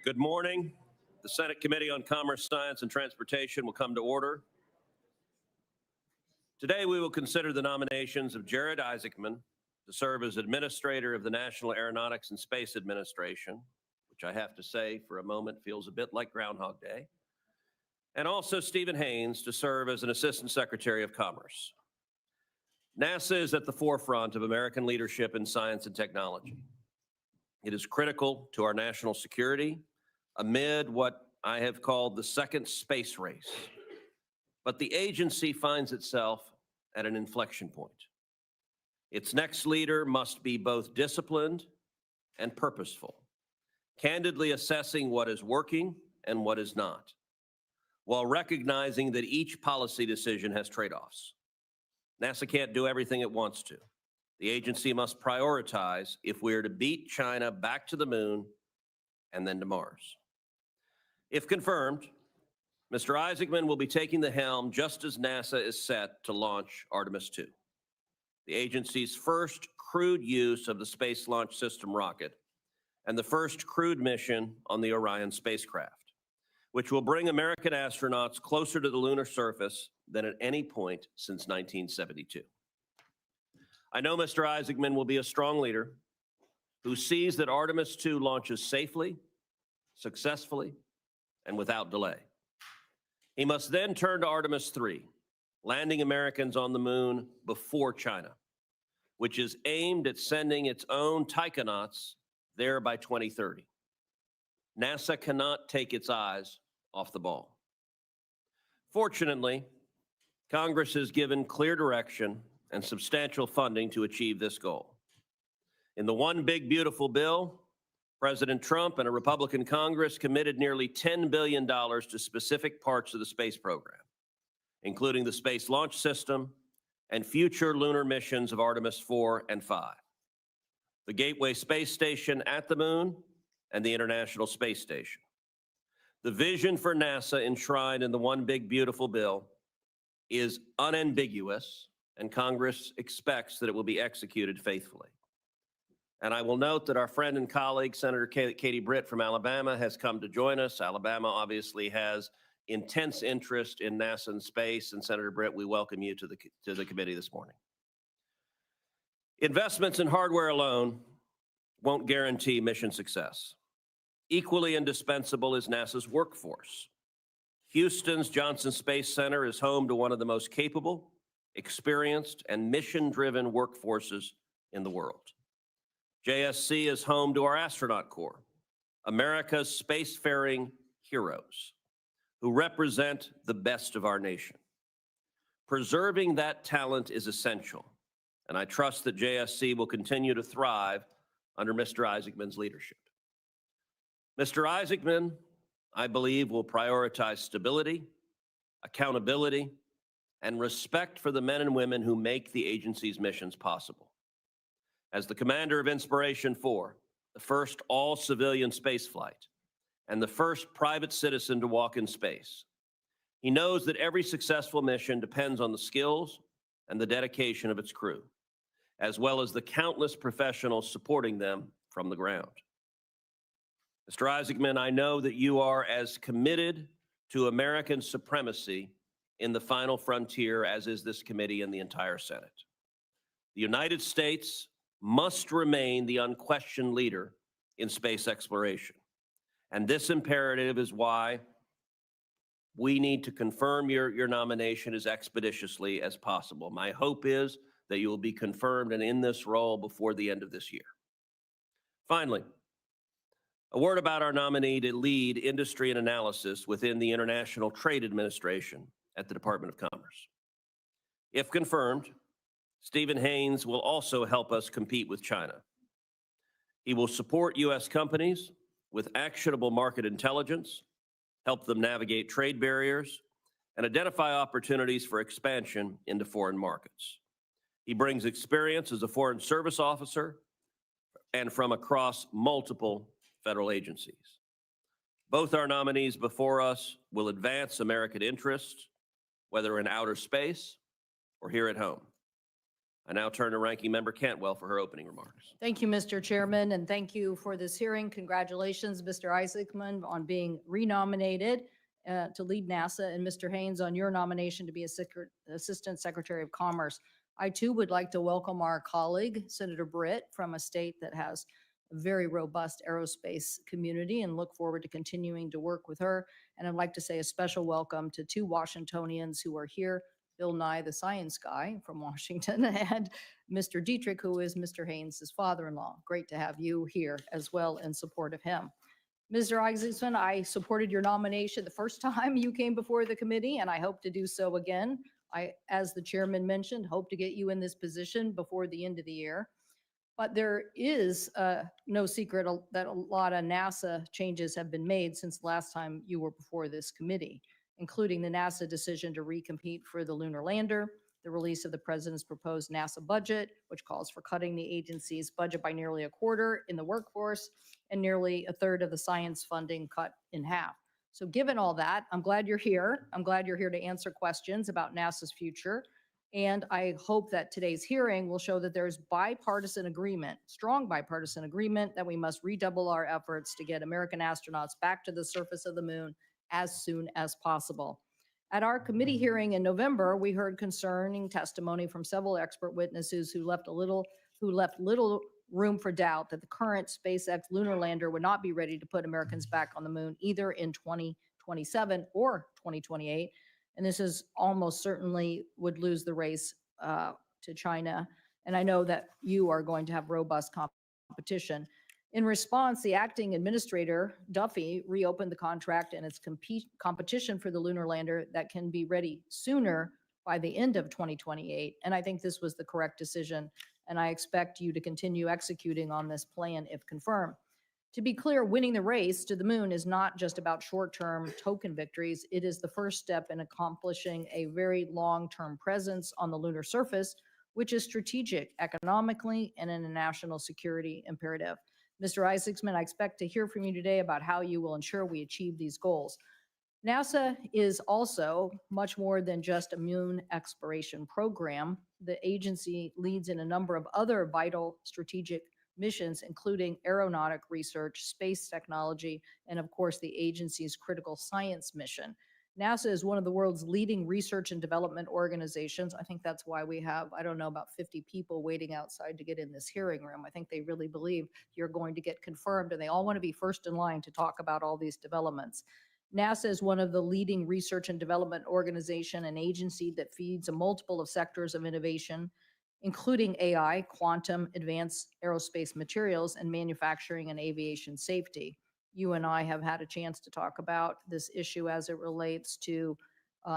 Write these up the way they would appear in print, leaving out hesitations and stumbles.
Good morning. The Senate Committee on Commerce, Science, and Transportation will come to order. Today, we will consider the nominations of Jared Isaacman to serve as Administrator of the National Aeronautics and Space Administration, which I have to say for a moment feels a bit like Groundhog Day, and also Stephen Haynes to serve as an Assistant Secretary of Commerce. NASA is at the forefront of American leadership in science and technology. It is critical to our national security amid what I have called the second space race. But the agency finds itself at an inflection point. Its next leader must be both disciplined and purposeful, candidly assessing what is working and what is not, while recognizing that each policy decision has trade-offs. NASA can't do everything it wants to. The agency must prioritize if we are to beat China back to the moon and then to Mars. If confirmed, Mr. Isaacman will be taking the helm just as NASA is set to launch Artemis II, the agency's first crewed use of the Space Launch System rocket and the first crewed mission on the Orion spacecraft, which will bring American astronauts closer to the lunar surface than at any point since 1972. I know Mr. Isaacman will be a strong leader who sees that Artemis II launches safely, successfully, and without delay. He must then turn to Artemis III, landing Americans on the moon before China, which is aimed at sending its own taikonauts there by 2030. NASA cannot take its eyes off the ball. Fortunately, Congress has given clear direction and substantial funding to achieve this goal. In the One Big Beautiful Bill, President Trump and a Republican Congress committed nearly $10 billion to specific parts of the space program, including the Space Launch System and future lunar missions of Artemis 4 and 5, the Gateway Space Station at the Moon, and the International Space Station. The vision for NASA enshrined in the One Big Beautiful Bill is unambiguous, and Congress expects that it will be executed faithfully. And I will note that our friend and colleague, Senator Katie Britt from Alabama, has come to join us. Alabama obviously has intense interest in NASA and space, and Senator Britt, we welcome you to the committee this morning. Investments in hardware alone won't guarantee mission success. Equally indispensable is NASA's workforce. Houston's Johnson Space Center is home to one of the most capable, experienced, and mission-driven workforces in the world. JSC is home to our astronaut corps, America's spacefaring heroes, who represent the best of our nation. Preserving that talent is essential, and I trust that JSC will continue to thrive under Mr. Isaacman's leadership. Mr. Isaacman, I believe, will prioritize stability, accountability, and respect for the men and women who make the agency's missions possible. As the commander of Inspiration 4, the first all-civilian spaceflight, and the first private citizen to walk in space, he knows that every successful mission depends on the skills and the dedication of its crew, as well as the countless professionals supporting them from the ground. Mr. Isaacman, I know that you are as committed to American supremacy in the final frontier as is this committee and the entire Senate. The United States must remain the unquestioned leader in space exploration. And this imperative is why we need to confirm your nomination as expeditiously as possible. My hope is that you will be confirmed and in this role before the end of this year. Finally, a word about our nominee to lead industry and analysis within the International Trade Administration at the Department of Commerce. If confirmed, Stephen Haynes will also help us compete with China. He will support U.S. companies with actionable market intelligence, help them navigate trade barriers, and identify opportunities for expansion into foreign markets. He brings experience as a foreign service officer and from across multiple federal agencies. Both our nominees before us will advance American interests, whether in outer space or here at home. I now turn to Ranking Member Cantwell for her opening remarks. Thank you, Mr. Chairman, and thank you for this hearing. Congratulations, Mr. Isaacman, on being renominated to lead NASA, and Mr. Haynes on your nomination to be Assistant Secretary of Commerce. I too would like to welcome our colleague, Senator Britt, from a state that has a very robust aerospace community, and look forward to continuing to work with her. And I'd like to say a special welcome to two Washingtonians who are here, Bill Nye, the science guy from Washington, and Mr. Dietrich, who is Mr. Haynes' father-in-law. Great to have you here as well in support of him. Mr. Isaacman, I supported your nomination the first time you came before the committee, and I hope to do so again. I, as the chairman mentioned, hope to get you in this position before the end of the year. But there is no secret that a lot of NASA changes have been made since the last time you were before this committee, including the NASA decision to recompete for the lunar lander, the release of the president's proposed NASA budget, which calls for cutting the agency's budget by nearly a quarter in the workforce, and nearly a third of the science funding cut in half. So given all that, I'm glad you're here. I'm glad you're here to answer questions about NASA's future. And I hope that today's hearing will show that there's bipartisan agreement, strong bipartisan agreement, that we must redouble our efforts to get American astronauts back to the surface of the moon as soon as possible. At our committee hearing in November, we heard concerning testimony from several expert witnesses who left little room for doubt that the current SpaceX lunar lander would not be ready to put Americans back on the moon either in 2027 or 2028. And this is almost certainly would lose the race to China. And I know that you are going to have robust competition. In response, the acting administrator, Duffy, reopened the contract and its competition for the lunar lander that can be ready sooner by the end of 2028. And I think this was the correct decision. And I expect you to continue executing on this plan if confirmed. To be clear, winning the race to the moon is not just about short-term token victories. It is the first step in accomplishing a very long-term presence on the lunar surface, which is strategic economically and in a national security imperative. Mr. Isaacman, I expect to hear from you today about how you will ensure we achieve these goals. NASA is also much more than just a moon exploration program. The agency leads in a number of other vital strategic missions, including aeronautic research, space technology, and of course the agency's critical science mission. NASA is one of the world's leading research and development organizations. I think that's why we have, I don't know, about 50 people waiting outside to get in this hearing room. I think they really believe you're going to get confirmed, and they all want to be first in line to talk about all these developments. NASA is one of the leading research and development organization and agency that feeds a multiple of sectors of innovation, including AI, quantum, advanced aerospace materials, and manufacturing and aviation safety. You and I have had a chance to talk about this issue as it relates to,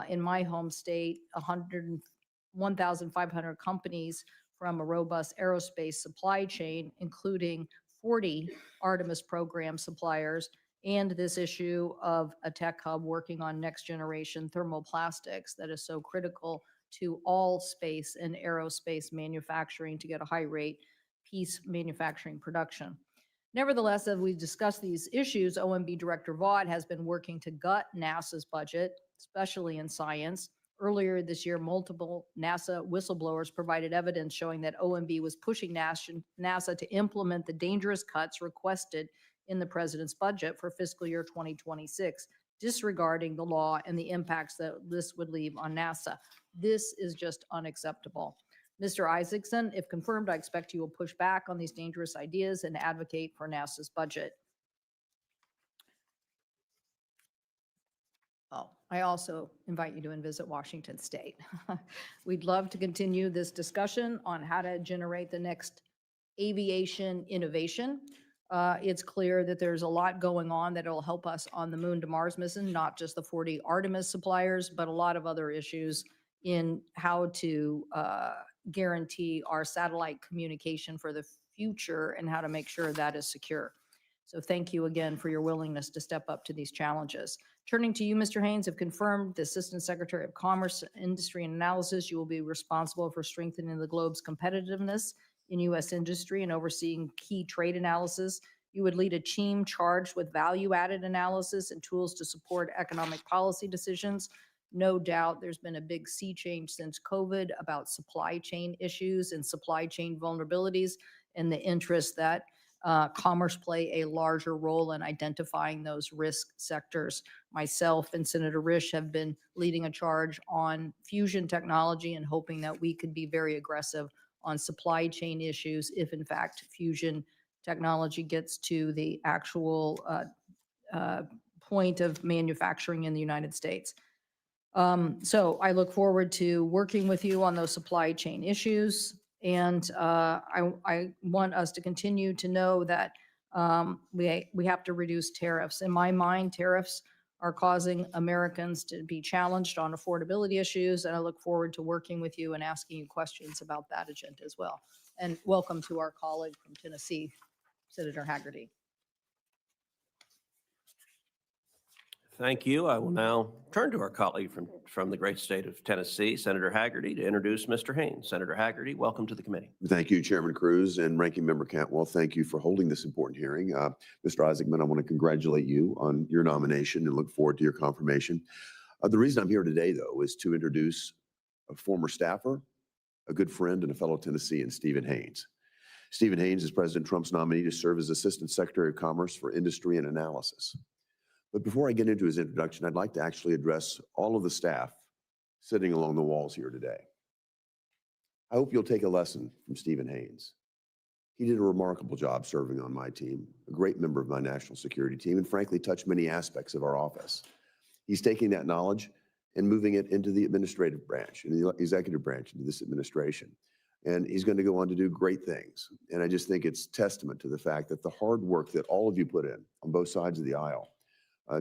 in my home state, 1,500 companies from a robust aerospace supply chain, including 40 Artemis program suppliers, and this issue of a tech hub working on next generation thermoplastics that is so critical to all space and aerospace manufacturing to get a high rate piece manufacturing production. Nevertheless, as we discuss these issues, OMB Director Vaught has been working to gut NASA's budget, especially in science. Earlier this year, multiple NASA whistleblowers provided evidence showing that OMB was pushing NASA to implement the dangerous cuts requested in the president's budget for fiscal year 2026, disregarding the law and the impacts that this would leave on NASA. This is just unacceptable. Mr. Isaacman, if confirmed, I expect you will push back on these dangerous ideas and advocate for NASA's budget. Oh, I also invite you to visit Washington State. We'd love to continue this discussion on how to generate the next aviation innovation. It's clear that there's a lot going on that will help us on the Moon to Mars mission, not just the 40 Artemis suppliers, but a lot of other issues in how to guarantee our satellite communication for the future and how to make sure that is secure. So thank you again for your willingness to step up to these challenges. Turning to you, Mr. Haynes, have confirmed the Assistant Secretary of Commerce, Industry and Analysis. You will be responsible for strengthening the globe's competitiveness in U.S. industry and overseeing key trade analysis. You would lead a team charged with value-added analysis and tools to support economic policy decisions. No doubt there's been a big sea change since COVID about supply chain issues and supply chain vulnerabilities, and the interest that commerce play a larger role in identifying those risk sectors. Myself and Senator Risch have been leading a charge on fusion technology and hoping that we could be very aggressive on supply chain issues if in fact fusion technology gets to the actual point of manufacturing in the United States. So I look forward to working with you on those supply chain issues. And I want us to continue to know that we have to reduce tariffs. In my mind, tariffs are causing Americans to be challenged on affordability issues. And I look forward to working with you and asking you questions about that agenda as well. And welcome to our colleague from Tennessee, Senator Haggerty. Thank you. I will now turn to our colleague from the great state of Tennessee, Senator Haggerty, to introduce Mr. Haynes. Senator Haggerty, welcome to the committee. Thank you, Chairman Cruz and Ranking Member Cantwell. Thank you for holding this important hearing. Mr. Isaacman, I want to congratulate you on your nomination and look forward to your confirmation. The reason I'm here today, though, is to introduce a former staffer, a good friend, and a fellow Tennessean, Stephen Haynes. Stephen Haynes is President Trump's nominee to serve as Assistant Secretary of Commerce for Industry and Analysis. But before I get into his introduction, I'd like to actually address all of the staff sitting along the walls here today. I hope you'll take a lesson from Stephen Haynes. He did a remarkable job serving on my team, a great member of my national security team, and frankly touched many aspects of our office. He's taking that knowledge and moving it into the administrative branch, into the executive branch, into this administration. And he's going to go on to do great things. And I just think it's testament to the fact that the hard work that all of you put in on both sides of the aisle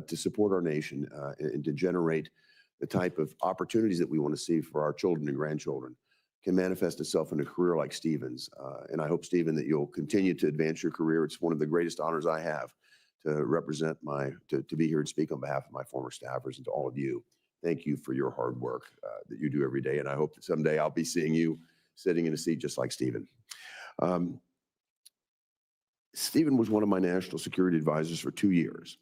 to support our nation and to generate the type of opportunities that we want to see for our children and grandchildren can manifest itself in a career like Stephen's. And I hope, Stephen, that you'll continue to advance your career. It's one of the greatest honors I have to represent to be here and speak on behalf of my former staffers, and to all of you. Thank you for your hard work that you do every day. And I hope that someday I'll be seeing you sitting in a seat just like Stephen. Stephen was one of my national security advisors for 2 years.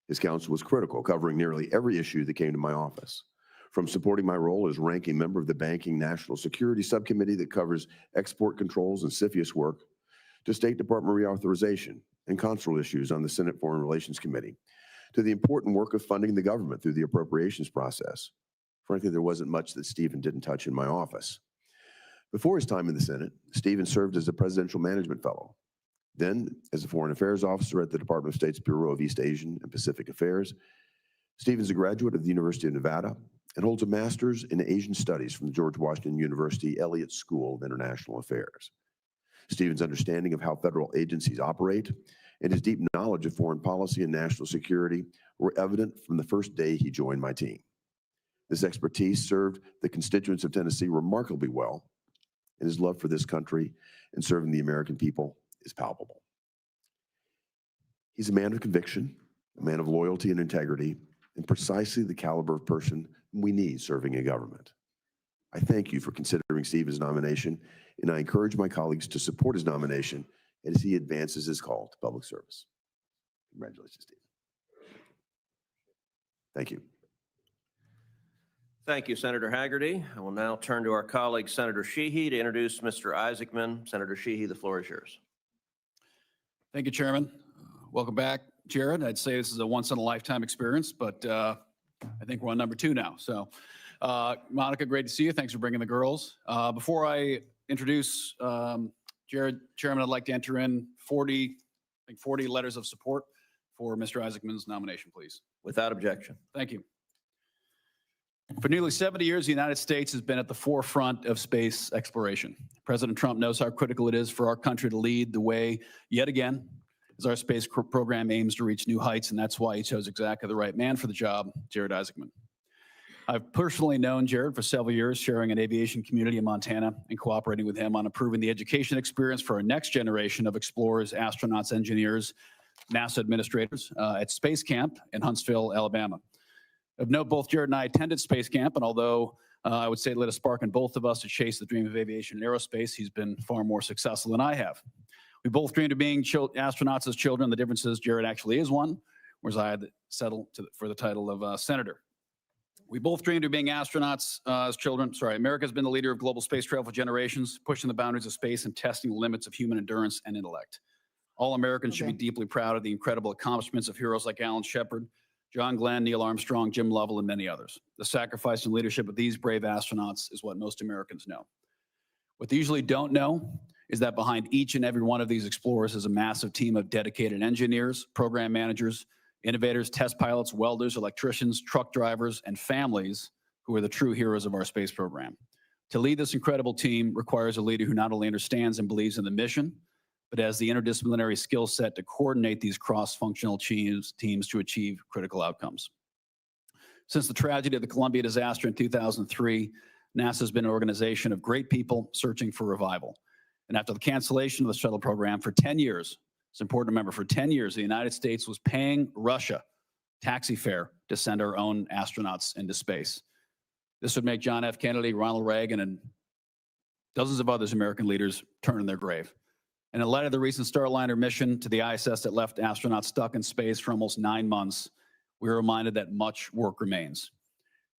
His counsel was critical, covering nearly every issue that came to my office, from supporting my role as ranking member of the Banking National Security Subcommittee that covers export controls and CFIUS work, to State Department reauthorization and consular issues on the Senate Foreign Relations Committee, to the important work of funding the government through the appropriations process. Frankly, there wasn't much that Stephen didn't touch in my office. Before his time in the Senate, Stephen served as a Presidential Management Fellow. Then, as a Foreign Affairs Officer at the Department of State's Bureau of East Asian and Pacific Affairs, Stephen's a graduate of the University of Nevada and holds a master's in Asian Studies from the George Washington University Elliott School of International Affairs. Stephen's understanding of how federal agencies operate and his deep knowledge of foreign policy and national security were evident from the first day he joined my team. This expertise served the constituents of Tennessee remarkably well, and his love for this country and serving the American people is palpable. He's a man of conviction, a man of loyalty and integrity, and precisely the caliber of person we need serving in government. I thank you for considering Stephen's nomination, and I encourage my colleagues to support his nomination as he advances his call to public service. Congratulations, Stephen. Thank you. Thank you, Senator Haggerty. I will now turn to our colleague, Senator Sheehy, to introduce Mr. Isaacman. Senator Sheehy, the floor is yours. Thank you, Chairman. Welcome back, Jared. I'd say this is a once-in-a-lifetime experience, but I think we're on number 2 now. So, Monica, great to see you. Thanks for bringing the girls. Before I introduce Jared, Chairman, I'd like to enter in 40 letters of support for Mr. Isaacman's nomination, please. Without objection. Thank you. For nearly 70 years, the United States has been at the forefront of space exploration. President Trump knows how critical it is for our country to lead the way yet again, as our space program aims to reach new heights, and that's why he chose exactly the right man for the job, Jared Isaacman. I've personally known Jared for several years, sharing an aviation community in Montana and cooperating with him on improving the education experience for our next generation of explorers, astronauts, engineers, NASA administrators at Space Camp in Huntsville, Alabama. Of note, both Jared and I attended Space Camp, and although I would say it lit a spark in both of us to chase the dream of aviation and aerospace, he's been far more successful than I have. We both dreamed of being astronauts as children. The difference is Jared actually is one, whereas I had settled for the title of senator. We both dreamed of being astronauts as children. America's been the leader of global space travel for generations, pushing the boundaries of space and testing the limits of human endurance and intellect. All Americans should be deeply proud of the incredible accomplishments of heroes like Alan Shepard, John Glenn, Neil Armstrong, Jim Lovell, and many others. The sacrifice and leadership of these brave astronauts is what most Americans know. What they usually don't know is that behind each and every one of these explorers is a massive team of dedicated engineers, program managers, innovators, test pilots, welders, electricians, truck drivers, and families who are the true heroes of our space program. To lead this incredible team requires a leader who not only understands and believes in the mission, but has the interdisciplinary skill set to coordinate these cross-functional teams to achieve critical outcomes. Since the tragedy of the Columbia disaster in 2003, NASA has been an organization of great people searching for revival. And after the cancellation of the shuttle program for 10 years, it's important to remember, for 10 years, the United States was paying Russia taxi fare to send our own astronauts into space. This would make John F. Kennedy, Ronald Reagan, and dozens of others American leaders turn in their grave. And in light of the recent Starliner mission to the ISS that left astronauts stuck in space for almost 9 months, we were reminded that much work remains.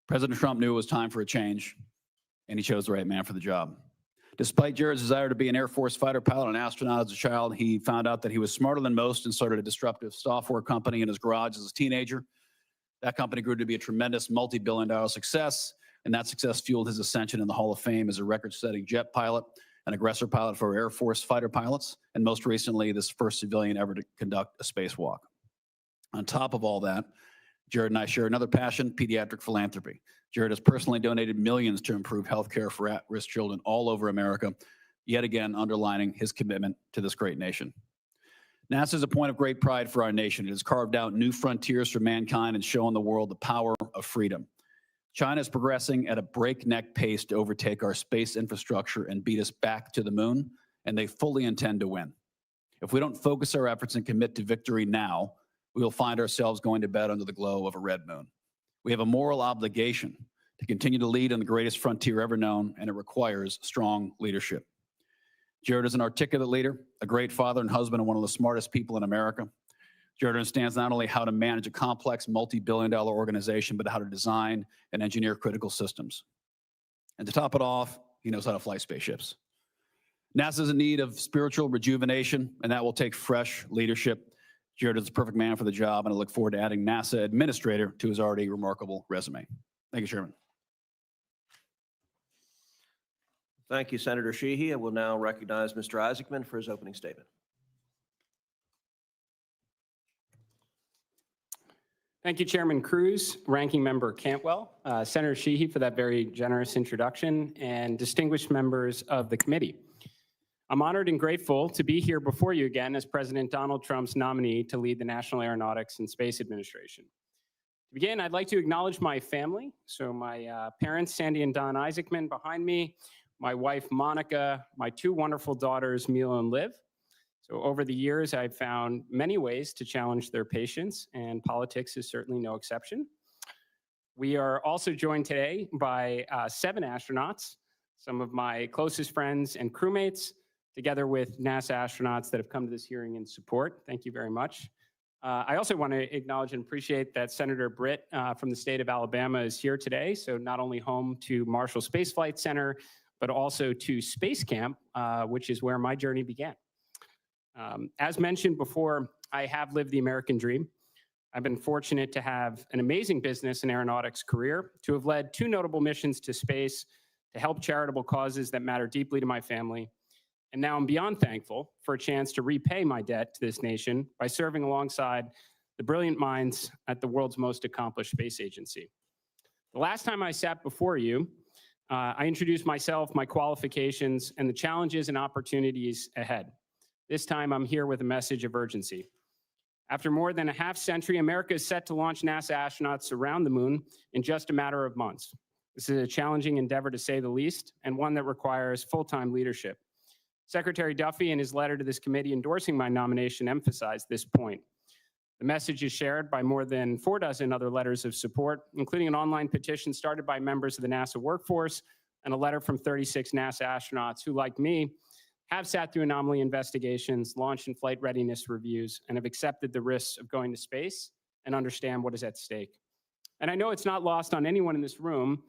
President Trump knew it was time for a change, and he chose the right man for the job. Despite Jared's desire to be an Air Force fighter pilot and astronaut as a child, he found out that he was smarter than most and started a disruptive software company in his garage as a teenager. That company grew to be a tremendous multi-billion-dollar success, and that success fueled his ascension in the Hall of Fame as a record-setting jet pilot, an aggressor pilot for Air Force fighter pilots, and most recently, this first civilian ever to conduct a spacewalk. On top of all that, Jared and I share another passion, pediatric philanthropy. Jared has personally donated millions to improve healthcare for at-risk children all over America, yet again underlining his commitment to this great nation. NASA is a point of great pride for our nation. It has carved out new frontiers for mankind and shown the world the power of freedom. China is progressing at a breakneck pace to overtake our space infrastructure and beat us back to the moon, and they fully intend to win. If we don't focus our efforts and commit to victory now, we will find ourselves going to bed under the glow of a red moon. We have a moral obligation to continue to lead on the greatest frontier ever known, and it requires strong leadership. Jared is an articulate leader, a great father and husband, and one of the smartest people in America. Jared understands not only how to manage a complex multi-billion-dollar organization, but how to design and engineer critical systems. And to top it off, he knows how to fly spaceships. NASA is in need of spiritual rejuvenation, and that will take fresh leadership. Jared is the perfect man for the job, and I look forward to adding NASA administrator to his already remarkable resume. Thank you, Chairman. Thank you, Senator Sheehy. I will now recognize Mr. Isaacman for his opening statement. Thank you, Chairman Cruz, Ranking Member Cantwell, Senator Sheehy for that very generous introduction, and distinguished members of the committee. I'm honored and grateful to be here before you again as President Donald Trump's nominee to lead the National Aeronautics and Space Administration. To begin, I'd like to acknowledge my family. So my parents, Sandy and Don Isaacman behind me, my wife, Monica, my two wonderful daughters, Mila and Liv. So over the years, I've found many ways to challenge their patience, and politics is certainly no exception. We are also joined today by 7 astronauts, some of my closest friends and crewmates, together with NASA astronauts that have come to this hearing in support. Thank you very much. I also want to acknowledge and appreciate that Senator Britt from the state of Alabama is here today. So not only home to Marshall Space Flight Center, but also to Space Camp, which is where my journey began. As mentioned before, I have lived the American dream. I've been fortunate to have an amazing business and aeronautics career, to have led 2 notable missions to space, to help charitable causes that matter deeply to my family. And now I'm beyond thankful for a chance to repay my debt to this nation by serving alongside the brilliant minds at the world's most accomplished space agency. The last time I sat before you, I introduced myself, my qualifications, and the challenges and opportunities ahead. This time I'm here with a message of urgency. After more than a half-century, America is set to launch NASA astronauts around the moon in just a matter of months. This is a challenging endeavor, to say the least, and one that requires full-time leadership. Secretary Duffy, in his letter to this committee endorsing my nomination, emphasized this point. The message is shared by more than 4 dozen other letters of support, including an online petition started by members of the NASA workforce and a letter from 36 NASA astronauts who, like me, have sat through anomaly investigations, launch and flight readiness reviews, and have accepted the risks of going to space and understand what is at stake. And I know it's not lost on anyone in this room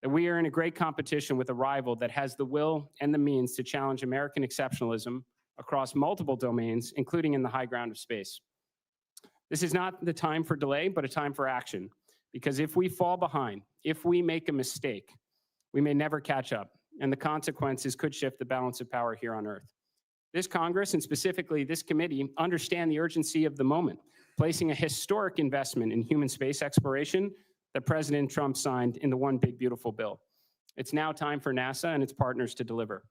that we are in a great competition with a rival that has the will and the means to challenge American exceptionalism across multiple domains, including in the high ground of space. This is not the time for delay, but a time for action. Because if we fall behind, if we make a mistake, we may never catch up, and the consequences could shift the balance of power here on Earth. This Congress, and specifically this committee, understand the urgency of the moment, placing a historic investment in human space exploration that President Trump signed in the One Big Beautiful Bill. It's now time for NASA and its partners to deliver.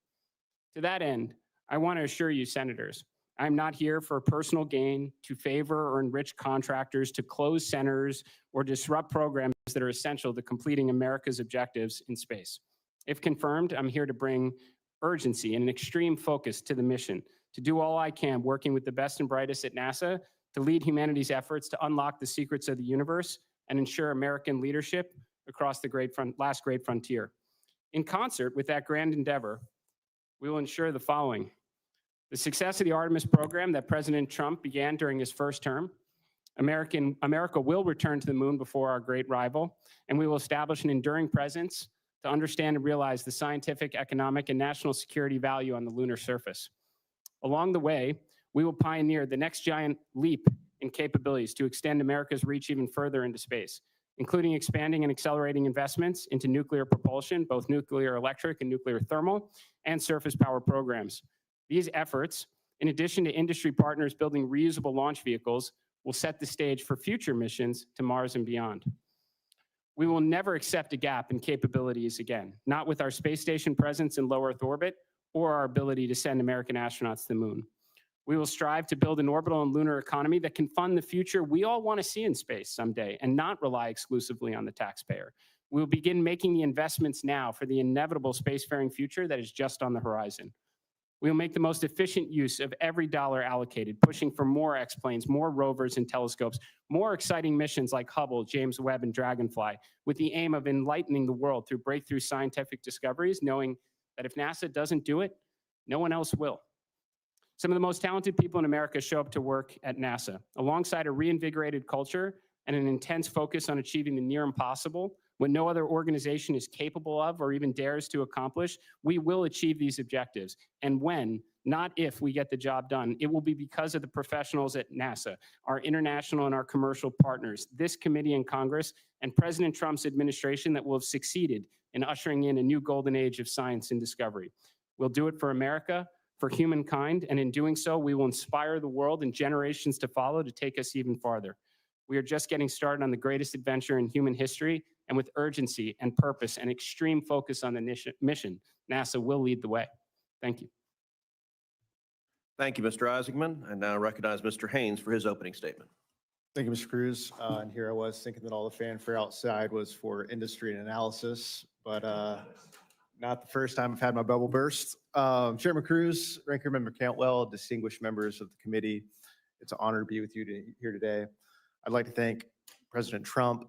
To that end, I want to assure you, senators, I'm not here for personal gain, to favor or enrich contractors, to close centers, or disrupt programs that are essential to completing America's objectives in space. If confirmed, I'm here to bring urgency and an extreme focus to the mission, to do all I can working with the best and brightest at NASA to lead humanity's efforts to unlock the secrets of the universe and ensure American leadership across the last great frontier. In concert with that grand endeavor, we will ensure the following: the success of the Artemis program that President Trump began during his first term. America will return to the moon before our great rival, and we will establish an enduring presence to understand and realize the scientific, economic, and national security value on the lunar surface. Along the way, we will pioneer the next giant leap in capabilities to extend America's reach even further into space, including expanding and accelerating investments into nuclear propulsion, both nuclear electric and nuclear thermal, and surface power programs. These efforts, in addition to industry partners building reusable launch vehicles, will set the stage for future missions to Mars and beyond. We will never accept a gap in capabilities again, not with our space station presence in low Earth orbit or our ability to send American astronauts to the moon. We will strive to build an orbital and lunar economy that can fund the future we all want to see in space someday and not rely exclusively on the taxpayer. We will begin making the investments now for the inevitable spacefaring future that is just on the horizon. We will make the most efficient use of every dollar allocated, pushing for more X-planes, more rovers and telescopes, more exciting missions like Hubble, James Webb, and Dragonfly, with the aim of enlightening the world through breakthrough scientific discoveries, knowing that if NASA doesn't do it, no one else will. Some of the most talented people in America show up to work at NASA. Alongside a reinvigorated culture and an intense focus on achieving the near impossible, what no other organization is capable of or even dares to accomplish, we will achieve these objectives. And when, not if, we get the job done, it will be because of the professionals at NASA, our international and our commercial partners, this committee in Congress, and President Trump's administration that will have succeeded in ushering in a new golden age of science and discovery. We'll do it for America, for humankind, and in doing so, we will inspire the world and generations to follow to take us even farther. We are just getting started on the greatest adventure in human history, and with urgency and purpose and extreme focus on the mission, NASA will lead the way. Thank you. Thank you, Mr. Isaacman. I now recognize Mr. Haynes for his opening statement. Thank you, Mr. Cruz. And here I was thinking that all the fanfare outside was for industry and analysis, but not the first time I've had my bubble burst. Chairman Cruz, Ranking Member Cantwell, distinguished members of the committee, it's an honor to be with you here today. I'd like to thank President Trump,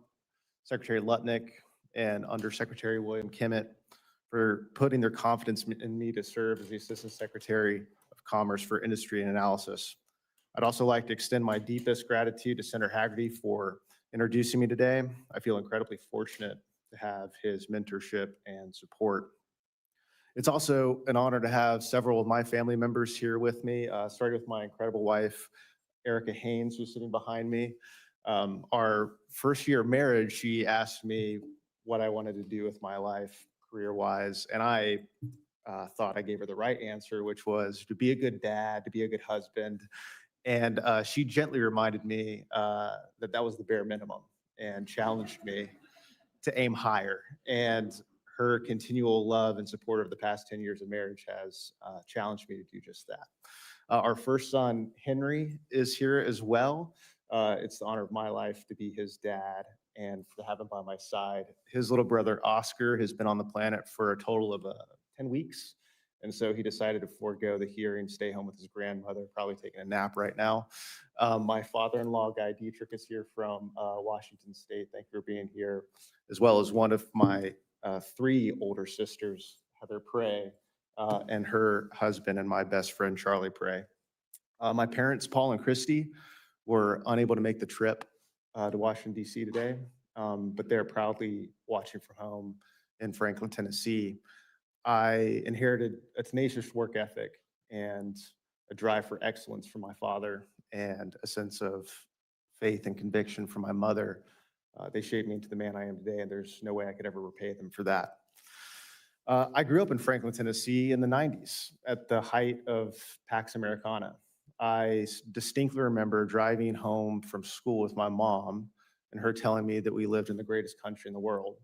Secretary Lutnick, and Undersecretary William Kimmett for putting their confidence in me to serve as the Assistant Secretary of Commerce for Industry and Analysis. I'd also like to extend my deepest gratitude to Senator Hagerty for introducing me today. I feel incredibly fortunate to have his mentorship and support. It's also an honor to have several of my family members here with me, starting with my incredible wife, Erica Haynes, who's sitting behind me. Our first year of marriage, she asked me what I wanted to do with my life career-wise, and I thought I gave her the right answer, which was to be a good dad, to be a good husband. And she gently reminded me that that was the bare minimum and challenged me to aim higher. And her continual love and support of the past 10 years of marriage has challenged me to do just that. Our first son, Henry, is here as well. It's the honor of my life to be his dad and to have him by my side. His little brother, Oscar, has been on the planet for a total of 10 weeks. And so he decided to forego the hearing, stay home with his grandmother, probably taking a nap right now. My father-in-law, Guy Dietrich, is here from Washington State. Thank you for being here, as well as one of my 3 older sisters, Heather Prey, and her husband and my best friend, Charlie Prey. My parents, Paul and Christy, were unable to make the trip to Washington, D.C. today. but they're proudly watching from home in Franklin, Tennessee. I inherited a tenacious work ethic and a drive for excellence from my father and a sense of faith and conviction from my mother. They shaped me into the man I am today, and there's no way I could ever repay them for that. I grew up in Franklin, Tennessee in the 90s at the height of Pax Americana. I distinctly remember driving home from school with my mom and her telling me that we lived in the greatest country in the world.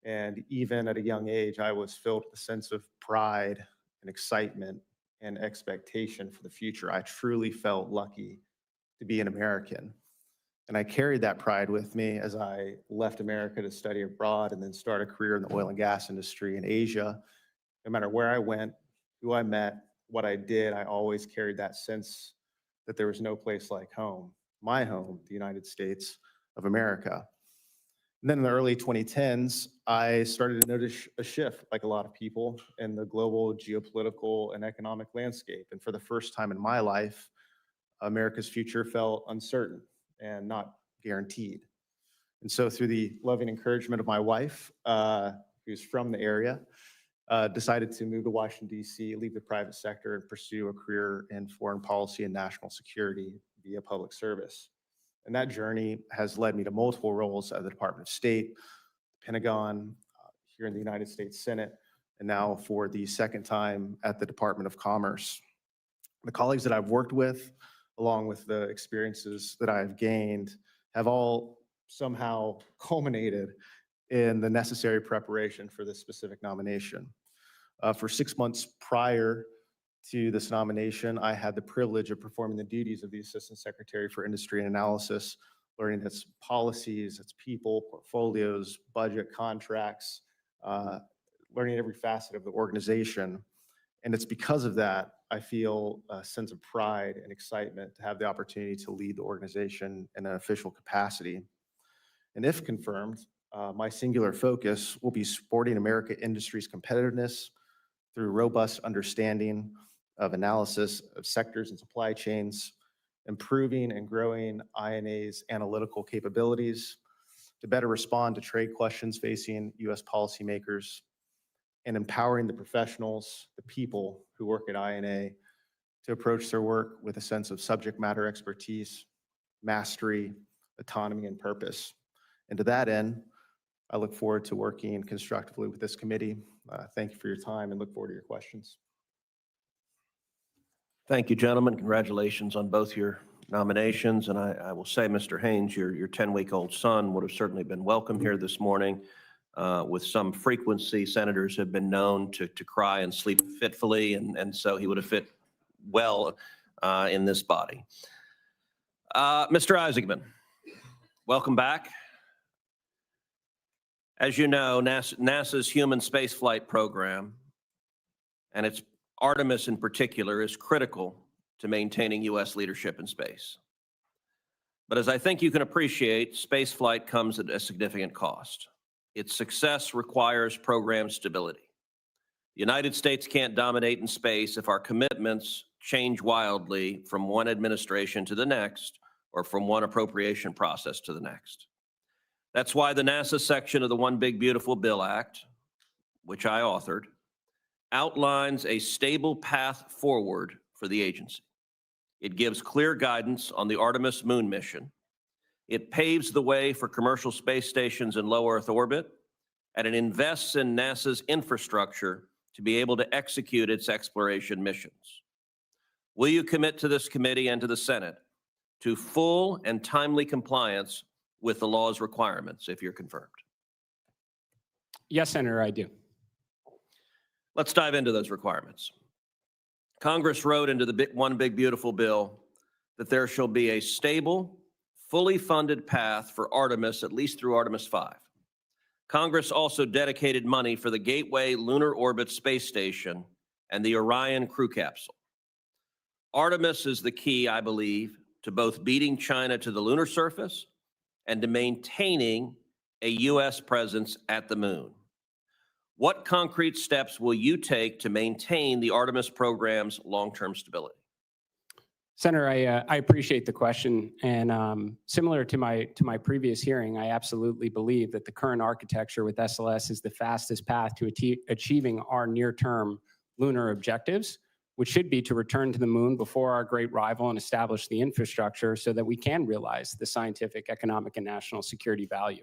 And even at a young age, I was filled with a sense of pride and excitement and expectation for the future. I truly felt lucky to be an American. And I carried that pride with me as I left America to study abroad and then start a career in the oil and gas industry in Asia. No matter where I went, who I met, what I did, I always carried that sense that there was no place like home, my home, the United States of America. And then in the early 2010s, I started to notice a shift, like a lot of people, in the global geopolitical and economic landscape. And for the first time in my life, America's future felt uncertain and not guaranteed. And so through the loving encouragement of my wife, who's from the area, decided to move to Washington, D.C., leave the private sector and pursue a career in foreign policy and national security via public service. And that journey has led me to multiple roles at the Department of State, the Pentagon, here in the United States Senate, and now for the second time at the Department of Commerce. The colleagues that I've worked with, along with the experiences that I've gained, have all somehow culminated in the necessary preparation for this specific nomination. For 6 months prior to this nomination, I had the privilege of performing the duties of the Assistant Secretary for Industry and Analysis, learning its policies, its people, portfolios, budget, contracts, learning every facet of the organization. And it's because of that, I feel a sense of pride and excitement to have the opportunity to lead the organization in an official capacity. And if confirmed, my singular focus will be supporting American industry's competitiveness through robust understanding of analysis of sectors and supply chains, improving and growing INA's analytical capabilities to better respond to trade questions facing U.S. policymakers, and empowering the professionals, the people who work at INA to approach their work with a sense of subject matter expertise, mastery, autonomy, and purpose. And to that end, I look forward to working constructively with this committee. Thank you for your time and look forward to your questions. Thank you, gentlemen. Congratulations on both your nominations. And I will say, Mr. Haynes, your 10-week-old son would have certainly been welcome here this morning. With some frequency, senators have been known to cry and sleep fitfully, and so he would have fit well in this body. Mr. Isaacman, welcome back. As you know, NASA's human spaceflight program, and its Artemis in particular, is critical to maintaining U.S. leadership in space. But as I think you can appreciate, spaceflight comes at a significant cost. Its success requires program stability. The United States can't dominate in space if our commitments change wildly from one administration to the next, or from one appropriation process to the next. That's why the NASA section of the One Big Beautiful Bill Act, which I authored, outlines a stable path forward for the agency. It gives clear guidance on the Artemis moon mission. It paves the way for commercial space stations in low Earth orbit, and it invests in NASA's infrastructure to be able to execute its exploration missions. Will you commit to this committee and to the Senate to full and timely compliance with the law's requirements if you're confirmed? Yes, Senator, I do. Let's dive into those requirements. Congress wrote into the One Big Beautiful Bill that there shall be a stable, fully funded path for Artemis, at least through Artemis 5. Congress also dedicated money for the Gateway Lunar Orbit Space Station and the Orion crew capsule. Artemis is the key, I believe, to both beating China to the lunar surface and to maintaining a U.S. presence at the moon. What concrete steps will you take to maintain the Artemis program's long-term stability? Senator, I appreciate the question, and similar to my previous hearing, I absolutely believe that the current architecture with SLS is the fastest path to achieving our near-term lunar objectives, which should be to return to the moon before our great rival and establish the infrastructure so that we can realize the scientific, economic, and national security value.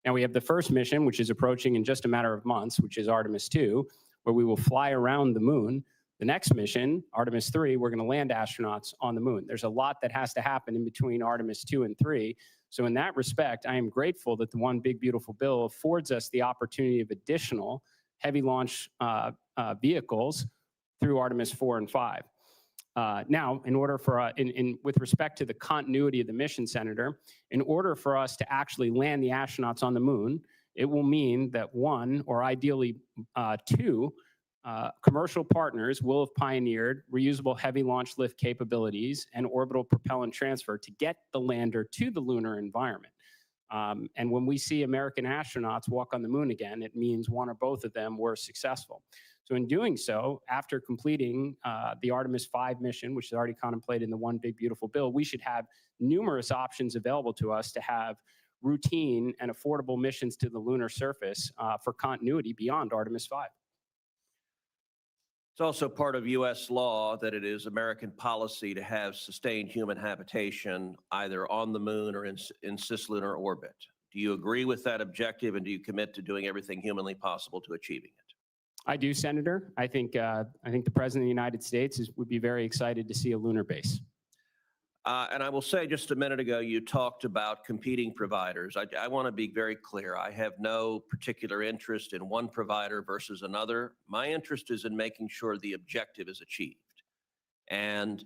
Now, we have the first mission, which is approaching in just a matter of months, which is Artemis 2, where we will fly around the moon. The next mission, Artemis 3, we're going to land astronauts on the moon. There's a lot that has to happen in between Artemis 2 and 3. So in that respect, I am grateful that the One Big Beautiful Bill affords us the opportunity of additional heavy launch vehicles through Artemis 4 and 5. Now, in order for, with respect to the continuity of the mission, Senator, in order for us to actually land the astronauts on the moon, it will mean that one, or ideally two, commercial partners will have pioneered reusable heavy launch lift capabilities and orbital propellant transfer to get the lander to the lunar environment. And when we see American astronauts walk on the moon again, it means one or both of them were successful. So in doing so, after completing the Artemis 5 mission, which is already contemplated in the One Big Beautiful Bill, we should have numerous options available to us to have routine and affordable missions to the lunar surface for continuity beyond Artemis 5. It's also part of U.S. law that it is American policy to have sustained human habitation either on the moon or in cislunar orbit. Do you agree with that objective, and do you commit to doing everything humanly possible to achieving it? I do, Senator. I think the President of the United States would be very excited to see a lunar base. And I will say, just a minute ago, you talked about competing providers. I want to be very clear. I have no particular interest in one provider versus another. My interest is in making sure the objective is achieved. And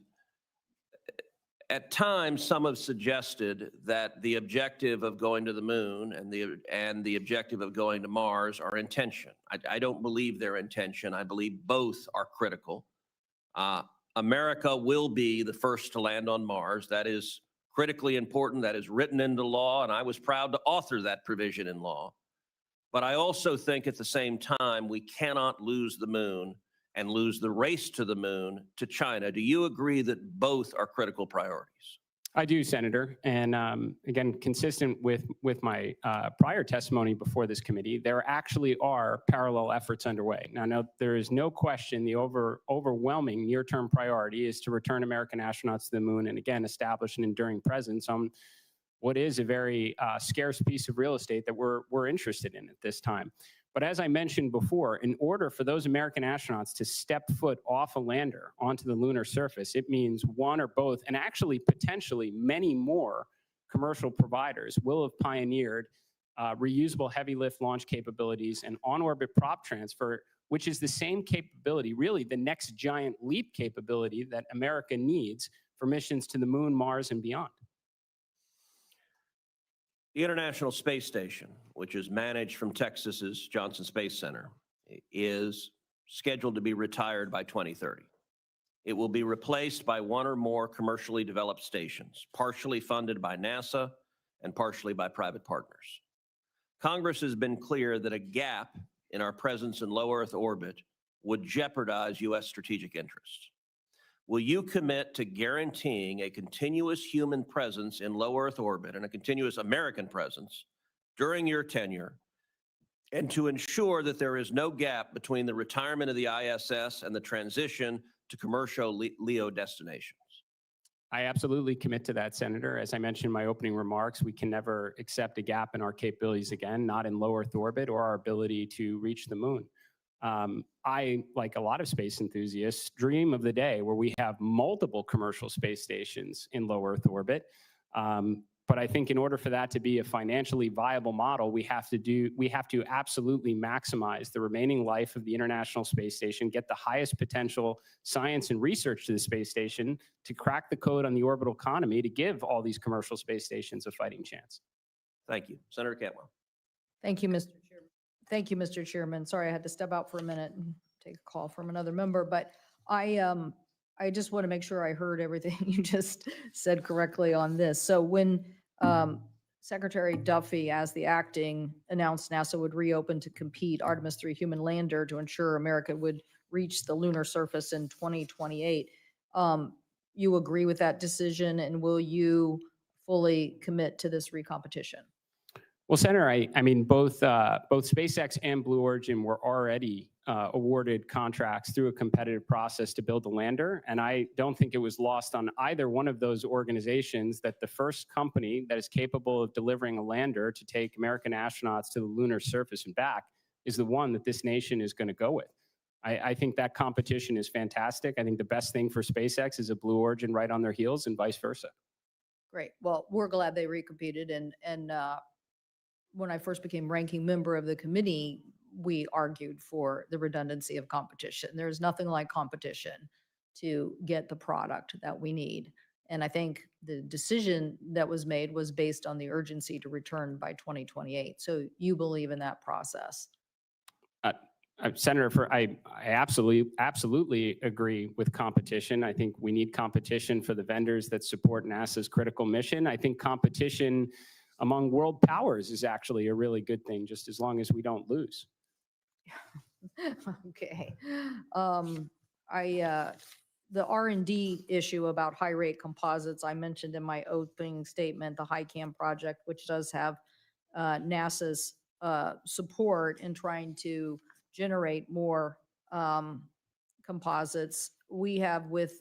at times, some have suggested that the objective of going to the moon and the objective of going to Mars are in tension. I don't believe they're in tension. I believe both are critical. America will be the first to land on Mars. That is critically important. That is written into law, and I was proud to author that provision in law. But I also think at the same time, we cannot lose the moon and lose the race to the moon to China. Do you agree that both are critical priorities? I do, Senator. And again, consistent with my prior testimony before this committee, there actually are parallel efforts underway. Now, there is no question the overwhelming near-term priority is to return American astronauts to the moon and, again, establish an enduring presence on what is a very scarce piece of real estate that we're interested in at this time. But as I mentioned before, in order for those American astronauts to step foot off a lander onto the lunar surface, it means one or both, and actually potentially many more commercial providers will have pioneered reusable heavy lift launch capabilities and on-orbit prop transfer, which is the same capability, really the next giant leap capability that America needs for missions to the moon, Mars, and beyond. The International Space Station, which is managed from Texas's Johnson Space Center, is scheduled to be retired by 2030. It will be replaced by one or more commercially developed stations, partially funded by NASA and partially by private partners. Congress has been clear that a gap in our presence in low Earth orbit would jeopardize U.S. strategic interests. Will you commit to guaranteeing a continuous human presence in low Earth orbit and a continuous American presence during your tenure, and to ensure that there is no gap between the retirement of the ISS and the transition to commercial LEO destinations? I absolutely commit to that, Senator. As I mentioned in my opening remarks, we can never accept a gap in our capabilities again, not in low Earth orbit or our ability to reach the moon. I, like a lot of space enthusiasts, dream of the day where we have multiple commercial space stations in low Earth orbit. But I think in order for that to be a financially viable model, we have to absolutely maximize the remaining life of the International Space Station, get the highest potential science and research to the space station to crack the code on the orbital economy to give all these commercial space stations a fighting chance. Thank you. Senator Cantwell. Thank you, Mr. Chairman. Thank you, Mr. Chairman. Sorry, I had to step out for a minute and take a call from another member, but I just want to make sure I heard everything you just said correctly on this. So when Secretary Duffy, as the acting, announced NASA would reopen to compete Artemis 3 human lander to ensure America would reach the lunar surface in 2028, you agree with that decision, and will you fully commit to this recompetition? Well, Senator, I mean, both SpaceX and Blue Origin were already awarded contracts through a competitive process to build the lander. And I don't think it was lost on either one of those organizations that the first company that is capable of delivering a lander to take American astronauts to the lunar surface and back is the one that this nation is going to go with. I think that competition is fantastic. I think the best thing for SpaceX is a Blue Origin right on their heels and vice versa. Great. Well, we're glad they recompeted, and when I first became ranking member of the committee, we argued for the redundancy of competition. There's nothing like competition to get the product that we need. And I think the decision that was made was based on the urgency to return by 2028. So you believe in that process? Senator, I absolutely agree with competition. I think we need competition for the vendors that support NASA's critical mission. I think competition among world powers is actually a really good thing, just as long as we don't lose. Okay. The R&D issue about high rate composites, I mentioned in my opening statement, the HiCam project, which does have NASA's support in trying to generate more composites. We have with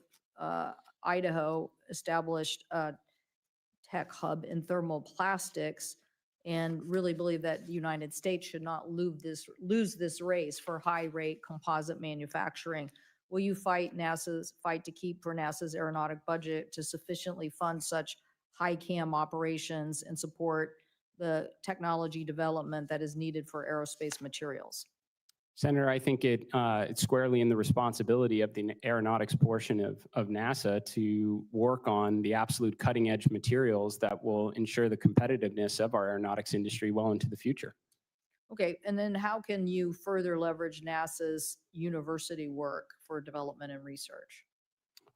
Idaho established a tech hub in thermoplastics, and really believe that the United States should not lose this race for high rate composite manufacturing. Will you fight to keep for NASA's aeronautic budget to sufficiently fund such HiCam operations and support the technology development that is needed for aerospace materials? Senator, I think it's squarely in the responsibility of the aeronautics portion of NASA to work on the absolute cutting edge materials that will ensure the competitiveness of our aeronautics industry well into the future. Okay, and then how can you further leverage NASA's university work for development and research?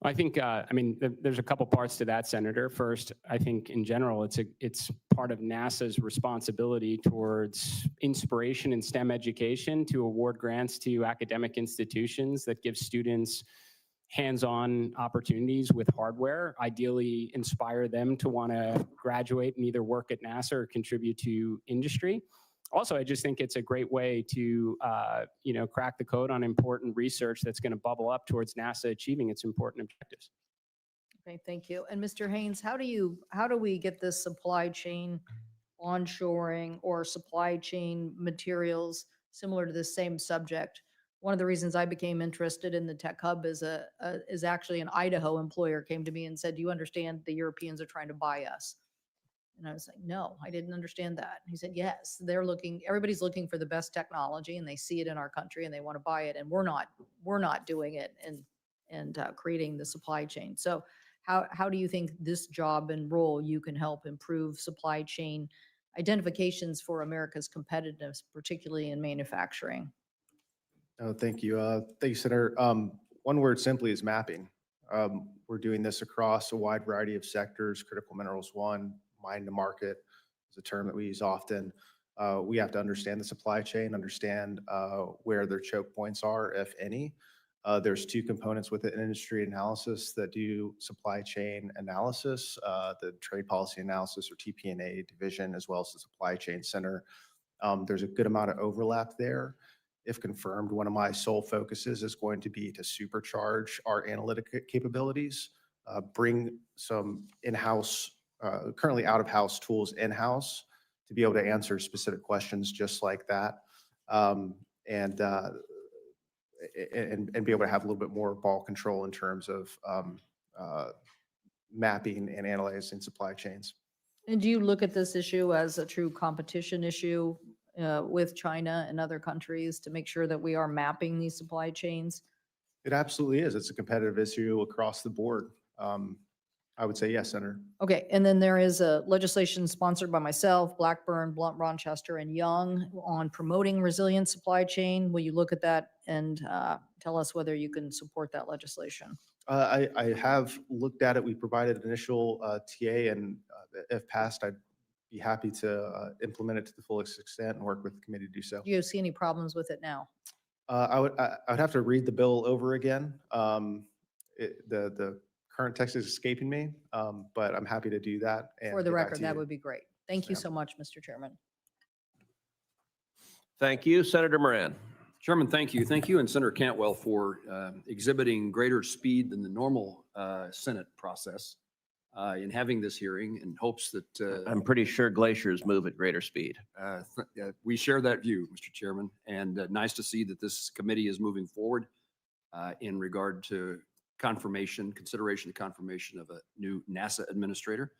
I think, I mean, there's a couple parts to that, Senator. First, I think in general, it's part of NASA's responsibility towards inspiration in STEM education to award grants to academic institutions that give students hands-on opportunities with hardware, ideally inspire them to want to graduate and either work at NASA or contribute to industry. Also, I just think it's a great way to, crack the code on important research that's going to bubble up towards NASA achieving its important objectives. Okay, thank you. And Mr. Haynes, how do we get this supply chain onshoring or supply chain materials similar to this same subject? One of the reasons I became interested in the Tech Hub is actually an Idaho employer came to me and said, "Do you understand the Europeans are trying to buy us?" And I was like, "No, I didn't understand that." And he said, "Yes, everybody's looking for the best technology and they see it in our country and they want to buy it. And we're not doing it and creating the supply chain." So how do you think this job and role you can help improve supply chain identifications for America's competitiveness, particularly in manufacturing? Oh, thank you. Thank you, Senator. One word simply is mapping. We're doing this across a wide variety of sectors. Critical minerals, one, mine to market is a term that we use often. We have to understand the supply chain, understand where their choke points are, if any. There's two components with it: industry analysis that do supply chain analysis, the trade policy analysis or TP&A division, as well as the supply chain center. There's a good amount of overlap there. If confirmed, one of my sole focuses is going to be to supercharge our analytic capabilities, bring some in-house, currently out-of-house tools in-house to be able to answer specific questions just like that, and be able to have a little bit more ball control in terms of mapping and analyzing supply chains. And do you look at this issue as a true competition issue with China and other countries to make sure that we are mapping these supply chains? It absolutely is. It's a competitive issue across the board. I would say yes, Senator. Okay, and then there is a legislation sponsored by myself, Blackburn, Blunt, Rochester, and Young on promoting resilient supply chain. Will you look at that and tell us whether you can support that legislation? I have looked at it. We provided initial TA, and if passed, I'd be happy to implement it to the fullest extent and work with the committee to do so. Do you see any problems with it now? I would have to read the bill over again. The current text is escaping me, but I'm happy to do that. and For the get back record, to that you. would be great. Thank you ma'am. so much, Mr. Chairman. Thank you. Senator Moran. Chairman, thank you. Thank you and Senator Cantwell for exhibiting greater speed than the normal Senate process in having this hearing in hopes that I'm pretty sure glaciers move at greater speed. we share that view, Mr. Chairman, and nice to see that this committee is moving forward in regard to consideration of confirmation of a new NASA administrator.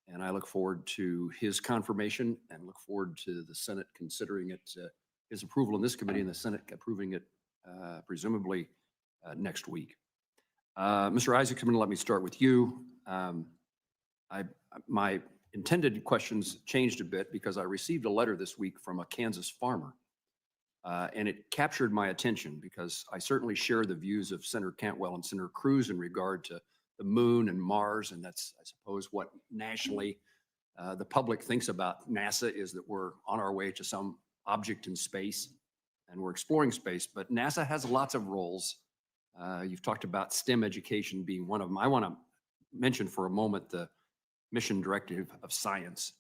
And I look forward to his confirmation and look forward to the Senate considering it, his approval in this committee and the Senate approving it presumably next week. Mr. Isaacman, let me start with you. My intended questions changed a bit because I received a letter this week from a Kansas farmer. And it captured my attention because I certainly share the views of Senator Cantwell and Senator Cruz in regard to the moon and Mars. And that's, I suppose, what nationally the public thinks about NASA is that we're on our way to some object in space and we're exploring space. But NASA has lots of roles. You've talked about STEM education being one of them. I want to mention for a moment the mission directive of science.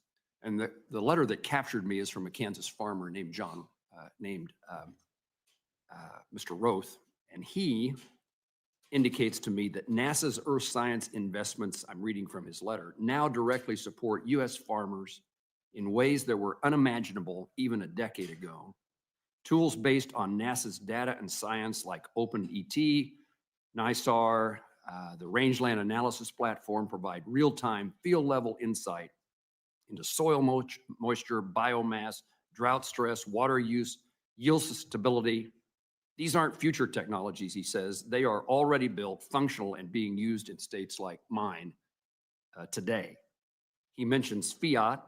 And the letter that captured me is from a Kansas farmer named Mr. Roth, and he indicates to me that NASA's earth science investments, I'm reading from his letter, now directly support U.S. farmers in ways that were unimaginable even a decade ago. Tools based on NASA's data and science like OpenET, NISAR, the Rangeland Analysis Platform provide real-time field-level insight into soil moisture, biomass, drought stress, water use, yield stability. These aren't future technologies, he says. They are already built, functional, and being used in states like mine today. He mentions FIAT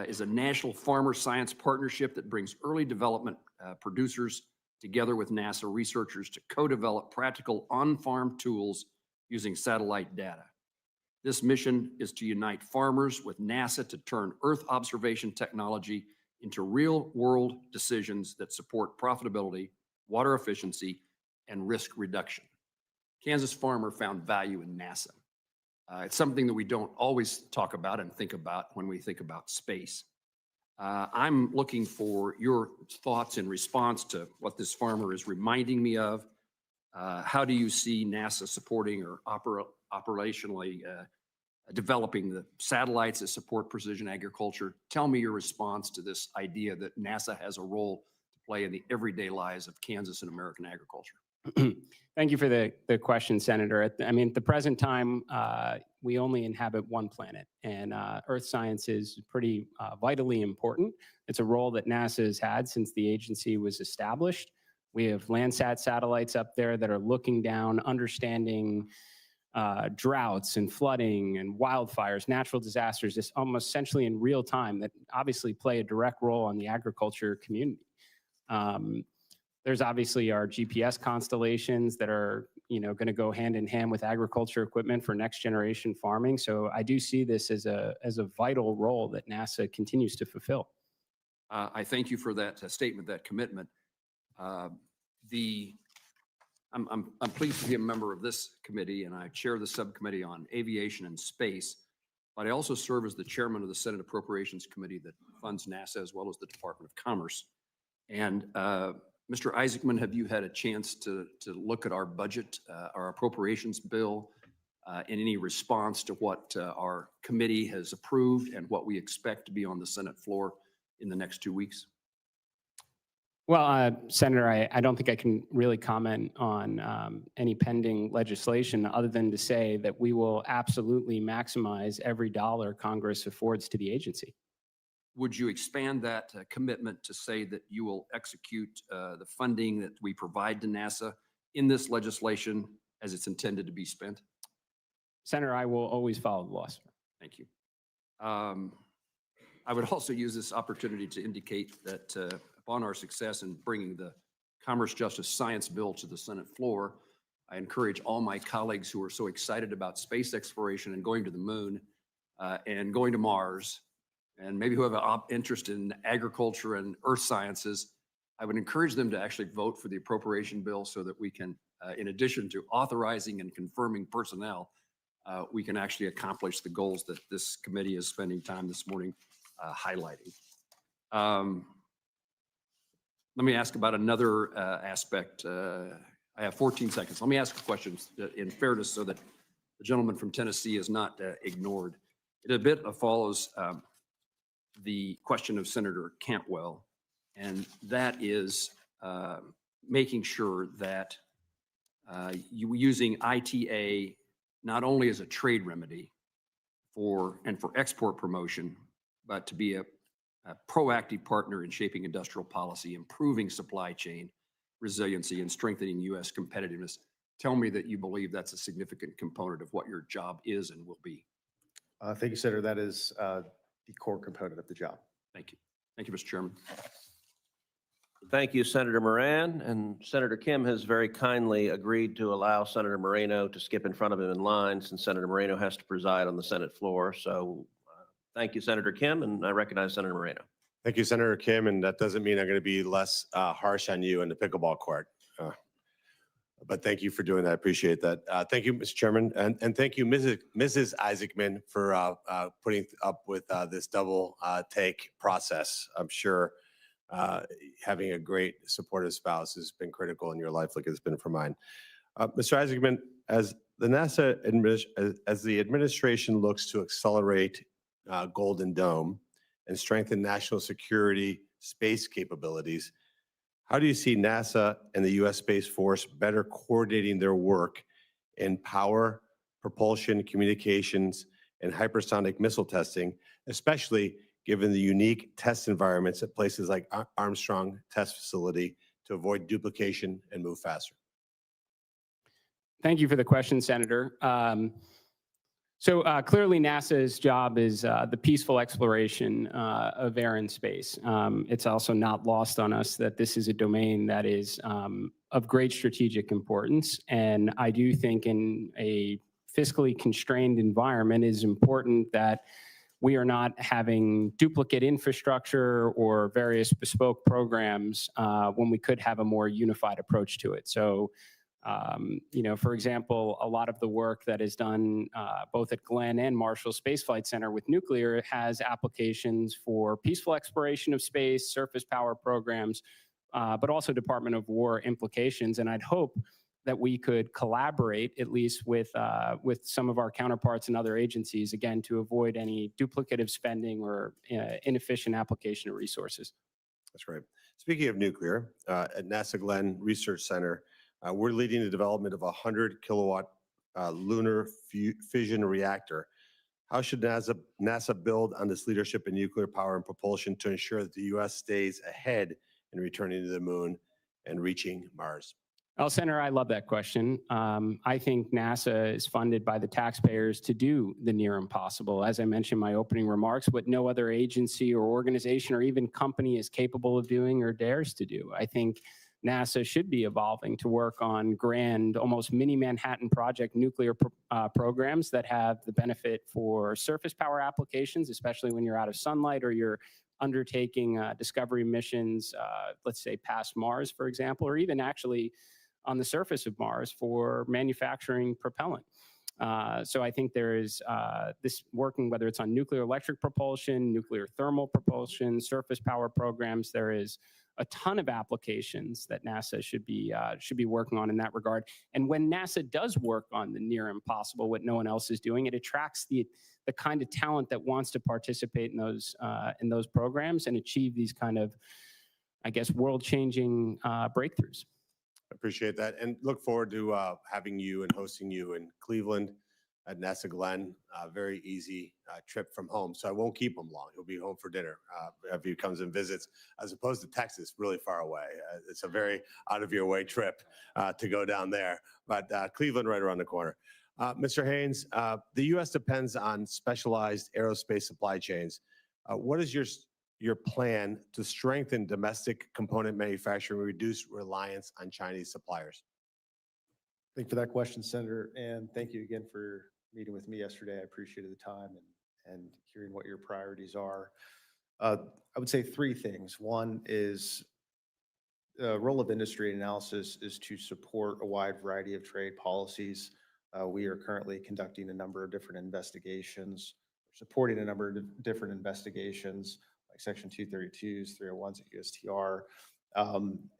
is a national farmer science partnership that brings early development producers together with NASA researchers to co-develop practical on-farm tools using satellite data. This mission is to unite farmers with NASA to turn Earth observation technology into real-world decisions that support profitability, water efficiency, and risk reduction. Kansas farmer found value in NASA. It's something that we don't always talk about and think about when we think about space. I'm looking for your thoughts in response to what this farmer is reminding me of. How do you see NASA supporting or operationally developing the satellites that support precision agriculture? Tell me your response to this idea that NASA has a role to play in the everyday lives of Kansas and American agriculture. Thank you for the question, Senator. I mean, at the present time, we only inhabit one planet, and Earth science is pretty vitally important. It's a role that NASA has had since the agency was established. We have Landsat satellites up there that are looking down, understanding droughts and flooding and wildfires, natural disasters, just almost essentially in real time that obviously play a direct role on the agriculture community. There's obviously our GPS constellations that are, going to go hand in hand with agriculture equipment for next generation farming. So I do see this as a vital role that NASA continues to fulfill. I thank you for that statement, that commitment. I'm pleased to be a member of this committee, and I chair the subcommittee on aviation and space, but I also serve as the chairman of the Senate Appropriations Committee that funds NASA as well as the Department of Commerce. And Mr. Isaacman, have you had a chance to look at our budget, our appropriations bill, in any response to what our committee has approved and what we expect to be on the Senate floor in the next 2 weeks? Well, Senator, I don't think I can really comment on any pending legislation other than to say that we will absolutely maximize every dollar Congress affords to the agency. Would you expand that commitment to say that you will execute the funding that we provide to NASA in this legislation as it's intended to be spent? Senator, I will always follow the law, sir. Thank you. I would also use this opportunity to indicate that upon our success in bringing the Commerce, Justice, Science bill to the Senate floor, I encourage all my colleagues who are so excited about space exploration and going to the moon and going to Mars, and maybe who have an interest in agriculture and earth sciences, I would encourage them to actually vote for the appropriation bill so that we can, in addition to authorizing and confirming personnel, we can actually accomplish the goals that this committee is spending time this morning highlighting. Let me ask about another aspect. I have 14 seconds. Let me ask a question in fairness so that the gentleman from Tennessee is not ignored. It a bit follows the question of Senator Cantwell, and that is making sure that you using ITA not only as a trade remedy for export promotion, but to be a proactive partner in shaping industrial policy, improving supply chain resiliency, and strengthening U.S. competitiveness. Tell me that you believe that's a significant component of what your job is and will be. Thank you, Senator. That is the core component of the job. Thank you. Thank you, Mr. Chairman. Thank you, Senator Moran. And Senator Kim has very kindly agreed to allow Senator Moreno to skip in front of him in line since Senator Moreno has to preside on the Senate floor. So thank you, Senator Kim, and I recognize Senator Moreno. Thank you, Senator Kim, and that doesn't mean I'm going to be less harsh on you in the pickleball court. But thank you for doing that. I appreciate that. Thank you, Mr. Chairman, and thank you, Mrs. Isaacman, for putting up with this double take process. I'm sure having a great supportive spouse has been critical in your life, like it's been for mine. Mr. Isaacman, as the administration looks to accelerate Golden Dome and strengthen national security space capabilities, how do you see NASA and the U.S. Space Force better coordinating their work in power, propulsion, communications, and hypersonic missile testing, especially given the unique test environments at places like Armstrong Test Facility to avoid duplication and move faster? Thank you for the question, Senator. So clearly NASA's job is the peaceful exploration of air and space. It's also not lost on us that this is a domain that is of great strategic importance. And I do think in a fiscally constrained environment it is important that we are not having duplicate infrastructure or various bespoke programs when we could have a more unified approach to it. So for example, a lot of the work that is done both at Glenn and Marshall Space Flight Center with nuclear has applications for peaceful exploration of space, surface power programs, but also Department of War implications. And I'd hope that we could collaborate at least with some of our counterparts in other agencies, again, to avoid any duplicative spending or inefficient application of resources. That's great. Speaking of nuclear, at NASA Glenn Research Center, we're leading the development of a 100-kilowatt lunar fission reactor. How should NASA build on this leadership in nuclear power and propulsion to ensure that the U.S. stays ahead in returning to the moon and reaching Mars? Well, Senator, I love that question. I think NASA is funded by the taxpayers to do the near impossible. As I mentioned in my opening remarks, what no other agency or organization or even company is capable of doing or dares to do. I think NASA should be evolving to work on grand, almost mini Manhattan Project nuclear programs that have the benefit for surface power applications, especially when you're out of sunlight or you're undertaking discovery missions, let's say past Mars, for example, or even actually on the surface of Mars for manufacturing propellant. So I think there is this working, whether it's on nuclear electric propulsion, nuclear thermal propulsion, surface power programs, there is a ton of applications that NASA should be working on in that regard. And when NASA does work on the near impossible, what no one else is doing, it attracts the kind of talent that wants to participate in those programs and achieve these kind of, I guess, world-changing breakthroughs. Appreciate that, and look forward to having you and hosting you in Cleveland at NASA Glenn. Very easy trip from home, so I won't keep him long. He'll be home for dinner if he comes and visits, as opposed to Texas, really far away. It's a very out-of-your-way trip to go down there, but Cleveland right around the corner. Mr. Haynes, the U.S. depends on specialized aerospace supply chains. What is your plan to strengthen domestic component manufacturing and reduce reliance on Chinese suppliers? Thank you for that question, Senator, and thank you again for meeting with me yesterday. I appreciated the time and hearing what your priorities are. I would say three things. One is the role of industry analysis is to support a wide variety of trade policies We are currently conducting a number of different investigations, supporting a number of different investigations, like Section 232s, 301s at USTR.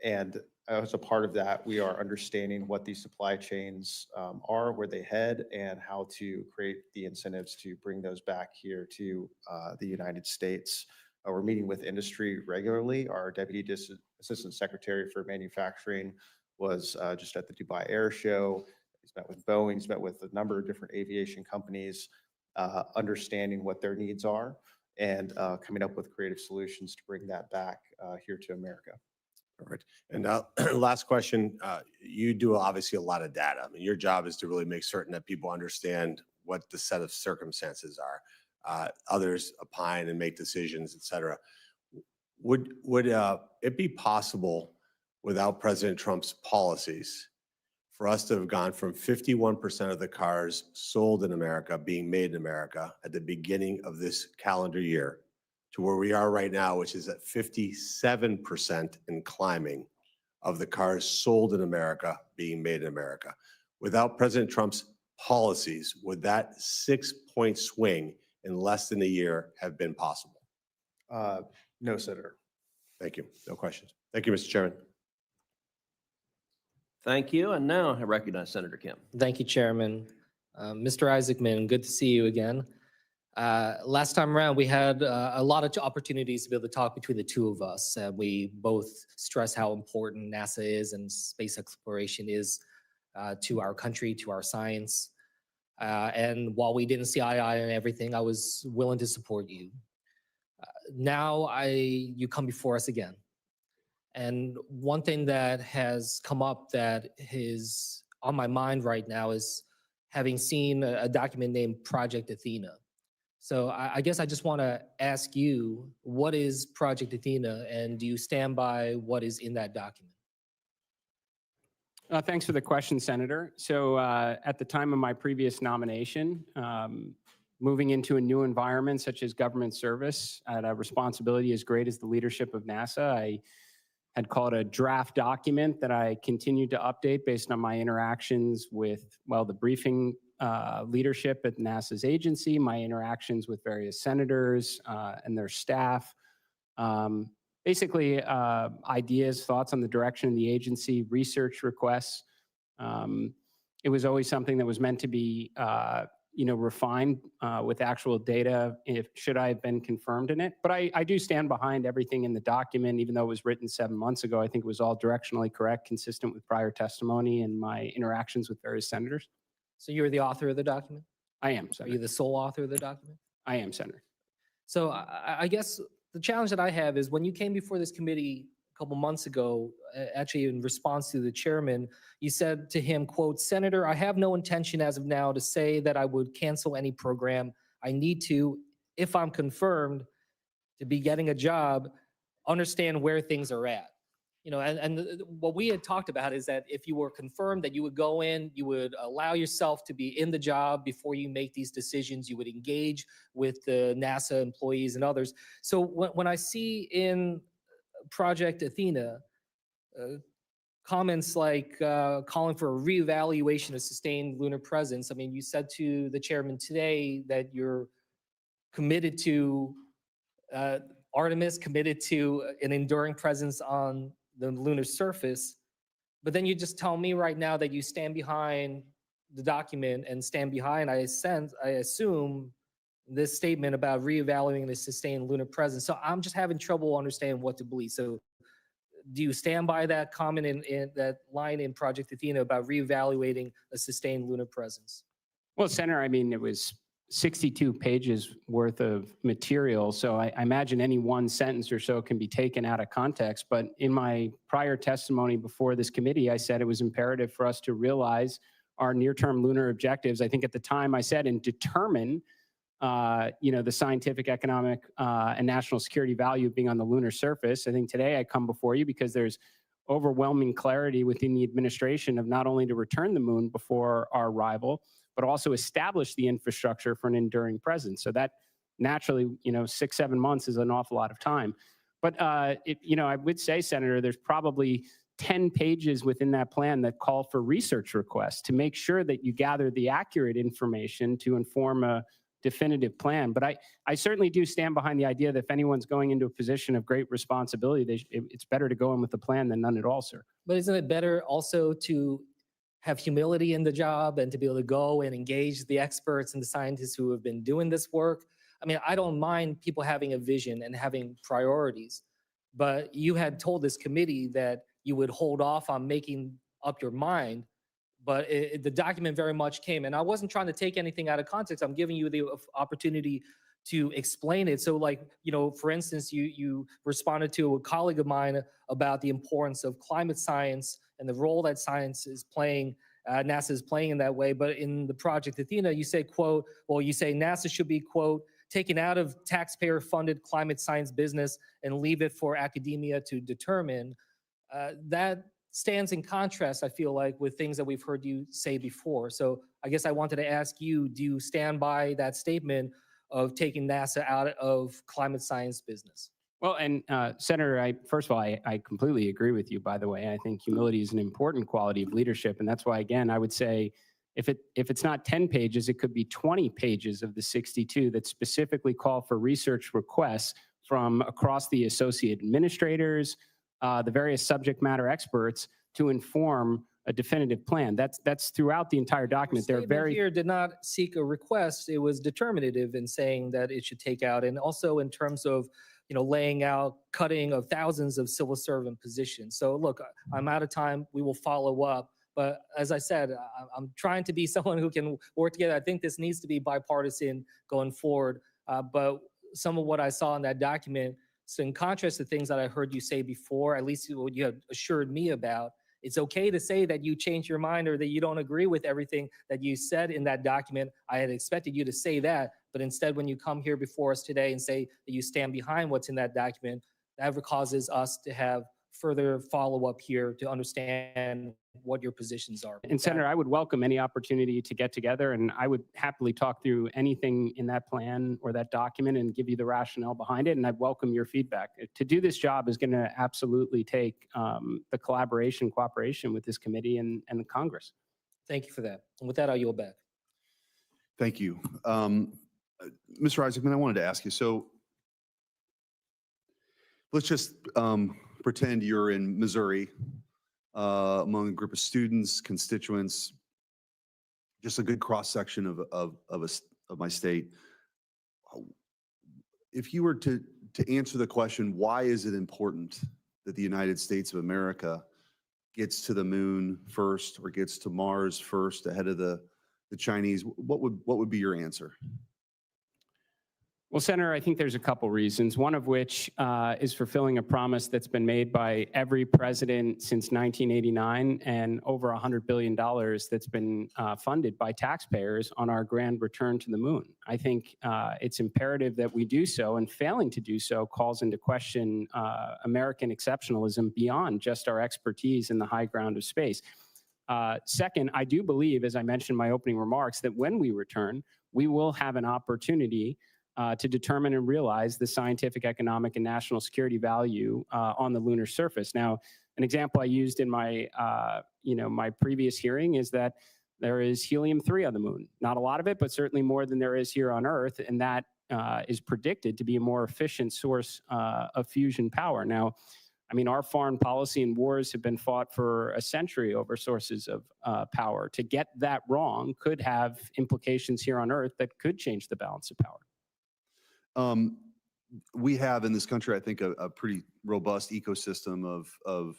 And as a part of that, we are understanding what these supply chains are, where they head, and how to create the incentives to bring those back here to the United States. We're meeting with industry regularly. Our Deputy Assistant Secretary for Manufacturing was just at the Dubai Air Show. He's met with Boeing, he's met with a number of different aviation companies, understanding what their needs are and coming up with creative solutions to bring that back here to America. Perfect. And last question, you do obviously a lot of data. I mean, your job is to really make certain that people understand what the set of circumstances are. Others opine and make decisions, et cetera. Would it be possible without President Trump's policies for us to have gone from 51% of the cars sold in America being made in America at the beginning of this calendar year to where we are right now, which is at 57% and climbing of the cars sold in America being made in America? Without President Trump's policies, would that 6-point swing in less than a year have been possible? No, Senator. Thank you. No questions. Thank you, Mr. Chairman. Thank you. And now I recognize Senator Kim. Thank you, Chairman. Mr. Isaacman, good to see you again. Last time around, we had a lot of opportunities to be able to talk between the two of us. We both stress how important NASA is and space exploration is to our country, to our science. And while we didn't see eye to eye on everything, I was willing to support you. Now you come before us again. And one thing that has come up that is on my mind right now is having seen a document named Project Athena. So I guess I just want to ask you, what is Project Athena, and do you stand by what is in that document? Thanks for the question, Senator. So at the time of my previous nomination, moving into a new environment such as government service at a responsibility as great as the leadership of NASA, I had called a draft document that I continued to update based on my interactions with, well, the briefing leadership at NASA's agency, my interactions with various senators and their staff, basically ideas, thoughts on the direction of the agency, research requests. It was always something that was meant to be refined with actual data should I have been confirmed in it. But I do stand behind everything in the document, even though it was written 7 months ago. I think it was all directionally correct, consistent with prior testimony and my interactions with various senators. So you're the author of the document? I am, Are Senator. you the sole author of the document? I am, Senator. So I guess the challenge that I have is when you came before this committee a couple months ago, actually in response to the chairman, you said to him, quote, "Senator, I have no intention as of now to say that I would cancel any program. I need to, if I'm confirmed to be getting a job, understand where things are at." You know, and what we had talked about is that if you were confirmed that you would go in, you would allow yourself to be in the job before you make these decisions. You would engage with the NASA employees and others. So when I see in Project Athena comments like calling for a reevaluation of sustained lunar presence, I mean, you said to the chairman today that you're committed to Artemis, committed to an enduring presence on the lunar surface, but then you just tell me right now that you stand behind the document and stand behind, I assume, this statement about reevaluating the sustained lunar presence. So I'm just having trouble understanding what to believe. So do you stand by that comment in that line in Project Athena about reevaluating a sustained lunar presence? Well, Senator, I mean, it was 62 pages worth of material. So I imagine any one sentence or so can be taken out of context. But in my prior testimony before this committee, I said it was imperative for us to realize our near-term lunar objectives. I think at the time I said, and determine, the scientific, economic, and national security value of being on the lunar surface. I think today I come before you because there's overwhelming clarity within the administration of not only to return the moon before our arrival, but also establish the infrastructure for an enduring presence. So that naturally, 6-7 months is an awful lot of time. But I would say, Senator, there's probably 10 pages within that plan that call for research requests to make sure that you gather the accurate information to inform a definitive plan. But I certainly do stand behind the idea that if anyone's going into a position of great responsibility, it's better to go in with a plan than none at all, sir. But isn't it better also to have humility in the job and to be able to go and engage the experts and the scientists who have been doing this work? I mean, I don't mind people having a vision and having priorities, but you had told this committee that you would hold off on making up your mind, but the document very much came. And I wasn't trying to take anything out of context. I'm giving you the opportunity to explain it. So like, for instance, you responded to a colleague of mine about the importance of climate science and the role that science is playing, NASA is playing in that way. But in the Project Athena, you say, quote, well, you say NASA should be, quote, taken out of taxpayer-funded climate science business and leave it for academia to determine. That stands in contrast, I feel like, with things that we've heard you say before. So I guess I wanted to ask you, do you stand by that statement of taking NASA out of climate science business? Well, and Senator, first of all, I completely agree with you, by the way. I think humility is an important quality of leadership. And that's why, again, I would say if it's not 10 pages, it could be 20 pages of the 62 that specifically call for research requests from across the associate administrators, the various subject matter experts to inform a definitive plan. That's throughout the entire document. They're very here did not seek a request. It was determinative in saying that it should take out, and also in terms of laying out cutting of thousands of civil servant positions. So look, I'm out of time. We will follow up. But as I said, I'm trying to be someone who can work together. I think this needs to be bipartisan going forward. But some of what I saw in that document, so in contrast to things that I heard you say before, at least what you have assured me about, it's okay to say that you changed your mind or that you don't agree with everything that you said in that document. I had expected you to say that, but instead when you come here before us today and say that you stand behind what's in that document, that causes us to have further follow-up here to understand what your positions are. And Senator, I would welcome any opportunity to get together, and I would happily talk through anything in that plan or that document and give you the rationale behind it, and I'd welcome your feedback. To do this job is going to absolutely take the cooperation with this committee and the Congress. Thank you for that. And with that, I'll yield back. Thank you. Mr. Isaacman, I wanted to ask you, so let's just pretend you're in Missouri among a group of students, constituents, just a good cross-section of my state. If you were to answer the question, why is it important that the United States of America gets to the moon first or gets to Mars first ahead of the Chinese, what would be your answer? Well, Senator, I think there's a couple reasons, one of which is fulfilling a promise that's been made by every president since 1989 and over $100 billion that's been funded by taxpayers on our grand return to the moon. I think it's imperative that we do so, and failing to do so calls into question American exceptionalism beyond just our expertise in the high ground of space. Second, I do believe, as I mentioned in my opening remarks, that when we return, we will have an opportunity to determine and realize the scientific, economic, and national security value on the lunar surface. Now, an example I used in my, my previous hearing is that there is helium-3 on the moon. Not a lot of it, but certainly more than there is here on Earth, and that is predicted to be a more efficient source of fusion power. Now, I mean, our foreign policy and wars have been fought for a century over sources of power. To get that wrong could have implications here on Earth that could change the balance of power. We have in this country, I think, a pretty robust ecosystem of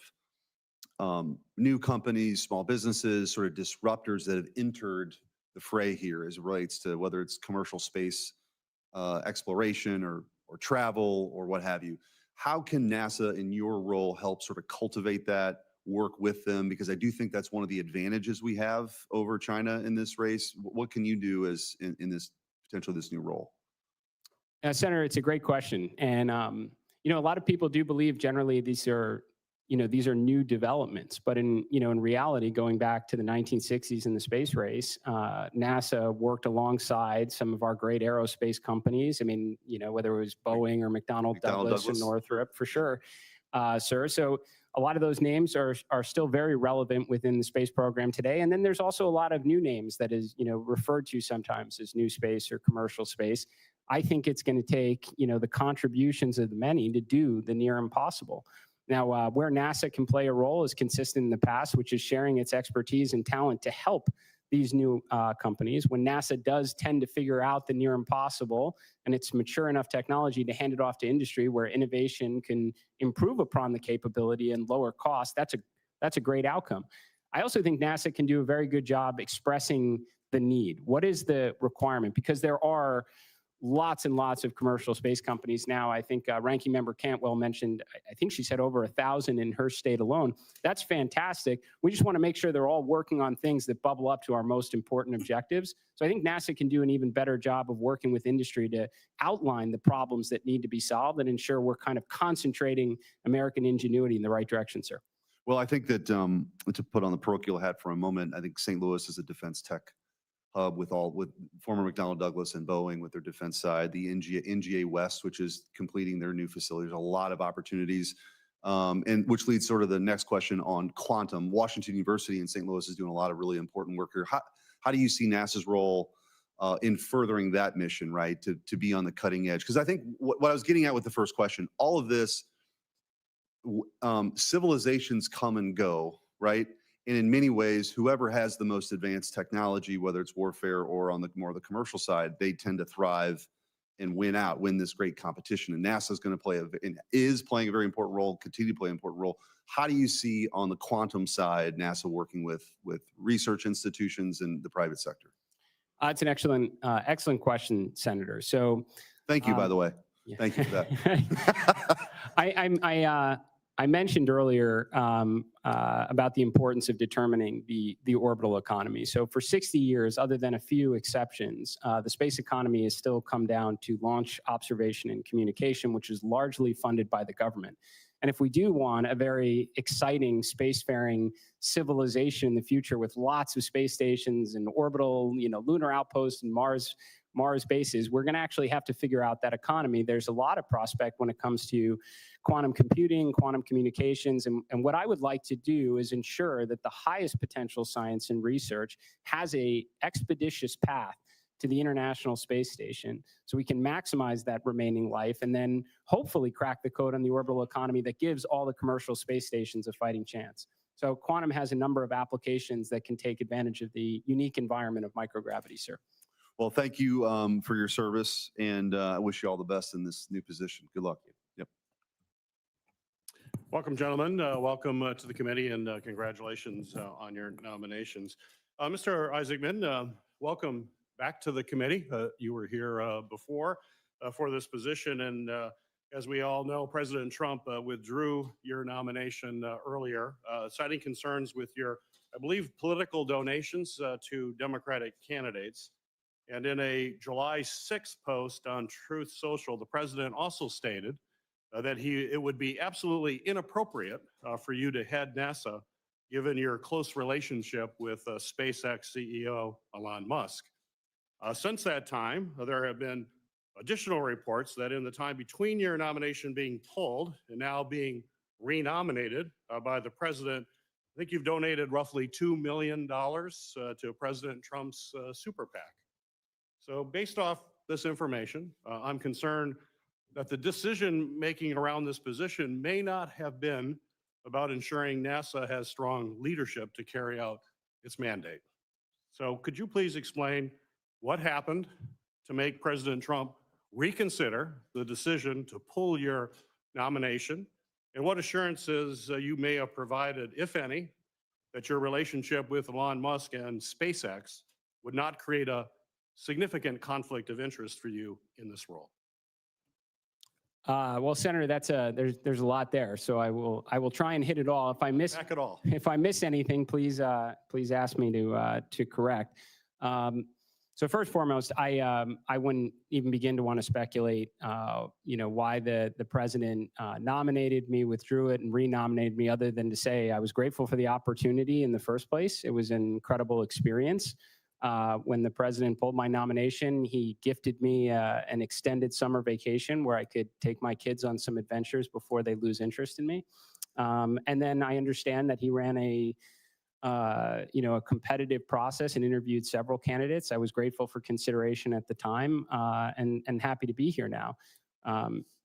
new companies, small businesses, sort of disruptors that have entered the fray here as it relates to whether it's commercial space exploration or travel or what have you. How can NASA, in your role, help sort of cultivate that, work with them? Because I do think that's one of the advantages we have over China in this race. What can you do as in this potentially this new role? Senator, it's a great question. And, a lot of people do believe generally these are new developments. But in reality, going back to the 1960s in the space race, NASA worked alongside some of our great aerospace companies. I mean, whether it was Boeing or McDonnell Douglas and Northrop, for sure. sir. So a lot of those names are still very relevant within the space program today. And then there's also a lot of new names that is, referred to sometimes as new space or commercial space. I think it's going to take, the contributions of the many to do the near impossible. Now, where NASA can play a role is consistent in the past, which is sharing its expertise and talent to help these new companies. When NASA does tend to figure out the near impossible and it's mature enough technology to hand it off to industry where innovation can improve upon the capability and lower cost, that's a great outcome. I also think NASA can do a very good job expressing the need. What is the requirement? Because there are lots and lots of commercial space companies now. I think Ranking Member Cantwell mentioned, I think she said over 1,000 in her state alone. That's fantastic. We just want to make sure they're all working on things that bubble up to our most important objectives. So I think NASA can do an even better job of working with industry to outline the problems that need to be solved and ensure we're kind of concentrating American ingenuity in the right direction, sir. Well, I think that to put on the parochial hat for a moment, I think St. Louis is a defense tech hub with former McDonnell Douglas and Boeing with their defense side, the NGA West, which is completing their new facilities, a lot of opportunities, and which leads sort of the next question on quantum. Washington University in St. Louis is doing a lot of really important work here. How do you see NASA's role in furthering that mission, right, to be on the cutting edge? Because I think what I was getting at with the first question, all of this, civilizations come and go, right? And in many ways, whoever has the most advanced technology, whether it's warfare or on the more the commercial side, they tend to thrive and win this great competition. And NASA is going to play and is playing a very important role, continue to play an important role. How do you see on the quantum side NASA working with research institutions and the private sector? It's an excellent question, Senator. So, thank you, by the way. Yeah. Thank you for that. I mentioned earlier about the importance of determining the orbital economy. So for 60 years, other than a few exceptions, the space economy has still come down to launch, observation, and communication, which is largely funded by the government. And if we do want a very exciting spacefaring civilization in the future with lots of space stations and orbital, lunar outposts and Mars bases, we're going to actually have to figure out that economy. There's a lot of prospect when it comes to quantum computing, quantum communications. And what I would like to do is ensure that the highest potential science and research has a expeditious path to the International Space Station so we can maximize that remaining life and then hopefully crack the code on the orbital economy that gives all the commercial space stations a fighting chance. So quantum has a number of applications that can take advantage of the unique environment of microgravity, sir. Well, thank you for your service, and I wish you all the best in this new position. Good luck. Yep. Welcome, gentlemen. Welcome to the committee, and congratulations on your nominations. Mr. Isaacman, welcome back to the committee. You were here before for this position, and as we all know, President Trump withdrew your nomination earlier, citing concerns with your, I believe, political donations to Democratic candidates. And in a July 6th post on Truth Social, the president also stated that it would be absolutely inappropriate for you to head NASA, given your close relationship with SpaceX CEO Elon Musk. Since that time, there have been additional reports that in the time between your nomination being pulled and now being renominated by the president, I think you've donated roughly $2 million to President Trump's super PAC. So based off this information, I'm concerned that the decision-making around this position may not have been about ensuring NASA has strong leadership to carry out its mandate. So could you please explain what happened to make President Trump reconsider the decision to pull your nomination, and what assurances you may have provided, if any, that your relationship with Elon Musk and SpaceX would not create a significant conflict of interest for you in this role? Well, Senator, there's a lot there, so I will try and hit it all. If I miss anything, please ask me to correct. So first and foremost, I wouldn't even begin to want to speculate, why the president nominated me, withdrew it, and renominated me, other than to say I was grateful for the opportunity in the first place. It was an incredible experience. when the president pulled my nomination, he gifted me an extended summer vacation where I could take my kids on some adventures before they lose interest in me. And then I understand that he ran a competitive process and interviewed several candidates. I was grateful for consideration at the time, and happy to be here now.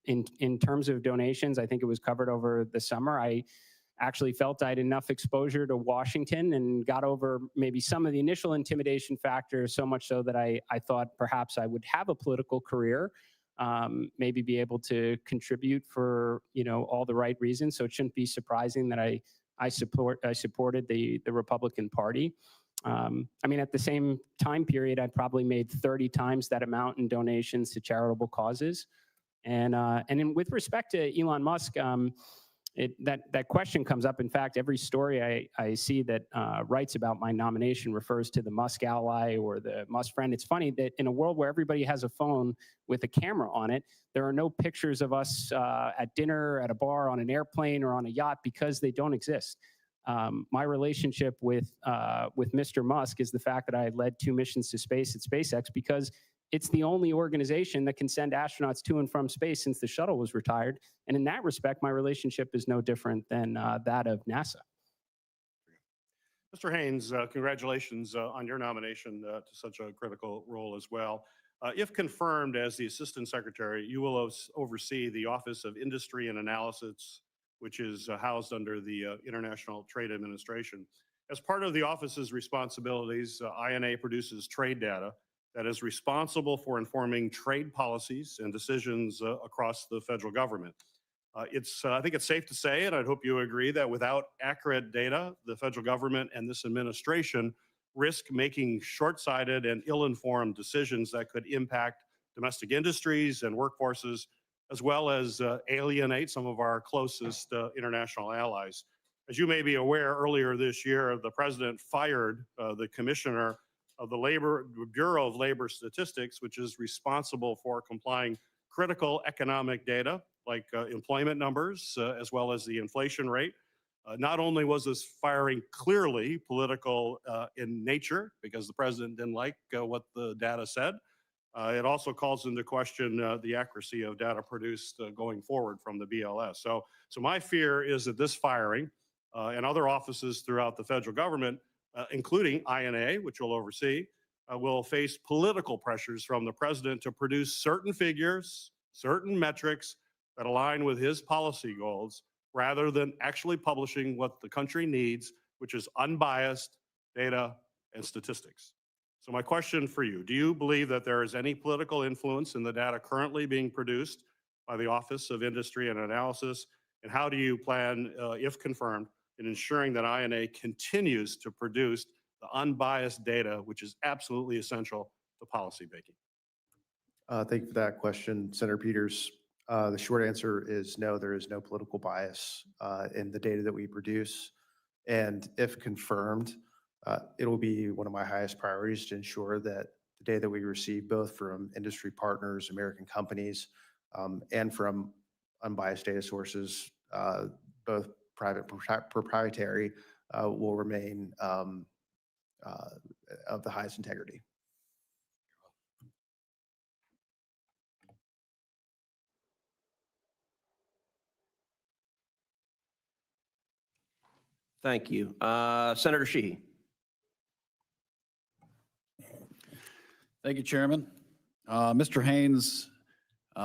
In terms of donations, I think it was covered over the summer. I actually felt I had enough exposure to Washington and got over maybe some of the initial intimidation factors, so much so that I thought perhaps I would have a political career, maybe be able to contribute for all the right reasons. So it shouldn't be surprising that I supported the Republican Party. I mean, at the same time period, I probably made 30 times that amount in donations to charitable causes. With respect to Elon Musk, that question comes up. In fact, every story I see that writes about my nomination refers to the Musk ally or the Musk friend. It's funny that in a world where everybody has a phone with a camera on it, there are no pictures of us at dinner, at a bar, on an airplane, or on a yacht because they don't exist. My relationship with Mr. Musk is the fact that I led 2 missions to space at SpaceX because it's the only organization that can send astronauts to and from space since the shuttle was retired. And in that respect, my relationship is no different than that of NASA. Mr. Haynes, congratulations on your nomination to such a critical role as well. If confirmed as the Assistant Secretary, you will oversee the Office of Industry and Analysis, which is housed under the International Trade Administration. As part of the office's responsibilities, INA produces trade data that is responsible for informing trade policies and decisions across the federal government. I think it's safe to say, and I hope you agree, that without accurate data, the federal government and this administration risk making short-sighted and ill-informed decisions that could impact domestic industries and workforces, as well as alienate some of our closest international allies. As you may be aware, earlier this year, the president fired the commissioner of the Bureau of Labor Statistics, which is responsible for complying critical economic data like employment numbers, as well as the inflation rate. Not only was this firing clearly political in nature, because the president didn't like what the data said, it also calls into question the accuracy of data produced going forward from the BLS. So my fear is that this firing and other offices throughout the federal government, including INA, which will oversee, will face political pressures from the president to produce certain figures, certain metrics that align with his policy goals, rather than actually publishing what the country needs, which is unbiased data and statistics. So my question for you, do you believe that there is any political influence in the data currently being produced by the Office of Industry and Analysis? And how do you plan, if confirmed, in ensuring that INA continues to produce the unbiased data, which is absolutely essential to policy making? Thank you for that question, Senator Peters. The short answer is no, there is no political bias in the data that we produce. And if confirmed, it will be one of my highest priorities to ensure that the data that we receive, both from industry partners, American companies, and from unbiased data sources, both private proprietary, will remain of the highest integrity. Thank you. Senator Sheehy. Thank you, Chairman. Mr. Haynes,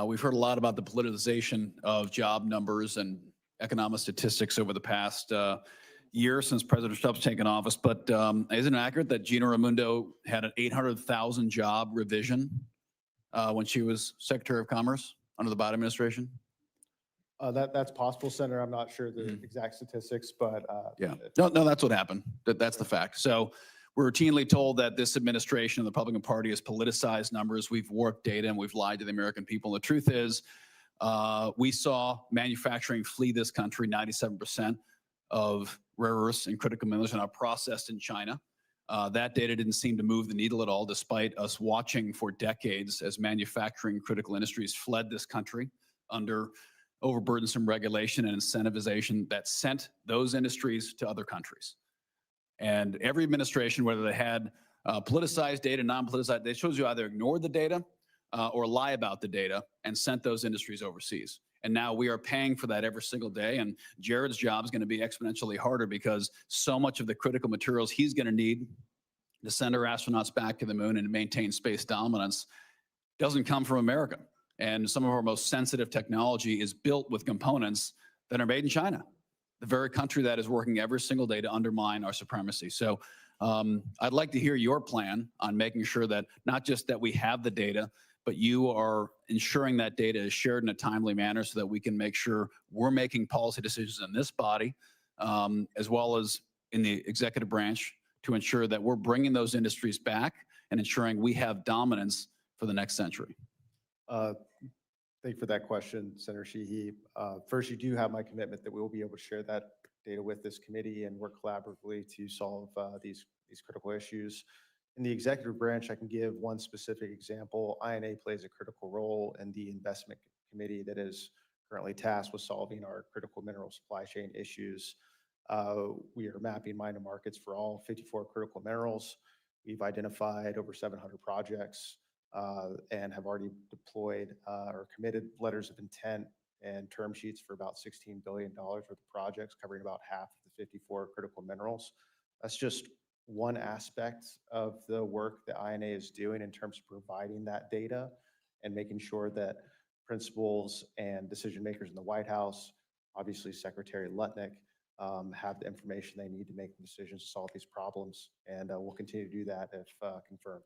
we've heard a lot about the politicization of job numbers and economic statistics over the past year since President Trump's taken office. But isn't it accurate that Gina Raimondo had an 800,000 job revision when she was Secretary of Commerce under the Biden administration? That's possible, Senator. I'm not sure the exact statistics, but yeah, no, that's what happened. That's the fact. So we're routinely told that this administration and the Republican Party has politicized numbers. We've warped data and we've lied to the American people. And the truth is, we saw manufacturing flee this country. 97% of rare earths and critical minerals are now processed in China. That data didn't seem to move the needle at all, despite us watching for decades as manufacturing critical industries fled this country under overburdensome regulation and incentivization that sent those industries to other countries. And every administration, whether they had Politicized data, non-politicized, they shows you either ignored the data or lie about the data and sent those industries overseas. And now we are paying for that every single day. And Jared's job is going to be exponentially harder because so much of the critical materials he's going to need to send our astronauts back to the moon and to maintain space dominance doesn't come from America. And some of our most sensitive technology is built with components that are made in China, the very country that is working every single day to undermine our supremacy. So I'd like to hear your plan on making sure that not just that we have the data, but you are ensuring that data is shared in a timely manner so that we can make sure we're making policy decisions in this body, as well as in the executive branch, to ensure that we're bringing those industries back and ensuring we have dominance for the next century. Thank you for that question, Senator Sheehy. First, you do have my commitment that we will be able to share that data with this committee and work collaboratively to solve these critical issues. In the executive branch, I can give one specific example. INA plays a critical role in the investment committee that is currently tasked with solving our critical mineral supply chain issues. We are mapping mine to markets for all 54 critical minerals. We've identified over 700 projects and have already deployed or committed letters of intent and term sheets for about $16 billion worth of projects covering about half of the 54 critical minerals. That's just one aspect of the work that INA is doing in terms of providing that data and making sure that principals and decision makers in the White House, obviously Secretary Lutnick, have the information they need to make the decisions to solve these problems. And we'll continue to do that if confirmed.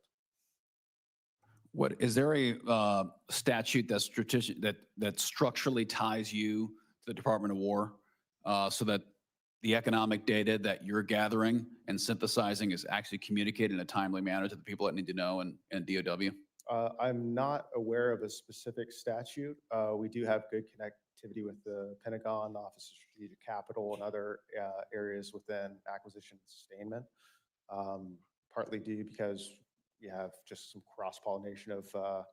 What is there a statute that's that structurally ties you to the Department of War so that the economic data that you're gathering and synthesizing is actually communicated in a timely manner to the people that need to know and DOW? I'm not aware of a specific statute. We do have good connectivity with the Pentagon, the Office of Strategic Capital, and other areas within acquisition and sustainment, partly due because we have just some cross-pollination of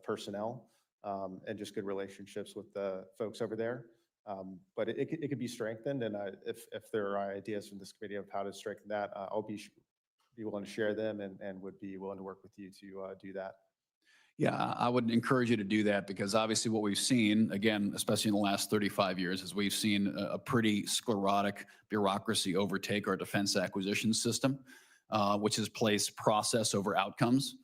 personnel and just good relationships with the folks over there. But it could be strengthened, and if there are ideas from this committee of how to strengthen that, I'll be willing to share them and would be willing to work with you to do that. Yeah, I would encourage you to do that because obviously what we've seen, again, especially in the last 35 years, is we've seen a pretty sclerotic bureaucracy overtake our defense acquisition system, which has placed process over outcomes.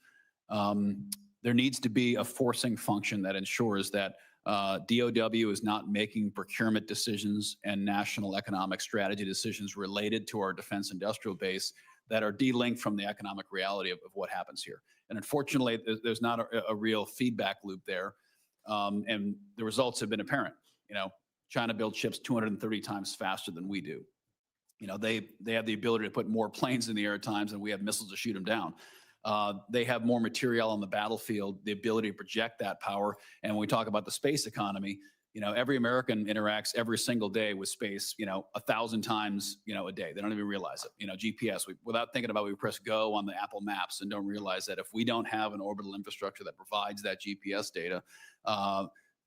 There needs to be a forcing function that ensures that DOW is not making procurement decisions and national economic strategy decisions related to our defense industrial base that are de-linked from the economic reality of what happens here. And unfortunately, there's not a real feedback loop there. And the results have been apparent. You know, China builds ships 230 times faster than we do. You know, they have the ability to put more planes in the air at times than we have missiles to shoot them down. They have more material on the battlefield, the ability to project that power. And when we talk about the space economy, you know, every American interacts every single day with space, you know, 1,000 times, you know, a day. They don't even realize it. You know, GPS, without thinking about it, we press go on the Apple Maps and don't realize that if we don't have an orbital infrastructure that provides that GPS data,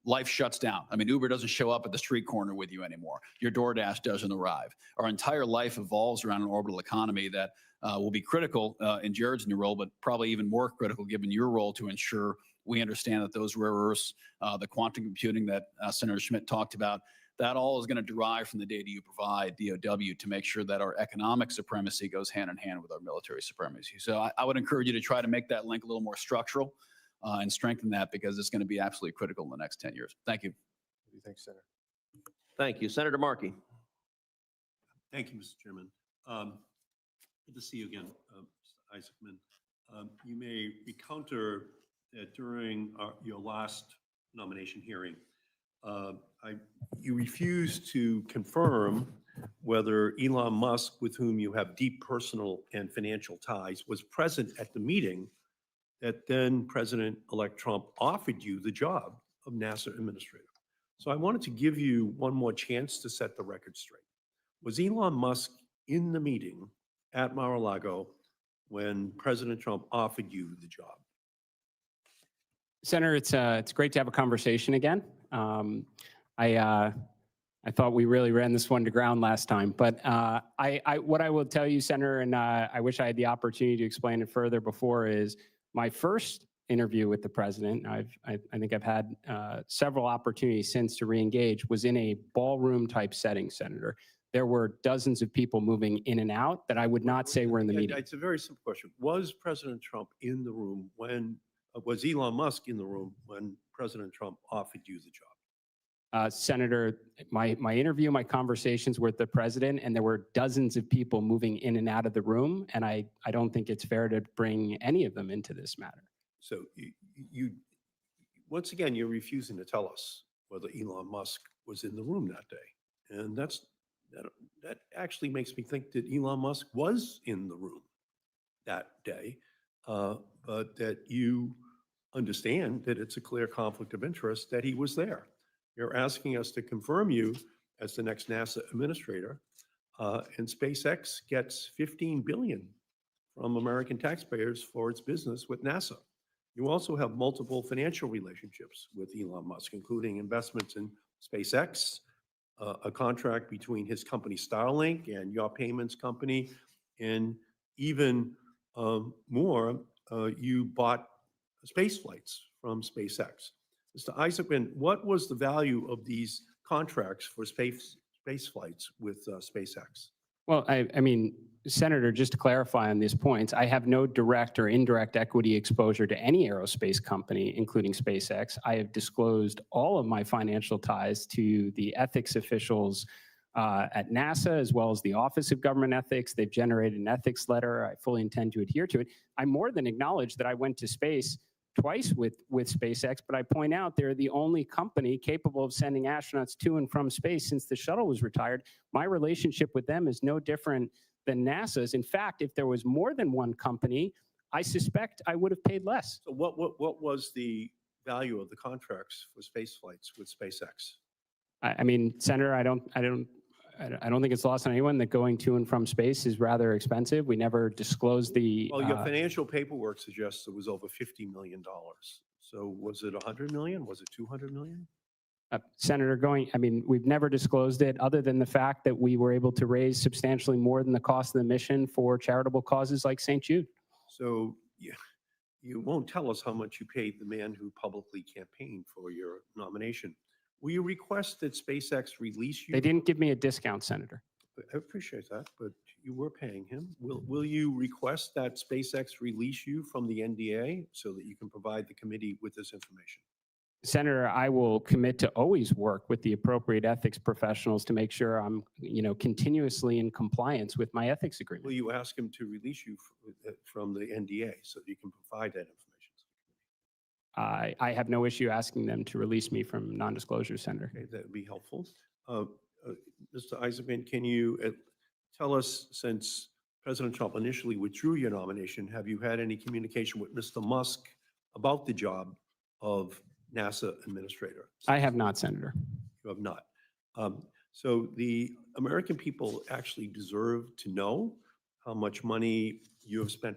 life shuts down. I mean, Uber doesn't show up at the street corner with you anymore. Your DoorDash doesn't arrive. Our entire life evolves around an orbital economy that will be critical in Jared's new role, but probably even more critical given your role to ensure we understand that those rare earths, the quantum computing that Senator Schmidt talked about, that all is going to derive from the data you provide, DOW, to make sure that our economic supremacy goes hand in hand with our military supremacy. So I would encourage you to try to make that link a little more structural and strengthen that because it's going to be absolutely critical in the next 10 years. Thank you. Thanks, Senator. Thank you. Senator Markey. Thank you, Mr. Chairman. Good to see you again, Mr. Isaacman. You may encounter that during your last nomination hearing, you refused to confirm whether Elon Musk, with whom you have deep personal and financial ties, was present at the meeting that then President-elect Trump offered you the job of NASA administrator. So I wanted to give you one more chance to set the record straight. Was Elon Musk in the meeting at Mar-a-Lago when President Trump offered you the job? Senator, it's great to have a conversation again. I I thought we really ran this one to ground last time, but what I will tell you, Senator, and I wish I had the opportunity to explain it further before, is my first interview with the president, I think I've had several opportunities since to reengage, was in a ballroom type setting, Senator. There were dozens of people moving in and out that I would not say were in the Yeah, meeting. It's a very simple question. Was President Trump in the room when, was Elon Musk in the room when President Trump offered you the job? Senator, my interview, my conversations with the president, and there were dozens of people moving in and out of the room, and I don't think it's fair to bring any of them into this matter. So once again, you're refusing to tell us whether Elon Musk was in the room that day. And that actually makes me think that Elon Musk was in the room that day, but that you understand that it's a clear conflict of interest that he was there. You're asking us to confirm you as the next NASA administrator, and SpaceX gets $15 billion from American taxpayers for its business with NASA. You also have multiple financial relationships with Elon Musk, including investments in SpaceX, a contract between his company Starlink and your payments company, and even more, you bought space flights from SpaceX. Mr. Isaacman, what was the value of these contracts for space flights with SpaceX? Well, I mean, Senator, just to clarify on these points, I have no direct or indirect equity exposure to any aerospace company, including SpaceX. I have disclosed all of my financial ties to the ethics officials at NASA, as well as the Office of Government Ethics. They've generated an ethics letter. I fully intend to adhere to it. I more than acknowledge that I went to space twice with SpaceX, but I point out they're the only company capable of sending astronauts to and from space since the shuttle was retired. My relationship with them is no different than NASA's. In fact, if there was more than one company, I suspect I would have paid less. So what was the value of the contracts for space flights with SpaceX? I mean, Senator, I don't think it's lost on anyone that going to and from space is rather expensive. We never disclosed the. Well, your financial paperwork suggests it was over $50 million. So was it 100 million? Was it 200 million? Senator, we've never disclosed it other than the fact that we were able to raise substantially more than the cost of the mission for charitable causes like St. Jude. So you won't tell us how much you paid the man who publicly campaigned for your nomination. Will you request that SpaceX release you? They didn't give me a discount, Senator. I appreciate that, but you were paying him. Will you request that SpaceX release you from the NDA so that you can provide the committee with this information? Senator, I will commit to always work with the appropriate ethics professionals to make sure I'm, continuously in compliance with my ethics agreement. Will you ask him to release you from the NDA so that you can provide that information? I have no issue asking them to release me from non-disclosure, Senator. Okay, that would be helpful. Mr. Isaacman, can you tell us, since President Trump initially withdrew your nomination, have you had any communication with Mr. Musk about the job of NASA administrator? I have not, Senator. You have not. So the American people actually deserve to know how much money you have spent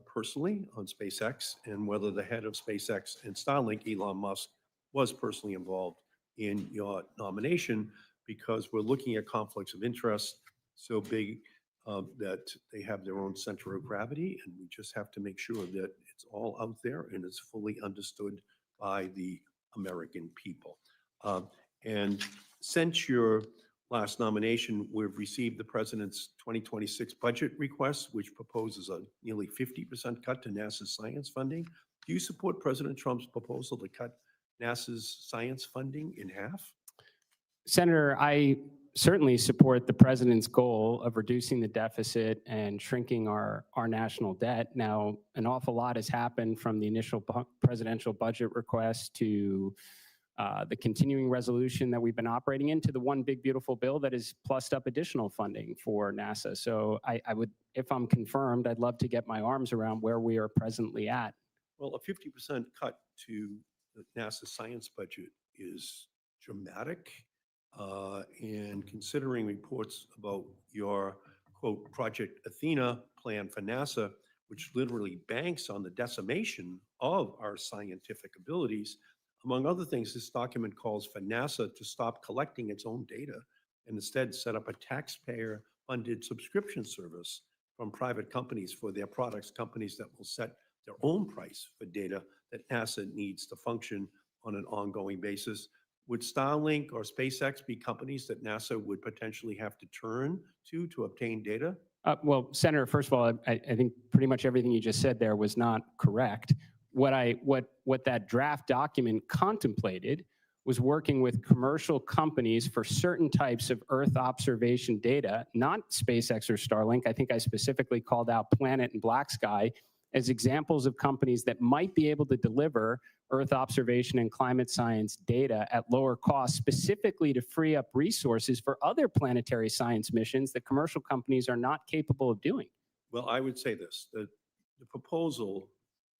personally on SpaceX, and whether the head of SpaceX and Starlink, Elon Musk, was personally involved in your nomination, because we're looking at conflicts of interest so big that they have their own center of gravity, and we just have to make sure that it's all out there and it's fully understood by the American people. And since your last nomination, we've received the president's 2026 budget request, which proposes a nearly 50% cut to NASA's science funding. Do you support President Trump's proposal to cut NASA's science funding in half? Senator, I certainly support the president's goal of reducing the deficit and shrinking our national debt. Now, an awful lot has happened from the initial presidential budget request to the continuing resolution that we've been operating into the one big beautiful bill that has plussed up additional funding for NASA. So I would, if I'm confirmed, I'd love to get my arms around where we are presently at. Well, a 50% cut to the NASA science budget is dramatic. And considering reports about your, quote, Project Athena plan for NASA, which literally banks on the decimation of our scientific abilities, Among other things, this document calls for NASA to stop collecting its own data and instead set up a taxpayer-funded subscription service from private companies for their products, companies that will set their own price for data that NASA needs to function on an ongoing basis. Would Starlink or SpaceX be companies that NASA would potentially have to turn to obtain data? Well, Senator, first of all, I think pretty much everything you just said there was not correct. What that draft document contemplated was working with commercial companies for certain types of Earth observation data, not SpaceX or Starlink. I think I specifically called out Planet and Black Sky as examples of companies that might be able to deliver Earth observation and climate science data at lower cost, specifically to free up resources for other planetary science missions that commercial companies are not capable of doing. Well, I would say this, that the proposal,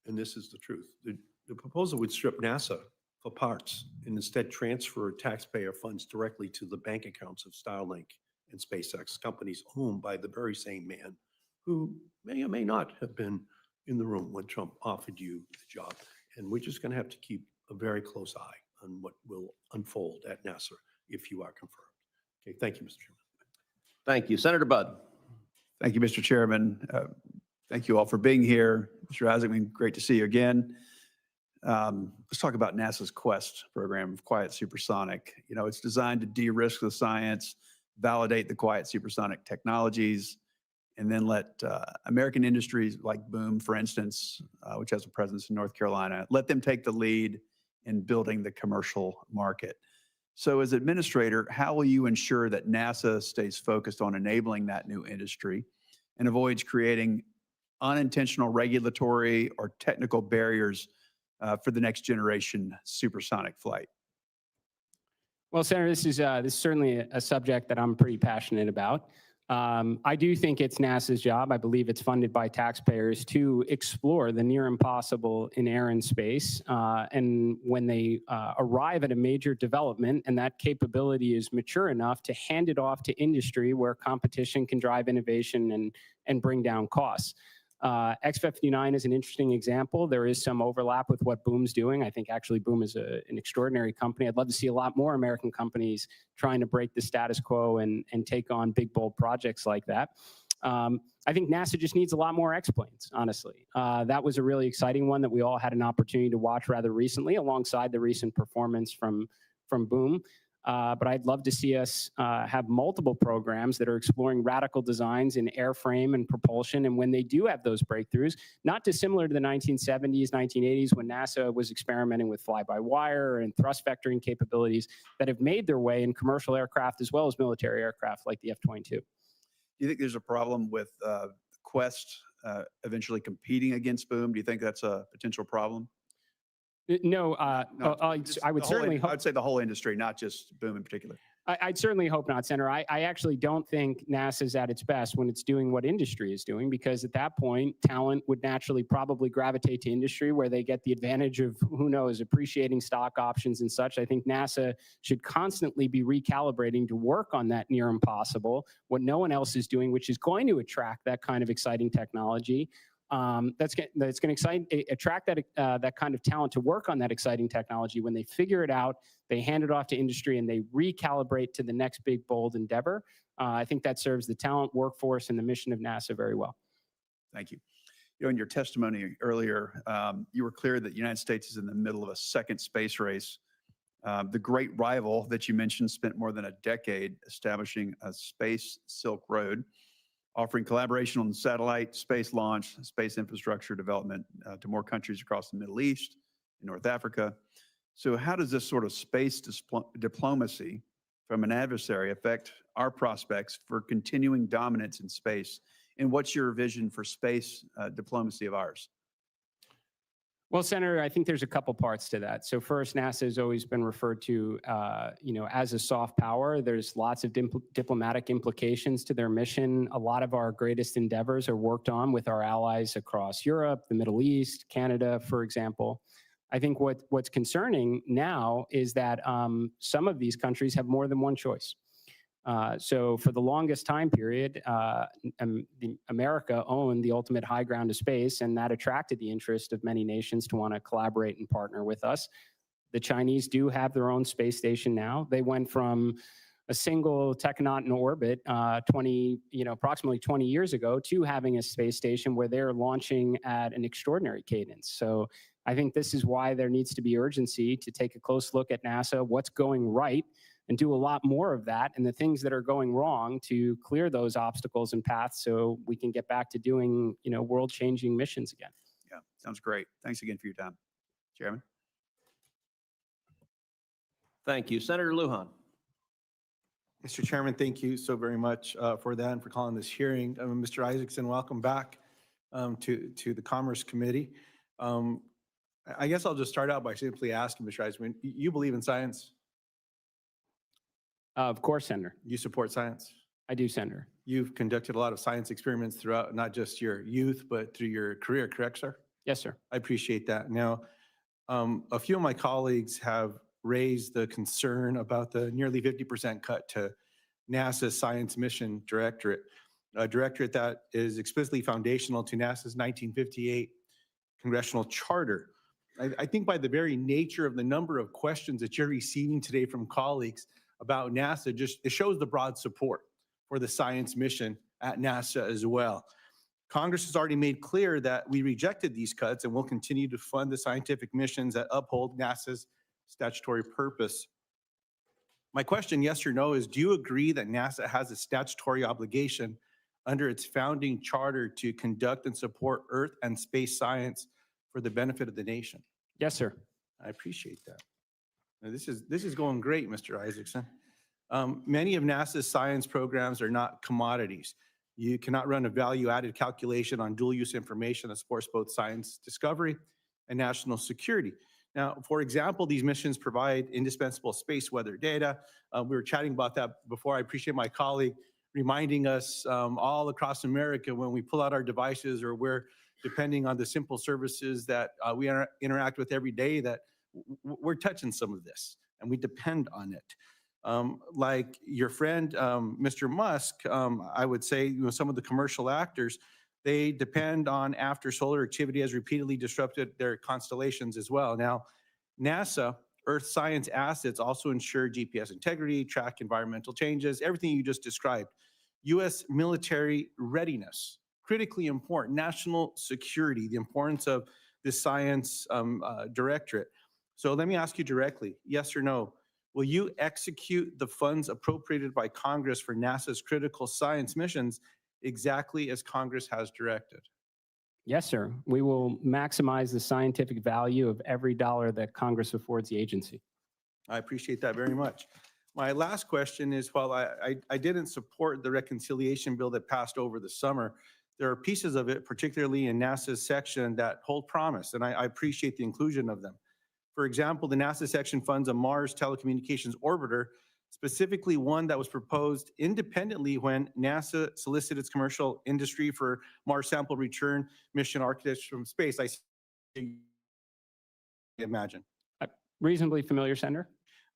and this is the truth, the proposal would strip NASA for parts and instead transfer taxpayer funds directly to the bank accounts of Starlink and SpaceX, companies owned by the very same man who may or may not have been in the room when Trump offered you the job. And we're just going to have to keep a very close eye on what will unfold at NASA if you are confirmed. Okay, thank you, Mr. Chairman. Thank you. Senator Budd. Thank you, Mr. Chairman. Thank you all for being here. Mr. Isaacman, great to see you again. Let's talk about NASA's QUEST program of quiet supersonic. You know, it's designed to de-risk the science, validate the quiet supersonic technologies, and then let American industries like Boom, for instance, which has a presence in North Carolina, let them take the lead in building the commercial market. So as administrator, how will you ensure that NASA stays focused on enabling that new industry and avoids creating unintentional regulatory or technical barriers for the next generation supersonic flight? Well, Senator, this is certainly a subject that I'm pretty passionate about. I do think it's NASA's job. I believe it's funded by taxpayers to explore the near impossible in air and space. And when they arrive at a major development and that capability is mature enough to hand it off to industry where competition can drive innovation and bring down costs. X-59 is an interesting example. There is some overlap with what Boom's doing. I think actually Boom is an extraordinary company. I'd love to see a lot more American companies trying to break the status quo and take on big, bold projects like that. I think NASA just needs a lot more X-planes, honestly. That was a really exciting one that we all had an opportunity to watch rather recently alongside the recent performance from Boom. But I'd love to see us have multiple programs that are exploring radical designs in airframe and propulsion. And when they do have those breakthroughs, not dissimilar to the 1970s, 1980s, when NASA was experimenting with fly-by-wire and thrust vectoring capabilities that have made their way in commercial aircraft as well as military aircraft like the F-22. Do you think there's a problem with Quest eventually competing against Boom? Do you think that's a potential problem? No, No, I would certainly hope. I'd say the whole industry, not just Boom in particular. I'd certainly hope not, Senator. I actually don't think NASA's at its best when it's doing what industry is doing, because at that point, talent would naturally probably gravitate to industry where they get the advantage of, who knows, appreciating stock options and such. I think NASA should constantly be recalibrating to work on that near impossible, what no one else is doing, which is going to attract that kind of exciting technology. That's going to attract that kind of talent to work on that exciting technology. When they figure it out, they hand it off to industry and they recalibrate to the next big, bold endeavor. I think that serves the talent, workforce, and the mission of NASA very well. Thank you. You know, in your testimony earlier, you were clear that the United States is in the middle of a second space race. The great rival that you mentioned spent more than a decade establishing a space Silk Road, offering collaboration on satellite, space launch, space infrastructure development to more countries across the Middle East and North Africa. So how does this sort of space diplomacy from an adversary affect our prospects for continuing dominance in space? And what's your vision for space diplomacy of ours? Well, Senator, I think there's a couple parts to that. So first, NASA has always been referred to, as a soft power. There's lots of diplomatic implications to their mission. A lot of our greatest endeavors are worked on with our allies across Europe, the Middle East, Canada, for example. I think what's concerning now is that some of these countries have more than one choice. So for the longest time period, America owned the ultimate high ground of space, and that attracted the interest of many nations to want to collaborate and partner with us. The Chinese do have their own space station now. They went from a single technaut in orbit approximately 20 years ago to having a space station where they're launching at an extraordinary cadence. So I think this is why there needs to be urgency to take a close look at NASA, what's going right, and do a lot more of that, and the things that are going wrong to clear those obstacles and paths so we can get back to doing, world-changing missions again. Yeah, sounds great. Thanks again for your time. Chairman? Thank you. Senator Lujan. Mr. Chairman, thank you so very much for that and for calling this hearing. Mr. Isaacson, welcome back to the Commerce Committee. I guess I'll just start out by simply asking, Mr. Isaacman, you believe in science? Of course, Senator. You support science? I do, Senator. You've conducted a lot of science experiments throughout not just your youth, but through your career, correct, sir? Yes, sir. I appreciate that. Now, a few of my colleagues have raised the concern about the nearly 50% cut to NASA's Science Mission Directorate, a directorate that is explicitly foundational to NASA's 1958 congressional charter. I think by the very nature of the number of questions that you're receiving today from colleagues about NASA, it shows the broad support for the science mission at NASA as well. Congress has already made clear that we rejected these cuts and will continue to fund the scientific missions that uphold NASA's statutory purpose. My question, yes or no, is do you agree that NASA has a statutory obligation under its founding charter to conduct and support Earth and space science for the benefit of the nation? Yes, sir. I appreciate that. Now, this is going great, Mr. Isaacson. Many of NASA's science programs are not commodities. You cannot run a value-added calculation on dual-use information that supports both science discovery and national security. Now, for example, these missions provide indispensable space weather data. We were chatting about that before. I appreciate my colleague reminding us all across America when we pull out our devices or we're depending on the simple services that we interact with every day that we're touching some of this and we depend on it. Like your friend, Mr. Musk, I would say some of the commercial actors, they depend on after solar activity has repeatedly disrupted their constellations as well. Now, NASA, Earth science assets also ensure GPS integrity, track environmental changes, everything you just described. U.S. military readiness, critically important, national security, the importance of the science directorate. So let me ask you directly, yes or no, will you execute the funds appropriated by Congress for NASA's critical science missions exactly as Congress has directed? Yes, sir. We will maximize the scientific value of every dollar that Congress affords the agency. I appreciate that very much. My last question is, while I didn't support the reconciliation bill that passed over the summer, there are pieces of it, particularly in NASA's section, that hold promise, and I appreciate the inclusion of them. For example, the NASA section funds a Mars telecommunications orbiter, specifically one that was proposed independently when NASA solicited its commercial industry for Mars sample return mission architecture from space. I imagine. Reasonably familiar, Senator.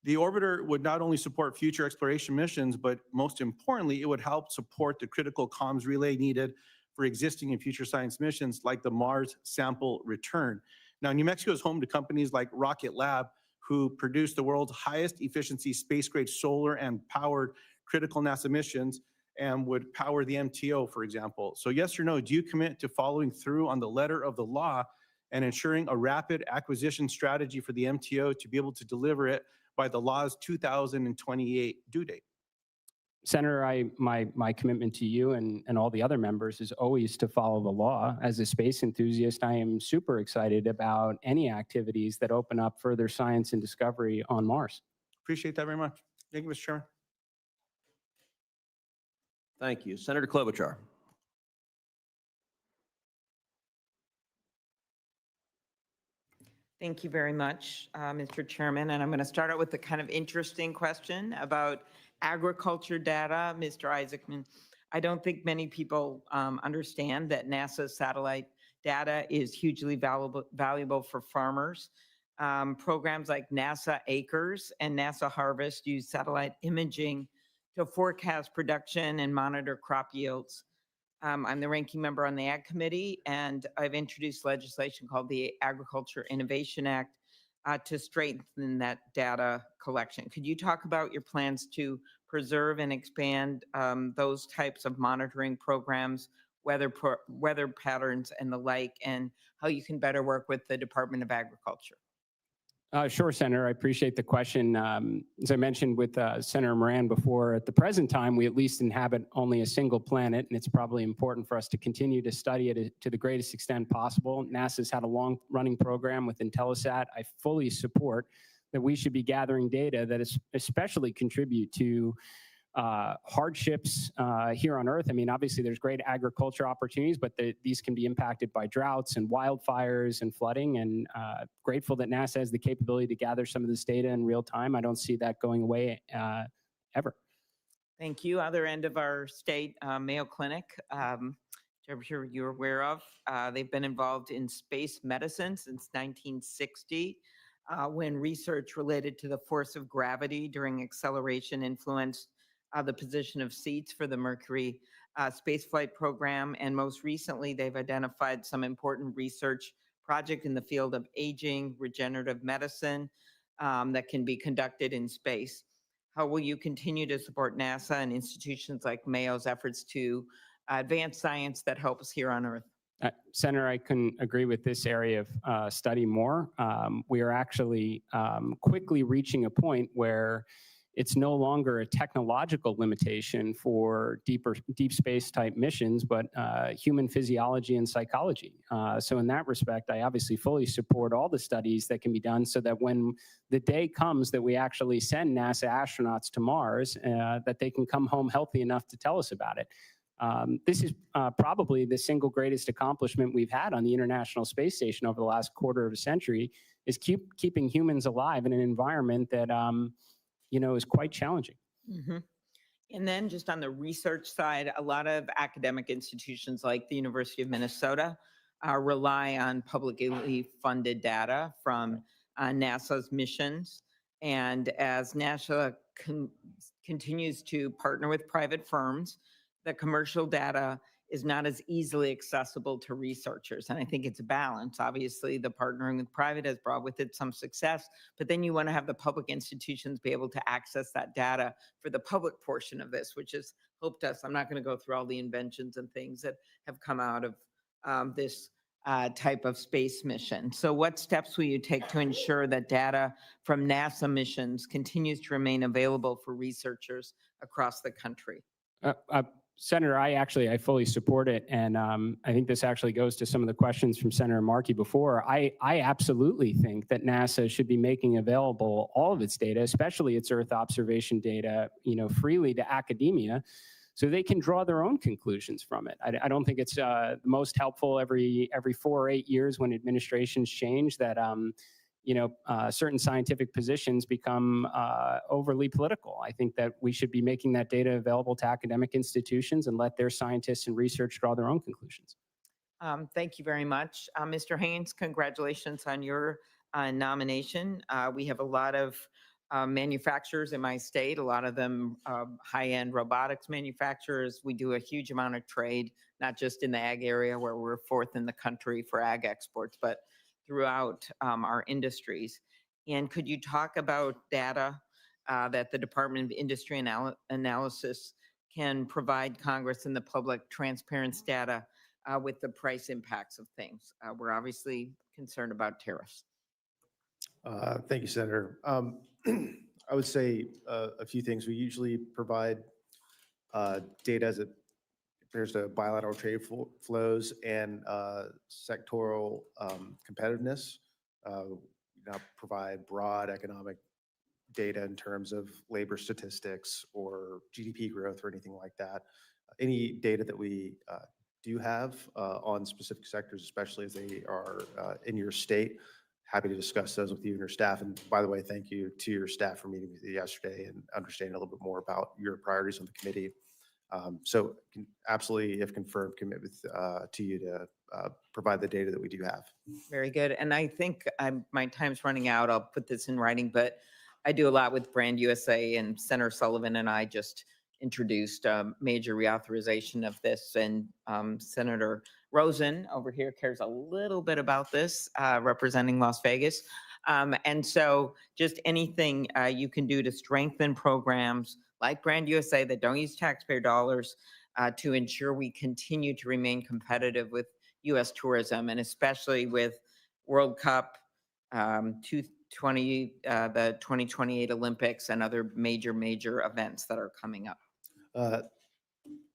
The orbiter would not only support future exploration missions, but most importantly, it would help support the critical comms relay needed for existing and future science missions like the Mars sample return. Now, New Mexico is home to companies like Rocket Lab, who produce the world's highest efficiency space-grade solar and powered critical NASA missions and would power the MTO, for example. So yes or no, do you commit to following through on the letter of the law and ensuring a rapid acquisition strategy for the MTO to be able to deliver it by the law's 2028 due date? Senator, my commitment to you and all the other members is always to follow the law. As a space enthusiast, I am super excited about any activities that open up further science and discovery on Mars. Appreciate that very much. Thank you, Mr. Chairman. Thank you. Senator Klobuchar. Thank you very much, Mr. Chairman. And I'm going to start out with a kind of interesting question about agriculture data. Mr. Isaacman, I don't think many people understand that NASA's satellite data is hugely valuable for farmers. Programs like NASA Acres and NASA Harvest use satellite imaging to forecast production and monitor crop yields. I'm the ranking member on the Ag Committee, and I've introduced legislation called the Agriculture Innovation Act to strengthen that data collection. Could you talk about your plans to preserve and expand those types of monitoring programs, weather patterns and the like, and how you can better work with the Department of Agriculture? Sure, Senator. I appreciate the question. As I mentioned with Senator Moran before, at the present time, we at least inhabit only a single planet, and it's probably important for us to continue to study it to the greatest extent possible. NASA's had a long-running program with Intelsat. I fully support that we should be gathering data that especially contribute to hardships here on Earth. I mean, obviously there's great agriculture opportunities, but these can be impacted by droughts and wildfires and flooding, and grateful that NASA has the capability to gather some of this data in real time. I don't see that going away ever. Thank you. Other end of our state, Mayo Clinic, I'm sure you're aware of. They've been involved in space medicine since 1960, when research related to the force of gravity during acceleration influenced the position of seats for the Mercury spaceflight program. And most recently, they've identified some important research project in the field of aging, regenerative medicine that can be conducted in space. How will you continue to support NASA and institutions like Mayo's efforts to advance science that helps here on Earth? Senator, I couldn't agree with this area of study more. We are actually quickly reaching a point where it's no longer a technological limitation for deep space type missions, but human physiology and psychology. So in that respect, I obviously fully support all the studies that can be done so that when the day comes that we actually send NASA astronauts to Mars, that they can come home healthy enough to tell us about it. This is probably the single greatest accomplishment we've had on the International Space Station over the last quarter of a century, is keeping humans alive in an environment that is quite challenging. Mm-hmm. And then just on the research side, a lot of academic institutions like the University of Minnesota rely on publicly funded data from NASA's missions. And as NASA continues to partner with private firms, the commercial data is not as easily accessible to researchers. And I think it's a balance. Obviously, the partnering with private has brought with it some success, but then you want to have the public institutions be able to access that data for the public portion of this, which has helped us. I'm not going to go through all the inventions and things that have come out of this type of space mission. So what steps will you take to ensure that data from NASA missions continues to remain available for researchers across the country? Senator, I fully support it. And I think this actually goes to some of the questions from Senator Markey before. I absolutely think that NASA should be making available all of its data, especially its Earth observation data, freely to academia, so they can draw their own conclusions from it. I don't think it's the most helpful every 4 or 8 years when administrations change that certain scientific positions become overly political. I think that we should be making that data available to academic institutions and let their scientists and research draw their own conclusions. Thank you very much. Mr. Haynes, congratulations on your nomination. We have a lot of manufacturers in my state, a lot of them high-end robotics manufacturers. We do a huge amount of trade, not just in the ag area where we're fourth in the country for ag exports, but throughout our industries. And could you talk about data that the Department of Industry Analysis can provide Congress and the public, transparency data with the price impacts of things? We're obviously concerned about tariffs. Thank you, Senator. I would say a few things. We usually provide data as it appears to bilateral trade flows and sectoral competitiveness. We now provide broad economic data in terms of labor statistics or GDP growth or anything like that. Any data that we do have on specific sectors, especially as they are in your state, happy to discuss those with you and your staff. And by the way, thank you to your staff for meeting with you yesterday and understanding a little bit more about your priorities on the committee. So absolutely, if confirmed, commit to you to provide the data that we do have. Very good. And I think my time's running out. I'll put this in writing, but I do a lot with Brand USA, and Senator Sullivan and I just introduced a major reauthorization of this. And Senator Rosen over here cares a little bit about this, representing Las Vegas. And so just anything you can do to strengthen programs like Brand USA that don't use taxpayer dollars to ensure we continue to remain competitive with U.S. tourism, and especially with World Cup, 2020, the 2028 Olympics, and other major events that are coming up.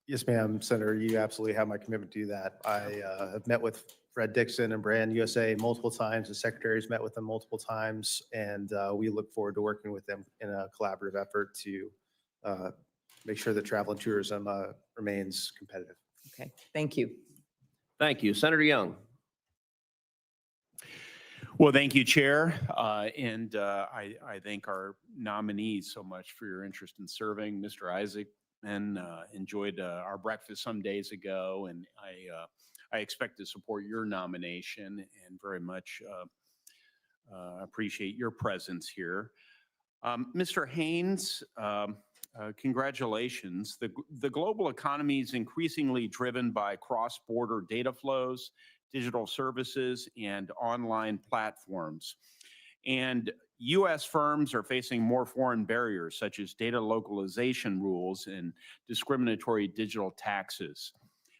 Yes, ma'am, Senator, you absolutely have my commitment to do that. I have met with Fred Dixon and Brand USA multiple times. The secretary's met with them multiple times, and we look forward to working with them in a collaborative effort to make sure that travel and tourism remains competitive. Okay, thank you. Thank you. Senator Young. Well, thank you, Chair. And I thank our nominees so much for your interest in serving. Mr. Isaacman enjoyed our breakfast some days ago, and I expect to support your nomination and very much appreciate your presence here. Mr. Haynes, congratulations. The global economy is increasingly driven by cross-border data flows, digital services, and online platforms. And U.S. firms are facing more foreign barriers, such as data localization rules and discriminatory digital taxes.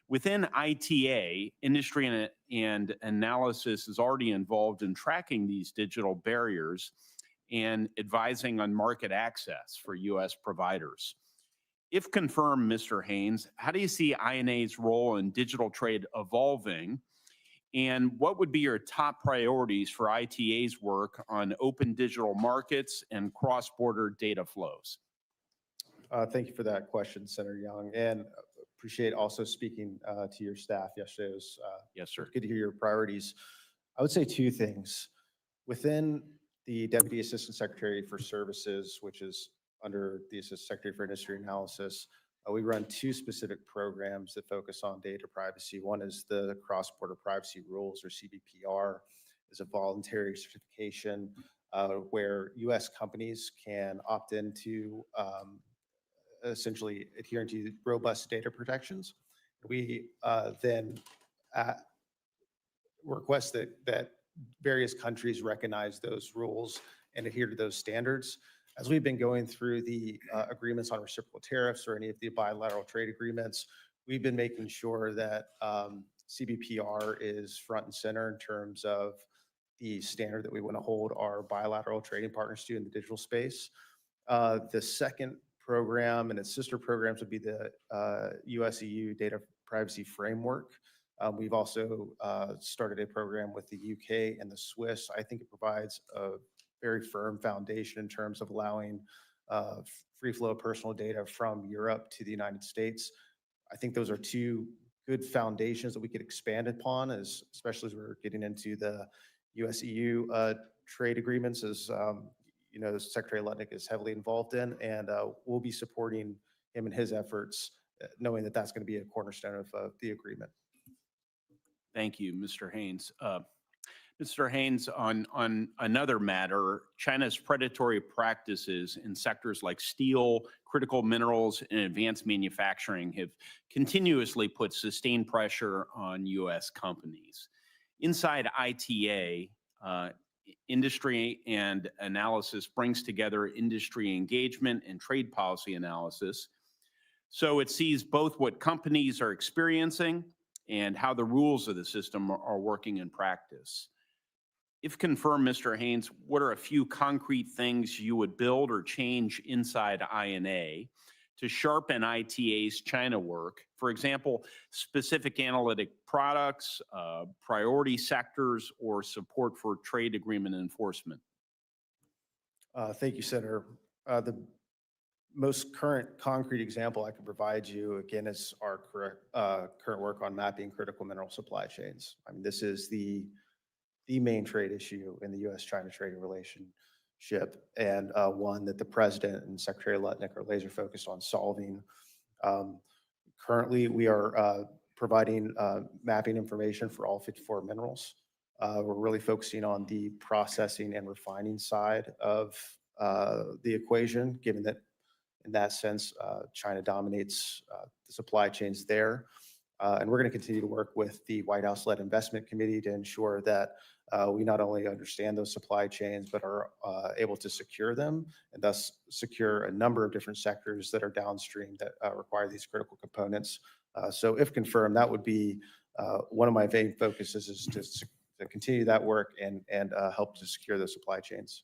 Within ITA, industry and analysis is already involved in tracking these digital barriers and advising on market access for U.S. providers. If confirmed, Mr. Haynes, how do you see INA's role in digital trade evolving? And what would be your top priorities for ITA's work on open digital markets and cross-border data flows? Thank you for that question, Senator Young, and appreciate also speaking to your staff yesterday. It was yes, sir. Good to hear your priorities. I would say two things. Within the Deputy Assistant Secretary for Services, which is under the Assistant Secretary for Industry Analysis, we run two specific programs that focus on data privacy. One is the Cross-Border Privacy Rules, or CBPR, is a voluntary certification where U.S. companies can opt into essentially adhering to robust data protections. We then request that various countries recognize those rules and adhere to those standards. As we've been going through the agreements on reciprocal tariffs or any of the bilateral trade agreements, we've been making sure that CBPR is front and center in terms of the standard that we want to hold our bilateral trading partners to in the digital space. The second program and its sister programs would be the US-EU Data Privacy Framework. We've also started a program with the UK and the Swiss. I think it provides a very firm foundation in terms of allowing free flow of personal data from Europe to the United States. I think those are two good foundations that we could expand upon, especially as we're getting into the US-EU trade agreements, as you know, Secretary Lutnick is heavily involved in, and we'll be supporting him in his efforts, knowing that that's going to be a cornerstone of the agreement. Thank you, Mr. Haynes. Mr. Haynes, on another matter, China's predatory practices in sectors like steel, critical minerals, and advanced manufacturing have continuously put sustained pressure on U.S. companies. Inside ITA, industry and analysis brings together industry engagement and trade policy analysis. So it sees both what companies are experiencing and how the rules of the system are working in practice. If confirmed, Mr. Haynes, what are a few concrete things you would build or change inside INA to sharpen ITA's China work? For example, specific analytic products, priority sectors, or support for trade agreement enforcement? Thank you, Senator. The most current concrete example I can provide you, again, is our current work on mapping critical mineral supply chains. I mean, this is the main trade issue in the U.S.-China trading relationship, and one that the President and Secretary Lutnick are laser focused on solving. Currently, we are providing mapping information for all 54 minerals. We're really focusing on the processing and refining side of the equation, given that in that sense, China dominates the supply chains there. And we're going to continue to work with the White House-led investment committee to ensure that we not only understand those supply chains, but are able to secure them and thus secure a number of different sectors that are downstream that require these critical components. So if confirmed, that would be one of my main focuses, is to continue that work and help to secure those supply chains.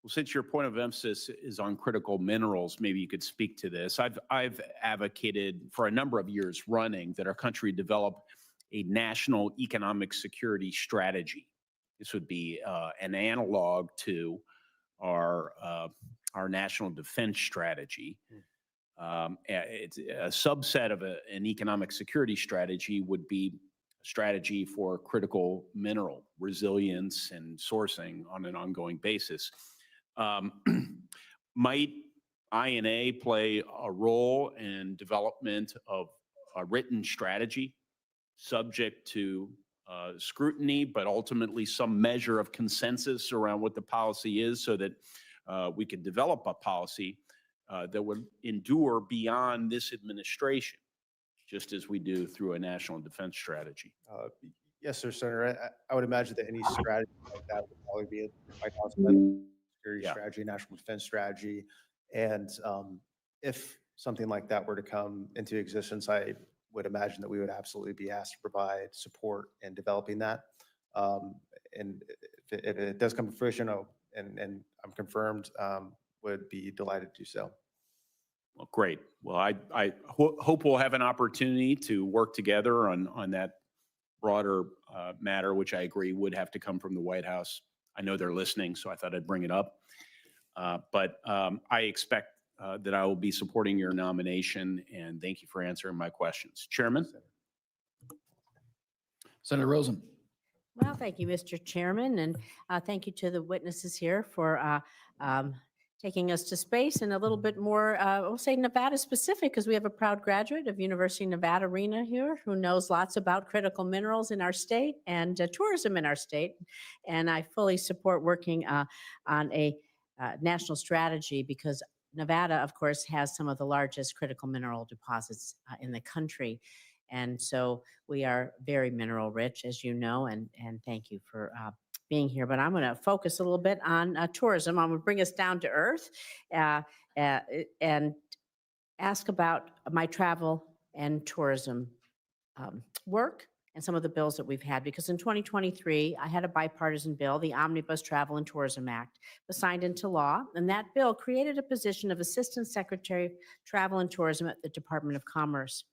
Well, since your point of emphasis is on critical minerals, maybe you could speak to this. I've advocated for a number of years running that our country develop a national economic security strategy. This would be an analog to our national defense strategy. It's a subset of an economic security strategy would be a strategy for critical mineral resilience and sourcing on an ongoing basis. Might INA play a role in development of a written strategy subject to scrutiny, but ultimately some measure of consensus around what the policy is, so that we could develop a policy that would endure beyond this administration, just as we do through a national defense strategy? Yes, sir, Senator. I would imagine that any strategy like that would probably be a White House security strategy, national defense strategy. And if something like that were to come into existence, I would imagine that we would absolutely be asked to provide support in developing that. And if it does come to fruition, and I'm confirmed, would be delighted to do so. Well, great. Well, I hope we'll have an opportunity to work together on that broader matter, which I agree would have to come from the White House. I know they're listening, so I thought I'd bring it up. But I expect that I will be supporting your nomination, and thank you for answering my questions. Chairman? Senator Rosen. Well, thank you, Mr. Chairman, and thank you to the witnesses here for taking us to space and a little bit more, we'll say Nevada specific, because we have a proud graduate of University of Nevada, Rena, here, who knows lots about critical minerals in our state and tourism in our state. And I fully support working on a national strategy, because Nevada, of course, has some of the largest critical mineral deposits in the country. And so we are very mineral rich, as you know, and thank you for being here. But I'm going to focus a little bit on tourism. I'm going to bring us down to earth and ask about my travel and tourism work and some of the bills that we've had. Because in 2023, I had a bipartisan bill, the Omnibus Travel and Tourism Act, was signed into law. And that bill created a position of Assistant Secretary of Travel and Tourism at the Department of Commerce.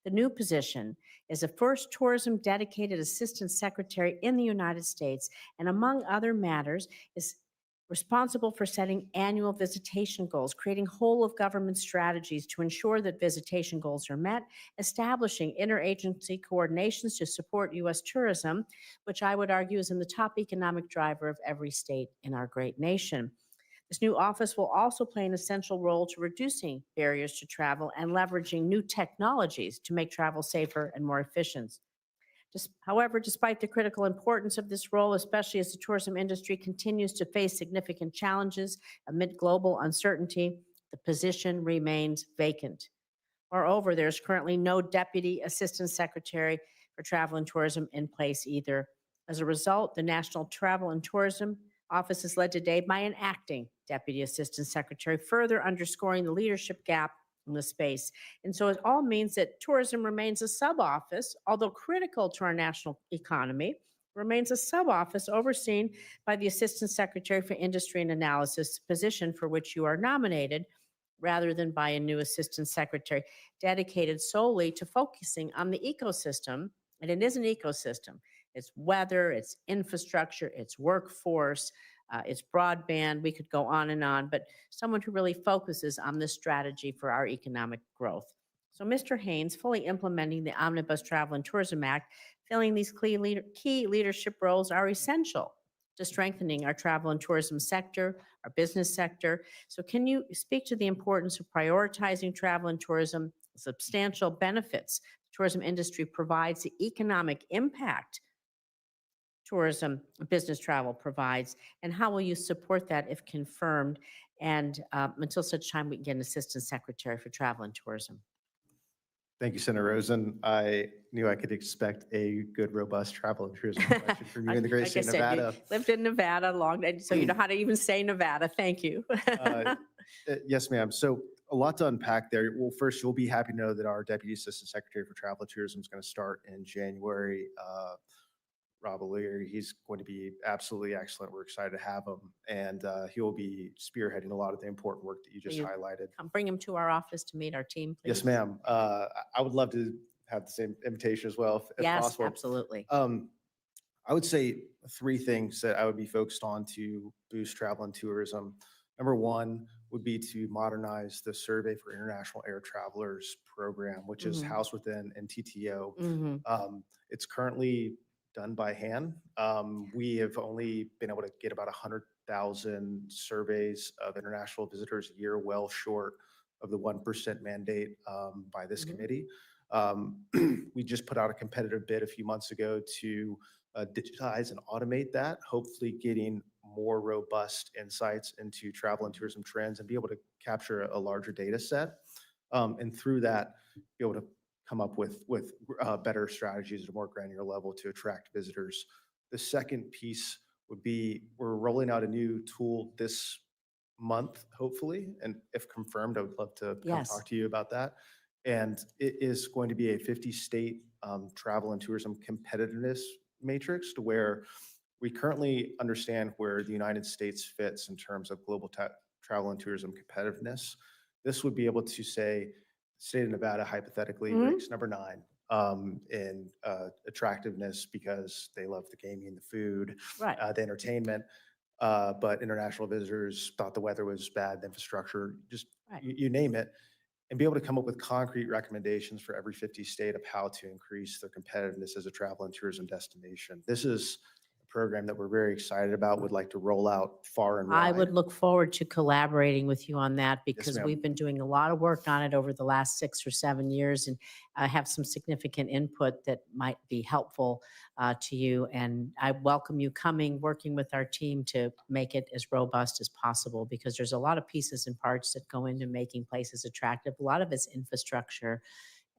The new position is the first tourism dedicated assistant secretary in the United States, and among other matters, is responsible for setting annual visitation goals, creating whole of government strategies to ensure that visitation goals are met, establishing interagency coordinations to support U.S. tourism, which I would argue is in the top economic driver of every state in our great nation. This new office will also play an essential role to reducing barriers to travel and leveraging new technologies to make travel safer and more efficient. However, despite the critical importance of this role, especially as the tourism industry continues to face significant challenges amid global uncertainty, the position remains vacant. Moreover, there's currently no Deputy Assistant Secretary for Travel and Tourism in place either. As a result, the National Travel and Tourism Office is led today by an acting Deputy Assistant Secretary, further underscoring the leadership gap in the space. And so it all means that tourism remains a sub-office, although critical to our national economy, remains a sub-office overseen by the Assistant Secretary for Industry and Analysis, position for which you are nominated, rather than by a new Assistant Secretary dedicated solely to focusing on the ecosystem. And it is an ecosystem. It's weather, it's infrastructure, it's workforce, it's broadband. We could go on, but someone who really focuses on this strategy for our economic growth. So Mr. Haynes, fully implementing the Omnibus Travel and Tourism Act, filling these key leadership roles are essential to strengthening our travel and tourism sector, our business sector. So can you speak to the importance of prioritizing travel and tourism, substantial benefits the tourism industry provides, the economic impact tourism, business travel provides, and how will you support that if confirmed, and until such time we can get an Assistant Secretary for Travel and Tourism? Thank you, Senator Rosen. I knew I could expect a good, robust travel and tourism question from you in the great Like I state of said, you Nevada. lived in Nevada long, and so you know how to even say Nevada. Thank you. Yes, ma'am. So a lot to unpack there. Well, first, you'll be happy to know that our Deputy Assistant Secretary for Travel and Tourism is going to start in January. Rob O'Leary, he's going to be absolutely excellent. We're excited to have him. And he will be spearheading a lot of the important work that you just you highlighted. Come bring him to our office to meet our team, please. Yes, ma'am. I would love to have the same invitation as well, if Yes, possible. absolutely. I would say three things that I would be focused on to boost travel and tourism. Number one would be to modernize the Survey for International Air Travelers program, which is Mhm. housed within NTTO. Mhm. It's currently done by hand. We have only been able to get about 100,000 surveys of international visitors a year, well short of the 1% mandate by this Mhm. committee. We just put out a competitive bid a few months ago to digitize and automate that, hopefully getting more robust insights into travel and tourism trends and be able to capture a larger data set. And through that, be able to come up with better strategies at a more granular level to attract visitors. The second piece would be we're rolling out a new tool this month, hopefully. And if confirmed, I would love to come Yes. talk to you about that. And it is going to be a 50-state travel and tourism competitiveness matrix to where we currently understand where the United States fits in terms of global travel and tourism competitiveness. This would be able to say, the state of Nevada hypothetically Mhm. ranks number 9 in attractiveness because they love the gaming, the food, Right. the entertainment. But international visitors thought the weather was bad, the infrastructure, just Right. you name it, and be able to come up with concrete recommendations for every 50 state of how to increase their competitiveness as a travel and tourism destination. This is a program that we're very excited about, would like to roll out far and I wide. would look forward to collaborating with you on that because ma'am. we've been doing a lot of work on it over the last 6 or 7 years, and I have some significant input that might be helpful to you. And I welcome you coming, working with our team to make it as robust as possible because there's a lot of pieces and parts that go into making places attractive. A lot of it's infrastructure.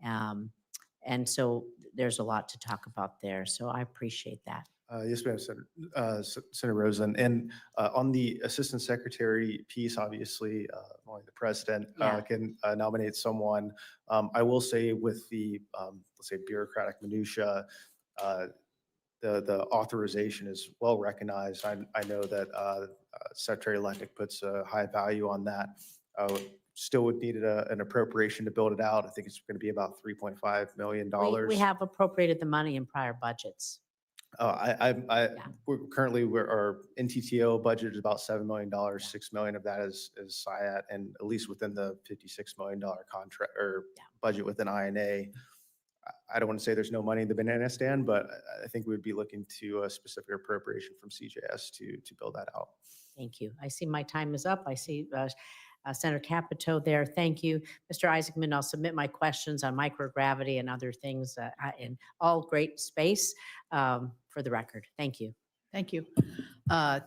And so there's a lot to talk about there. So I appreciate that. Yes, ma'am, Senator Rosen. And on the assistant secretary piece, obviously, only the president Yeah. can nominate someone. I will say with the, let's say, bureaucratic minutia, the authorization is well recognized. I know that Secretary Lennick puts a high value on that. Still would need an appropriation to build it out. I think it's going to be about $3.5 million. We have appropriated the money in prior budgets. We're currently, our NTTO budget is about $7 million. $6 million of that is SIAT, and at least within the $56 million contract or budget within INA. I don't want to say there's no money in the banana stand, but I think we would be looking to a specific appropriation from CJS to build that out. Thank you. I see my time is up. I see Senator Capito there. Thank you. Mr. Isaacman, I'll submit my questions on microgravity and other things in all great space for the record. Thank you. Thank you.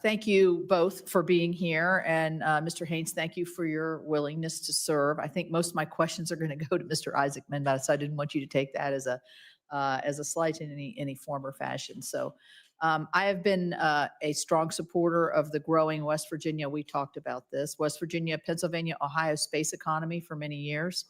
Thank you both for being here. And Mr. Haynes, thank you for your willingness to serve. I think most of my questions are going to go to Mr. Isaacman, so I didn't want you to take that as a slight in any form or fashion. So I have been a strong supporter of the growing West Virginia. We talked about this, West Virginia, Pennsylvania, Ohio space economy for many years,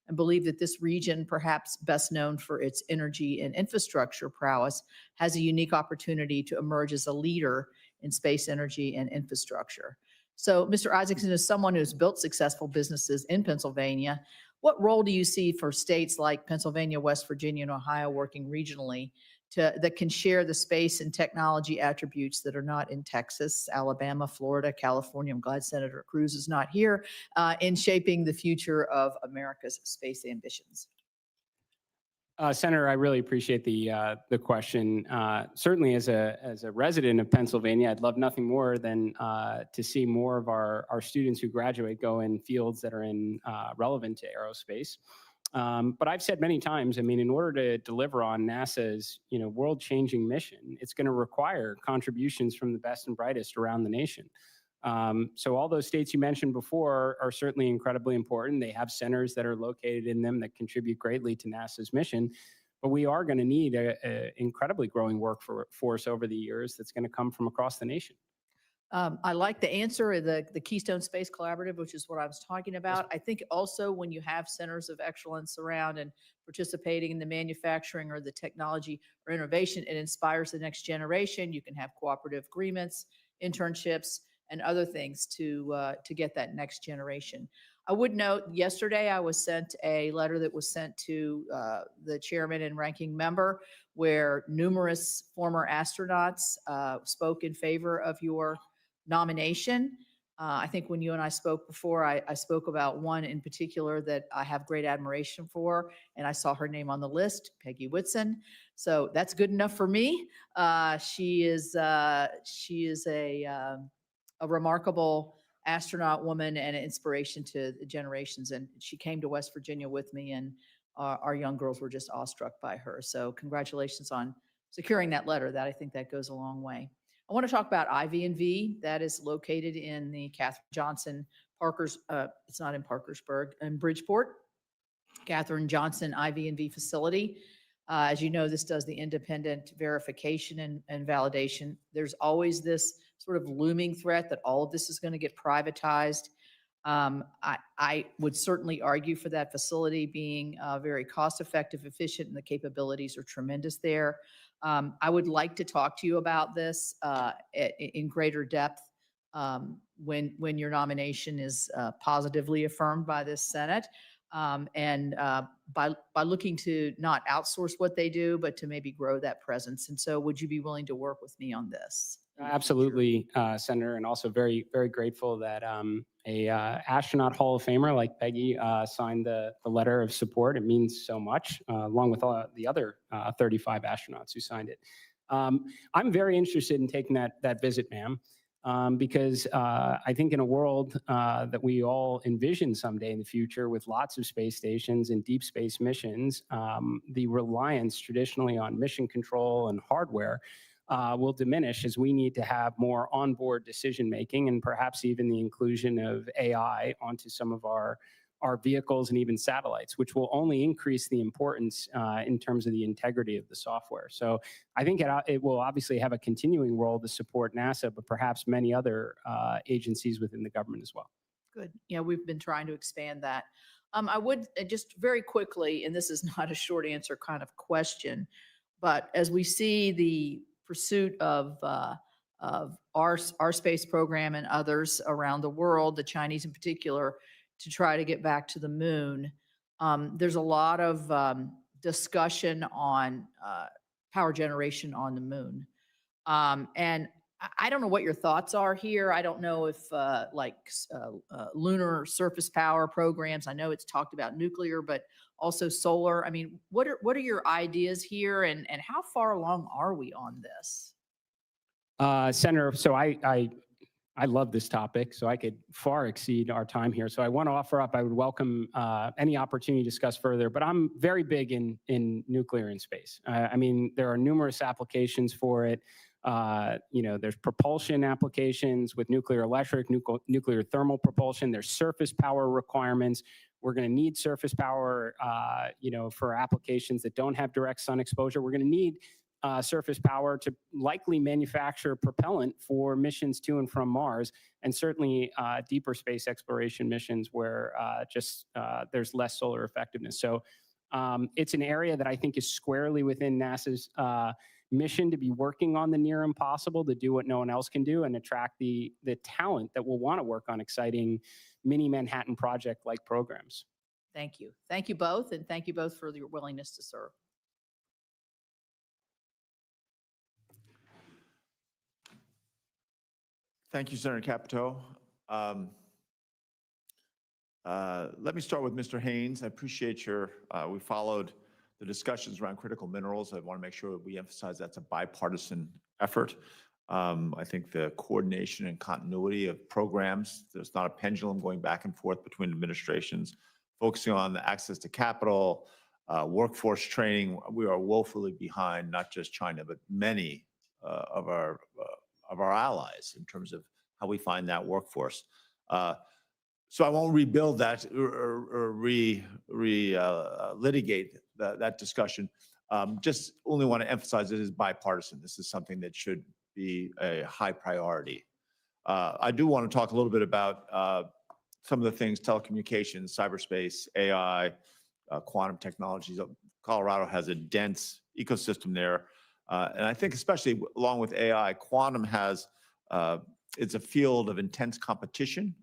and believe that this region, perhaps best known for its energy and infrastructure prowess, has a unique opportunity to emerge as a leader in space energy and infrastructure. So, Mr. Isaacman, as someone who's built successful businesses in Pennsylvania, what role do you see for states like Pennsylvania, West Virginia, and Ohio working regionally that can share the space and technology attributes that are not in Texas, Alabama, Florida, California? I'm glad Senator Cruz is not here in shaping the future of America's space ambitions. Senator, I really appreciate the question. Certainly, as a resident of Pennsylvania, I'd love nothing more than to see more of our students who graduate go in fields that are relevant to aerospace. But I've said many times, I mean, in order to deliver on NASA's world-changing mission, it's going to require contributions from the best and brightest around the nation. So all those states you mentioned before are certainly incredibly important. They have centers that are located in them that contribute greatly to NASA's mission. But we are going to need an incredibly growing workforce over the years that's going to come from across the nation. I like the answer, the Keystone Space Collaborative, which is what I was talking about. I think also when you have centers of excellence around and participating in the manufacturing or the technology or innovation, it inspires the next generation. You can have cooperative agreements, internships, and other things to get that next generation. I would note yesterday I was sent a letter that was sent to the chairman and ranking member where numerous former astronauts spoke in favor of your nomination. I think when you and I spoke before, I spoke about one in particular that I have great admiration for, and I saw her name on the list, Peggy Whitson. So that's good enough for me. She is a remarkable astronaut woman and an inspiration to the generations. And she came to West Virginia with me, and our young girls were just awestruck by her. So congratulations on securing that letter. That I think that goes a long way. I want to talk about IV&V. That is located in the Katherine Johnson Parker's, it's not in Parkersburg, in Bridgeport, Katherine Johnson IV&V facility. As you know, this does the independent verification and validation. There's always this sort of looming threat that all of this is going to get privatized. I would certainly argue for that facility being very cost-effective, efficient, and the capabilities are tremendous there. I would like to talk to you about this in greater depth when your nomination is positively affirmed by this Senate, and by looking to not outsource what they do, but to maybe grow that presence. And so would you be willing to work with me on this? Absolutely, Senator, and also very, very grateful that a astronaut Hall of Famer like Peggy signed the letter of support. It means so much, along with all the other 35 astronauts who signed it. I'm very interested in taking that visit, ma'am, because I think in a world that we all envision someday in the future with lots of space stations and deep space missions, the reliance traditionally on mission control and hardware will diminish as we need to have more onboard decision making and perhaps even the inclusion of AI onto some of our vehicles and even satellites, which will only increase the importance in terms of the integrity of the software. So I think it will obviously have a continuing role to support NASA, but perhaps many other agencies within the government as well. Good. Yeah, we've been trying to expand that. I would just very quickly, and this is not a short answer kind of question, but as we see the pursuit of our space program and others around the world, the Chinese in particular, to try to get back to the moon, there's a lot of discussion on power generation on the moon. And I don't know what your thoughts are here. I don't know if lunar surface power programs, I know it's talked about nuclear, but also solar. I mean, what are your ideas here, and how far along are we on this? Senator, so I love this topic, so I could far exceed our time here. So I want to offer up, I would welcome any opportunity to discuss further, but I'm very big in nuclear in space. I mean, there are numerous applications for it. There's propulsion applications with nuclear electric, nuclear thermal propulsion. There's surface power requirements. We're going to need surface power, for applications that don't have direct sun exposure. We're going to need surface power to likely manufacture propellant for missions to and from Mars, and certainly deeper space exploration missions where there's less solar effectiveness. So it's an area that I think is squarely within NASA's mission to be working on the near impossible, to do what no one else can do and attract the talent that will want to work on exciting mini Manhattan Project-like programs. Thank you. Thank you both, and thank you both for your willingness to serve. Thank you, Senator Capito. Let me start with Mr. Haynes. I appreciate we followed the discussions around critical minerals. I want to make sure that we emphasize that's a bipartisan effort. I think the coordination and continuity of programs, there's not a pendulum going back and forth between administrations, focusing on the access to capital, workforce training. We are woefully behind, not just China, but many of our allies in terms of we find that workforce. So I won't rebuild that or litigate that discussion. Just only want to emphasize it is bipartisan. This is something that should be a high priority. I do want to talk a little bit about some of the things, telecommunications, cyberspace, AI, quantum technologies. Colorado has a dense ecosystem there. And I think especially along with AI, quantum has, it's a field of intense competition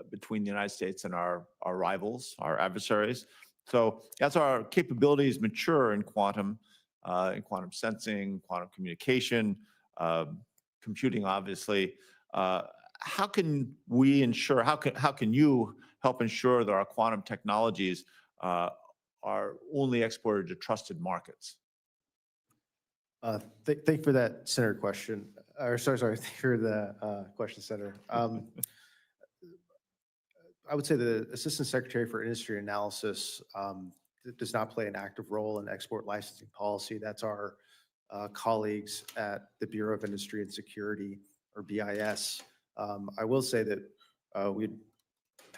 between the United States and our rivals, our adversaries. So as our capabilities mature in quantum sensing, quantum communication, computing, obviously, how can we ensure, how can you help ensure that our quantum technologies are only exported to trusted markets? Thank you for that, Senator question. Or sorry, thank you for the question, Senator. I would say the Assistant Secretary for Industry Analysis does not play an active role in export licensing policy. That's our colleagues at the Bureau of Industry and Security, or BIS. I will say that we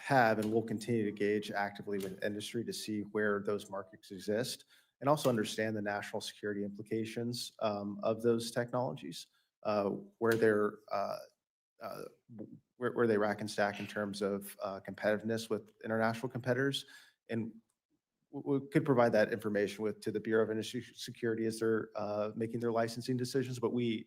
have and will continue to engage actively with industry to see where those markets exist and also understand the national security implications of those technologies, where they rack and stack in terms of competitiveness with international competitors. And we could provide that information to the Bureau of Industry Security as they're making their licensing decisions, but we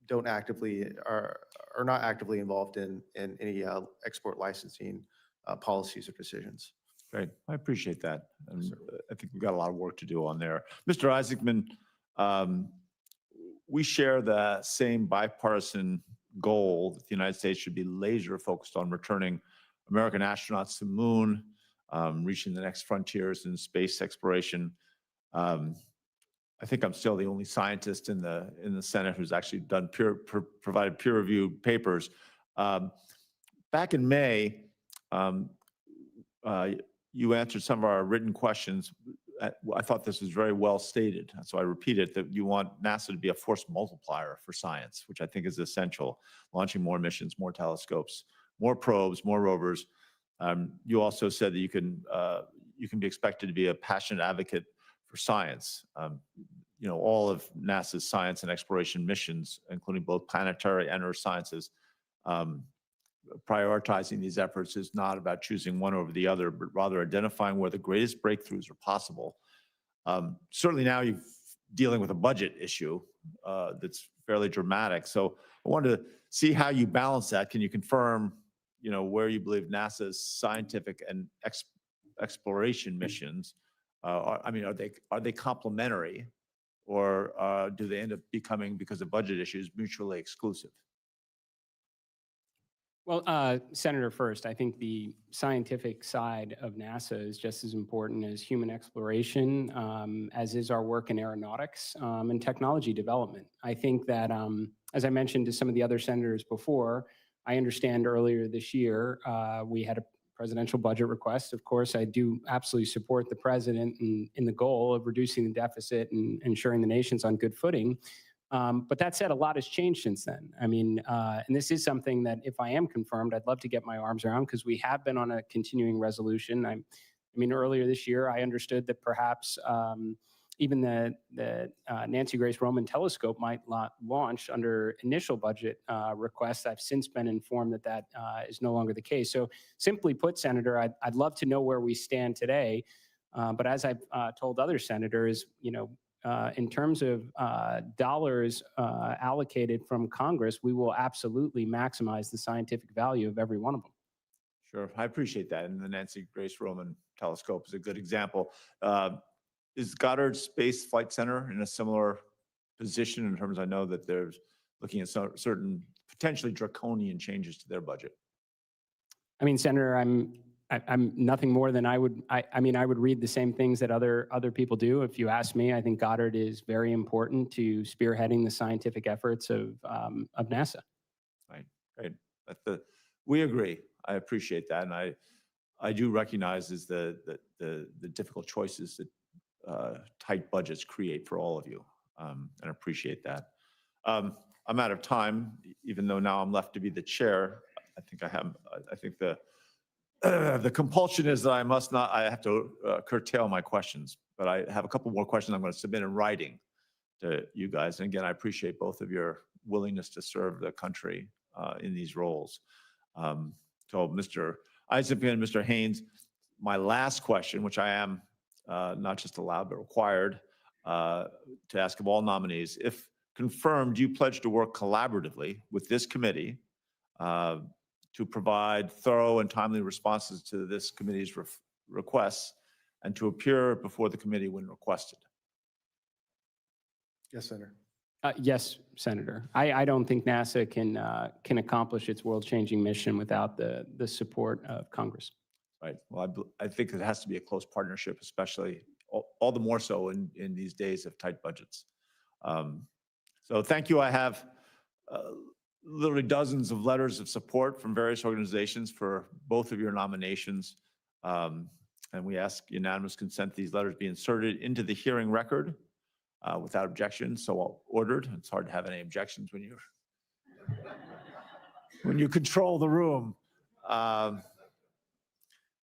don't are not actively involved in any export licensing policies or decisions. Great, I appreciate that. And I think we've got a lot of work to do on there. Mr. Isaacman, we share the same bipartisan goal that the United States should be laser focused on returning American astronauts to the moon, reaching the next frontiers in space exploration. I think I'm still the only scientist in the Senate who's actually done provided peer-reviewed papers. Back in May, you answered some of our written questions. I thought this was very well stated, so I repeat it, that you want NASA to be a force multiplier for science, which I think is essential, launching more missions, more telescopes, more probes, more rovers. You also said that you can be expected to be a passionate advocate for science. You know, all of NASA's science and exploration missions, including both planetary and earth sciences, prioritizing these efforts is not about choosing one over the other, but rather identifying where the greatest breakthroughs are possible. Certainly now you're dealing with a budget issue that's fairly dramatic. So I wanted to see how you balance that. Can you confirm, you know, where you believe NASA's scientific and exploration missions, are they complementary, or do they end up becoming, because of budget issues, mutually exclusive? Well, Senator, first, I think the scientific side of NASA is just as important as human exploration, as is our work in aeronautics and technology development. I think that, as I mentioned to some of the other senators before, I understand earlier this year we had a presidential budget request. Of course, I do absolutely support the president in the goal of reducing the deficit and ensuring the nation's on good footing. But that said, a lot has changed since then. I mean, and this is something that if I am confirmed, I'd love to get my arms around, because we have been on a continuing resolution. I mean, earlier this year, I understood that perhaps even the Nancy Grace Roman telescope might launch under initial budget requests. I've since been informed that that is no longer the case. So simply put, Senator, I'd love to know where we stand today. But as I've told other senators, you know, in terms of dollars allocated from Congress, we will absolutely maximize the scientific value of every one of them. Sure, I appreciate that. And the Nancy Grace Roman telescope is a good example. Is Goddard Space Flight Center in a similar position in terms, I know that they're looking at certain potentially draconian changes to their budget? I mean, Senator, I'm nothing more than I would read the same things that other people do. If you ask me, I think Goddard is very important to spearheading the scientific efforts of NASA. Right, great. We agree. I appreciate that, and I do recognize the difficult choices that tight budgets create for all of you, and appreciate that. I'm out of time, even though now I'm left to be the chair. I think the compulsion is that I have to curtail my questions, but I have a couple more questions I'm going to submit in writing to you guys. And again, I appreciate both of your willingness to serve the country in these roles. So Mr. Isaacman and Mr. Haynes, my last question, which I am not just allowed but required to ask of all nominees, if confirmed, do you pledge to work collaboratively with this committee to provide thorough and timely responses to this committee's requests and to appear before the committee when requested? Yes, Senator. Yes, Senator. I don't think NASA can accomplish its world-changing mission without the support of Congress. Right. Well, I think it has to be a close partnership, especially all the more so in these days of tight budgets. So thank you. I have literally dozens of letters of support from various organizations for both of your nominations. And we ask unanimous consent these letters be inserted into the hearing record without objection. So ordered. It's hard to have any objections when you control the room.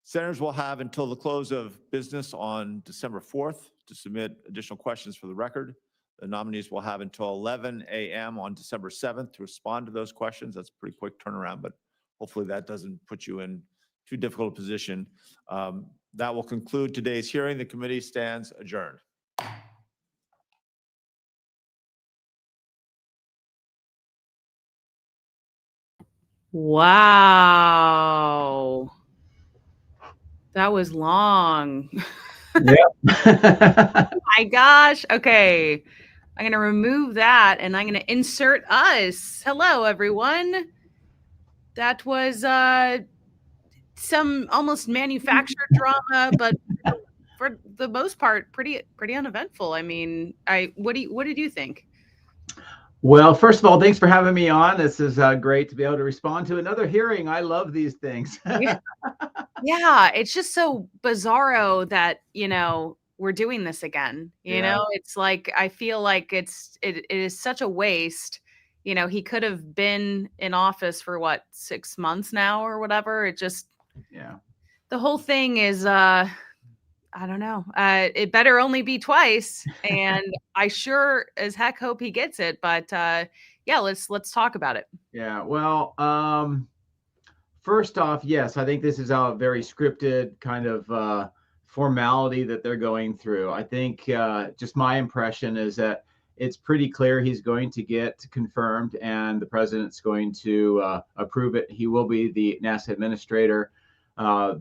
Senators will have until the close of business on December 4th to submit additional questions for the record. The nominees will have until 11 a.m. on December 7th to respond to those questions. That's a pretty quick turnaround, but hopefully that doesn't put you in too difficult a position. That will conclude today's hearing. The committee stands adjourned. Wow. That was long. Yep. Oh my gosh. Okay. I'm going to remove that and I'm going to insert us. Hello, everyone. That was some almost manufactured drama, but for the most part, pretty uneventful. I mean, what did you think? Well, first of all, thanks for having me on. This is great to be able to respond to another hearing. I love these things. Yeah, it's just so bizarro that, we're doing this again. It's like, I feel like it is such a waste. He could have been in office for what, 6 months now or whatever. It just, Yeah. the whole thing is, I don't know. It better only be twice. And I sure as heck hope he gets it. But yeah, let's talk about it. Yeah. Well, first off, yes, I think this is a very scripted kind of formality that they're going through. I think just my impression is that it's pretty clear he's going to get confirmed and the president's going to approve it. He will be the NASA administrator.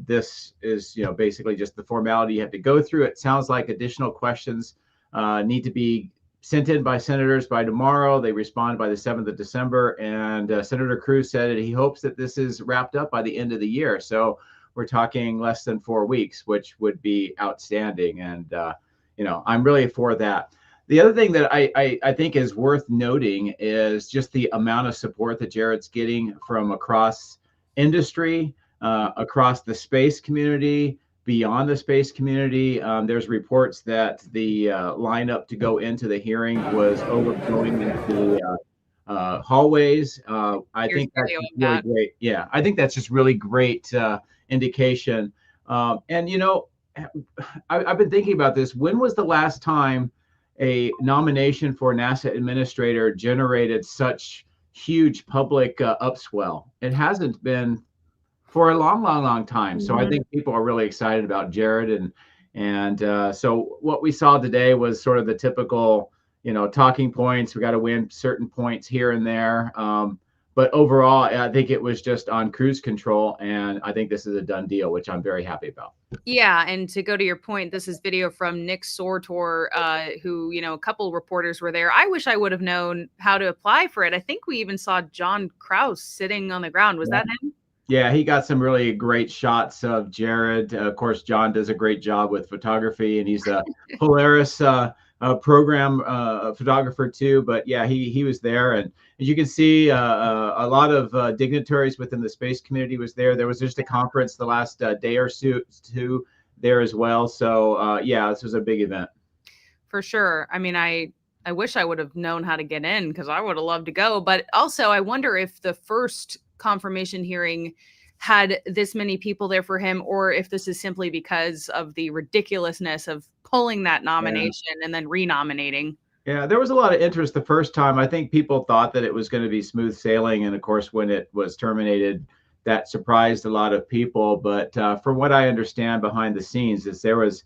This is, basically just the formality you have to go through. It sounds like additional questions need to be sent in by senators by tomorrow. They respond by the 7th of December. And Senator Cruz said he hopes that this is wrapped up by the end of the year. So we're talking less than 4 weeks, which would be outstanding. And, I'm really for that. The other thing that I think is worth noting is just the amount of support that Jared's getting from across industry, across the space community, beyond the space community. There's reports that the lineup to go into the hearing was overflowing into the hallways. I think that's really great. Yeah, I think that's just really great indication. And, I've been thinking about this. When was the last time a nomination for NASA administrator generated such huge public upswell? It hasn't been for a long time. So I think people are really excited about Jared. And so what we saw today was sort of the typical, talking points. We got to win certain points here and there. But overall, I think it was just on cruise control. And I think this is a done deal, which I'm very happy about. Yeah. And to go to your point, this is video from Nick Sortor, who, a couple reporters were there. I wish I would have known how to apply for it. I think we even saw John Krause sitting on the ground. Was that him? Yeah, he got some really great shots of Jared. Of course, John does a great job with photography, and he's a Polaris program photographer too. But yeah, he was there, and as you can see, a lot of dignitaries within the space community was there. There was just a conference the last day or two there as well. So yeah, this was a big event. For sure. I mean, I I wish I would have known how to get in because I would have loved to go. But also, I wonder if the first confirmation hearing had this many people there for him, or if this is simply because of the ridiculousness of pulling that nomination and then renominating. Yeah, there was a lot of interest the first time. I think people thought that it was going to be smooth sailing. And of course, when it was terminated, that surprised a lot of people. But from what I understand behind the scenes is there was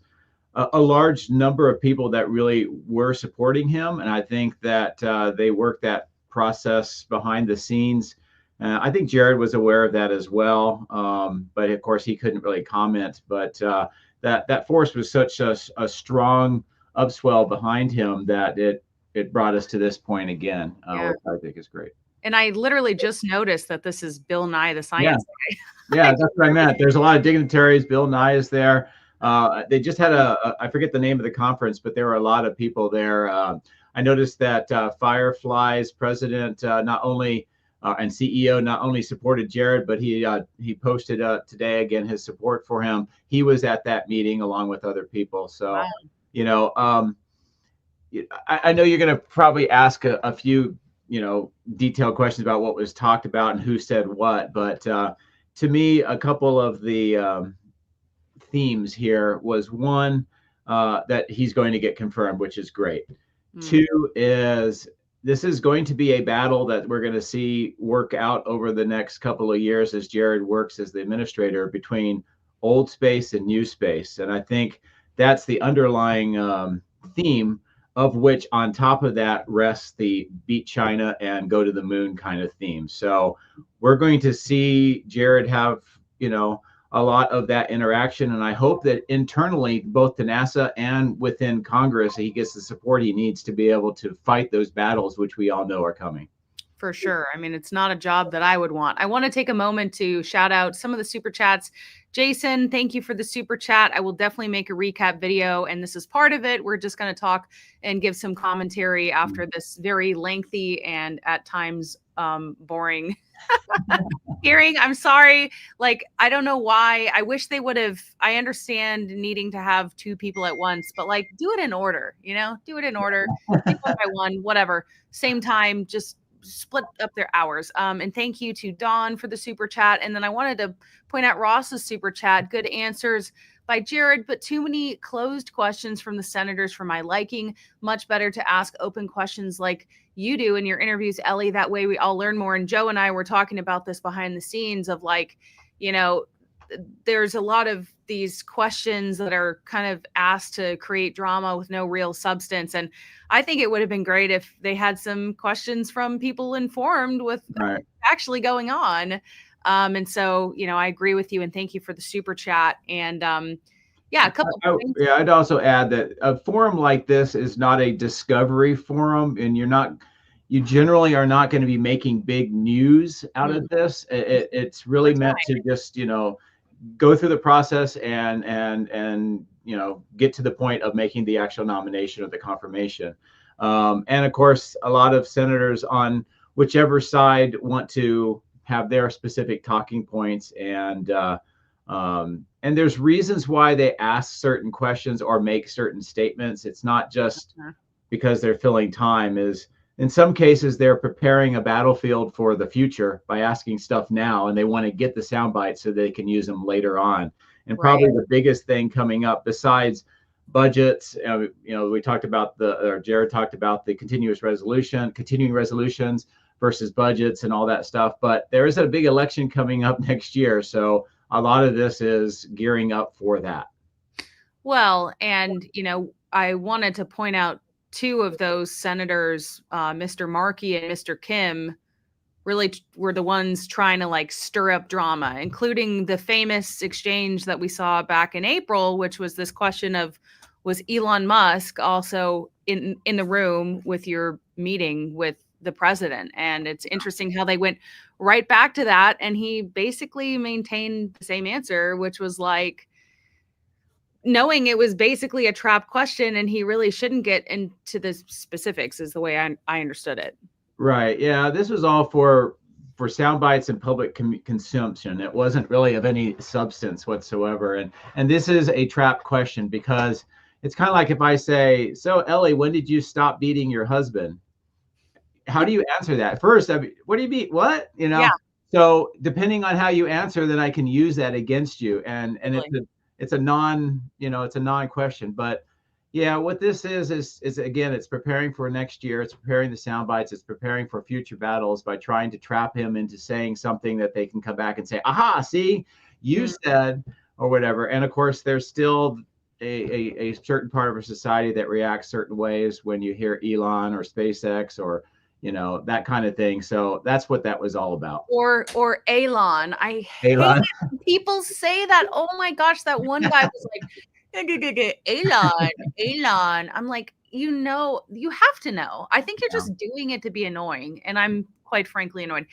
a large number of people that really were supporting him. And I think that they worked that process behind the scenes. I think Jared was aware of that as well. But of course, he couldn't really comment. But that force was such a strong upswell behind him that it brought us to this point again, which I think is great. And I literally just noticed that this is Bill Nye, the Science Guy. Yeah, that's what I meant. There's a lot of dignitaries. Bill Nye is there. They just had I forget the name of the conference, but there were a lot of people there. I noticed that Firefly's president not only and CEO not only supported Jared, but he posted today again his support for him. He was at that meeting along with other people. So, Wow. you know, I know you're going to probably ask a few, detailed questions about what was talked about and who said what. But to me, a couple of the themes here was one, that he's going to get confirmed, which is great. Two is this is going to be a battle that we're going to see work out over the next couple of years as Jared works as the administrator between old space and new space. And I think that's the underlying theme, of which on top of that rests the beat China and go to the moon kind of theme. So we're going to see Jared have, a lot of that interaction. And I hope that internally, both to NASA and within Congress, he gets the support he needs to be able to fight those battles, which we all know are coming. For sure. I mean, it's not a job that I would want. I want to take a moment to shout out some of the super chats. Jason, thank you for the super chat. I will definitely make a recap video, and this is part of it. We're just going to talk and give some commentary after this very lengthy and at times boring hearing. I'm sorry. I don't know why. I wish they would have. I understand needing to have two people at once, but do it in order, do it in order. One by one, whatever. Same time, just split up their hours. And thank you to Dawn for the super chat. And then I wanted to point out Ross's super chat. Good answers by Jared, but too many closed questions from the senators for my liking. Much better to ask open questions like you do in your interviews, Ellie. That way we all learn more. And Joe and I were talking about this behind the scenes of there's a lot of these questions that are kind of asked to create drama with no real substance. And I think it would have been great if they had some questions from people informed with what's actually going on. And so, I agree with you and thank you for the super chat. And a couple of things. Yeah, I'd also add that a forum like this is not a discovery forum, and you generally are not going to be making big news out of this. It's really meant to just, go through the process and get to the point of making the actual nomination or the confirmation. And of course, a lot of senators on whichever side want to have their specific talking points, and there's reasons why they ask certain questions or make certain statements. It's not just because they're filling time. In some cases, they're preparing a battlefield for the future by asking stuff now, and they want to get the sound bites so they can use them later on. And probably the biggest thing coming up besides budgets, we talked about Jared talked about the continuing resolutions versus budgets and all that stuff. But there is a big election coming up next year. So a lot of this is gearing up for that. Well, and, I wanted to point out two of those senators, Mr. Markey and Mr. Kim, really were the ones trying to stir up drama, including the famous exchange that we saw back in April, which was this question of, was Elon Musk also in the room with your meeting with the president? And it's interesting how they went right back to that. And he basically maintained the same answer, which was knowing it was basically a trap question and he really shouldn't get into the specifics is the way I understood it. Right. Yeah. This was all for sound bites and public consumption. It wasn't really of any substance whatsoever. And this is a trap question because it's kind of like if I say, so Ellie, when did you stop beating your husband? How do you answer that? First, I mean, what do you mean? What? You know? Yeah. So depending on how you answer, then I can use that against you. And it's a non, it's a non-question. But yeah, what this is again, it's preparing for next year. It's preparing the sound bites. It's preparing for future battles by trying to trap him into saying something that they can come back and say, aha, see, you said, or whatever. And of course, there's still a certain part of our society that reacts certain ways when you hear Elon or SpaceX or that kind of thing. So that's what that was all about. Or Elon. I hate Elon. it when people say that. Oh my gosh, that one guy was like, Elon. I'm like, you have to know. I think you're just doing it to be annoying. And I'm quite frankly annoyed.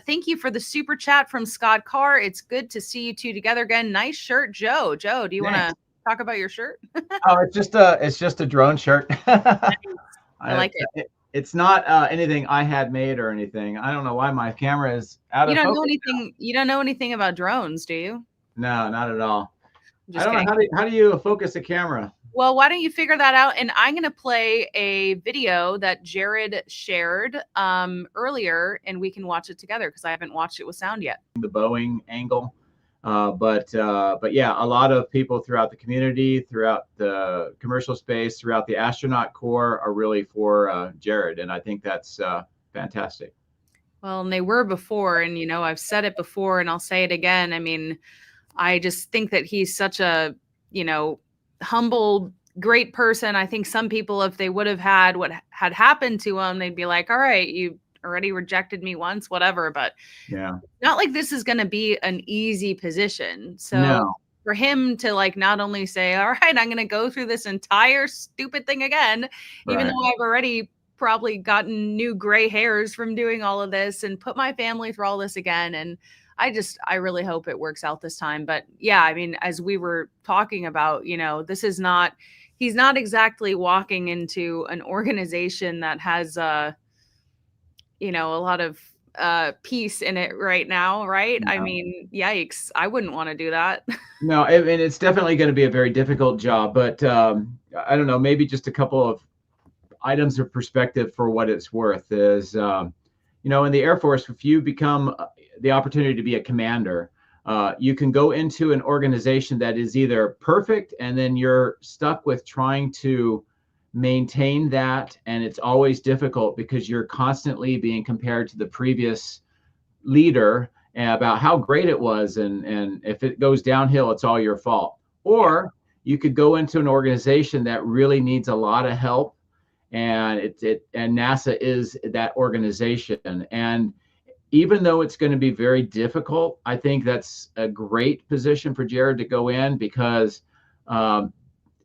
Thank you for the super chat from Scott Carr. It's good to see you two together again. Nice shirt, Joe. Joe, do you want to talk about your shirt? Oh, it's just a drone shirt. I like it. It's not anything I had made or anything. I don't know why my camera is out You of don't focus know anything. You don't know anything about drones, do you? No, not at all. Just I don't know how do you focus a camera? Well, why don't you figure that out? And I'm going to play a video that Jared shared earlier, and we can watch it together because I haven't watched it with sound yet. The Boeing angle. But yeah, a lot of people throughout the community, throughout the commercial space, throughout the astronaut corps are really for Jared. And I think that's fantastic. Well, and they were before, and I've said it before and I'll say it again. I mean, I just think that he's such a, humble, great person. I think some people, if they would have had what had happened to him, they'd be like, all right, you already rejected me once, whatever. But yeah, not like this is going to be an easy position. So for him to not only say, all right, I'm going to go through this entire stupid thing again, even though I've already probably gotten new gray hairs from doing all of this and put my family through all this again. And I really hope it works out this time. But yeah, I mean, as we were talking about, he's not exactly walking into an organization that has, a lot of peace in it right now, right? I mean, yikes, I wouldn't want to do that. No, I mean, it's definitely going to be a very difficult job, but I don't know, maybe just a couple of items of perspective for what it's worth is, in the Air Force, if you become the opportunity to be a commander, you can go into an organization that is either perfect and then you're stuck with trying to maintain that. And it's always difficult because you're constantly being compared to the previous leader about how great it was. And if it goes downhill, it's all your fault. Or you could go into an organization that really needs a lot of help. And and NASA is that organization. And even though it's going to be very difficult, I think that's a great position for Jared to go in because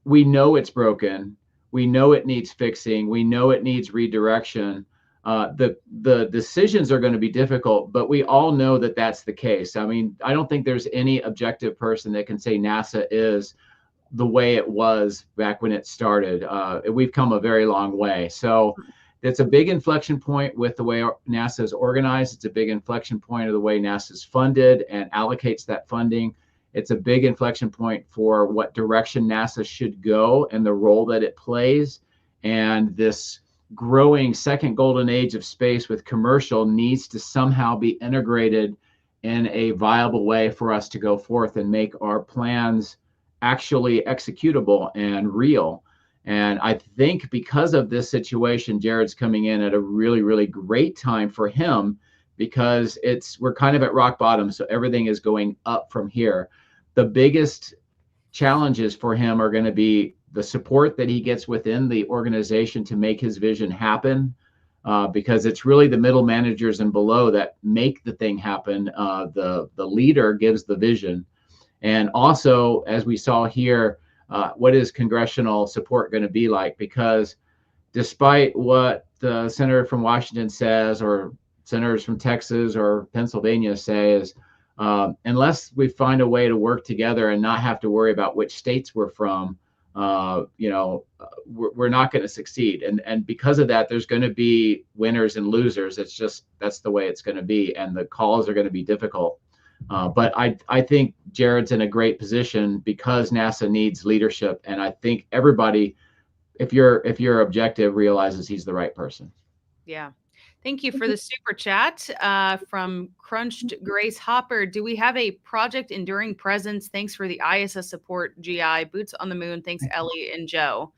we know it's broken. We know it needs fixing. We know it needs redirection. The decisions are going to be difficult, but we all know that that's the case. I mean, I don't think there's any objective person that can say NASA is the way it was back when it started. We've come a very long way. So it's a big inflection point with the way NASA is organized. It's a big inflection point of the way NASA is funded and allocates that funding. It's a big inflection point for what direction NASA should go and the role that it plays. And this growing second golden age of space with commercial needs to somehow be integrated in a viable way for us to go forth and make our plans actually executable and real. And I think because of this situation, Jared's coming in at a really, really great time for him because we're kind of at rock bottom. So everything is going up from here. The biggest challenges for him are going to be the support that he gets within the organization to make his vision happen, because it's really the middle managers and below that make the thing happen. The leader gives the vision. And also, as we saw here, what is congressional support going to be like? Because despite what the senator from Washington says, or senators from Texas or Pennsylvania says, unless we find a way to work together and not have to worry about which states we're from, we're not going to succeed. And because of that, there's going to be winners and losers. That's the way it's going to be. And the calls are going to be difficult. But I think Jared's in a great position because NASA needs leadership, and I think everybody, if you're objective, realizes he's the right person. Yeah. Thank you for the super chat from Crunched Grace Hopper. Do we have a project enduring presence? Thanks for the ISS support, GI. Boots on the moon. Thanks, Ellie and Joe.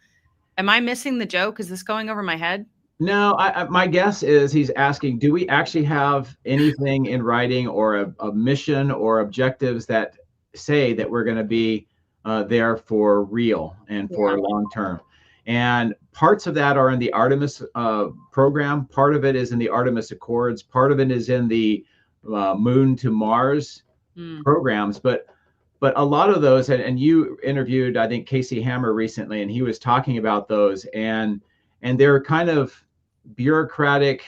Am I missing the joke? Is this going over my head? No, my guess is he's asking, do we actually have anything in writing or a mission or objectives that say that we're going to be there for real and for long term? And parts of that are in the Artemis program. Part of it is in the Artemis Accords. Part of it is in the Moon to Mars programs. But a lot of those, and you interviewed, I think, Casey Hammer recently, and he was talking about those, and they're kind of bureaucratic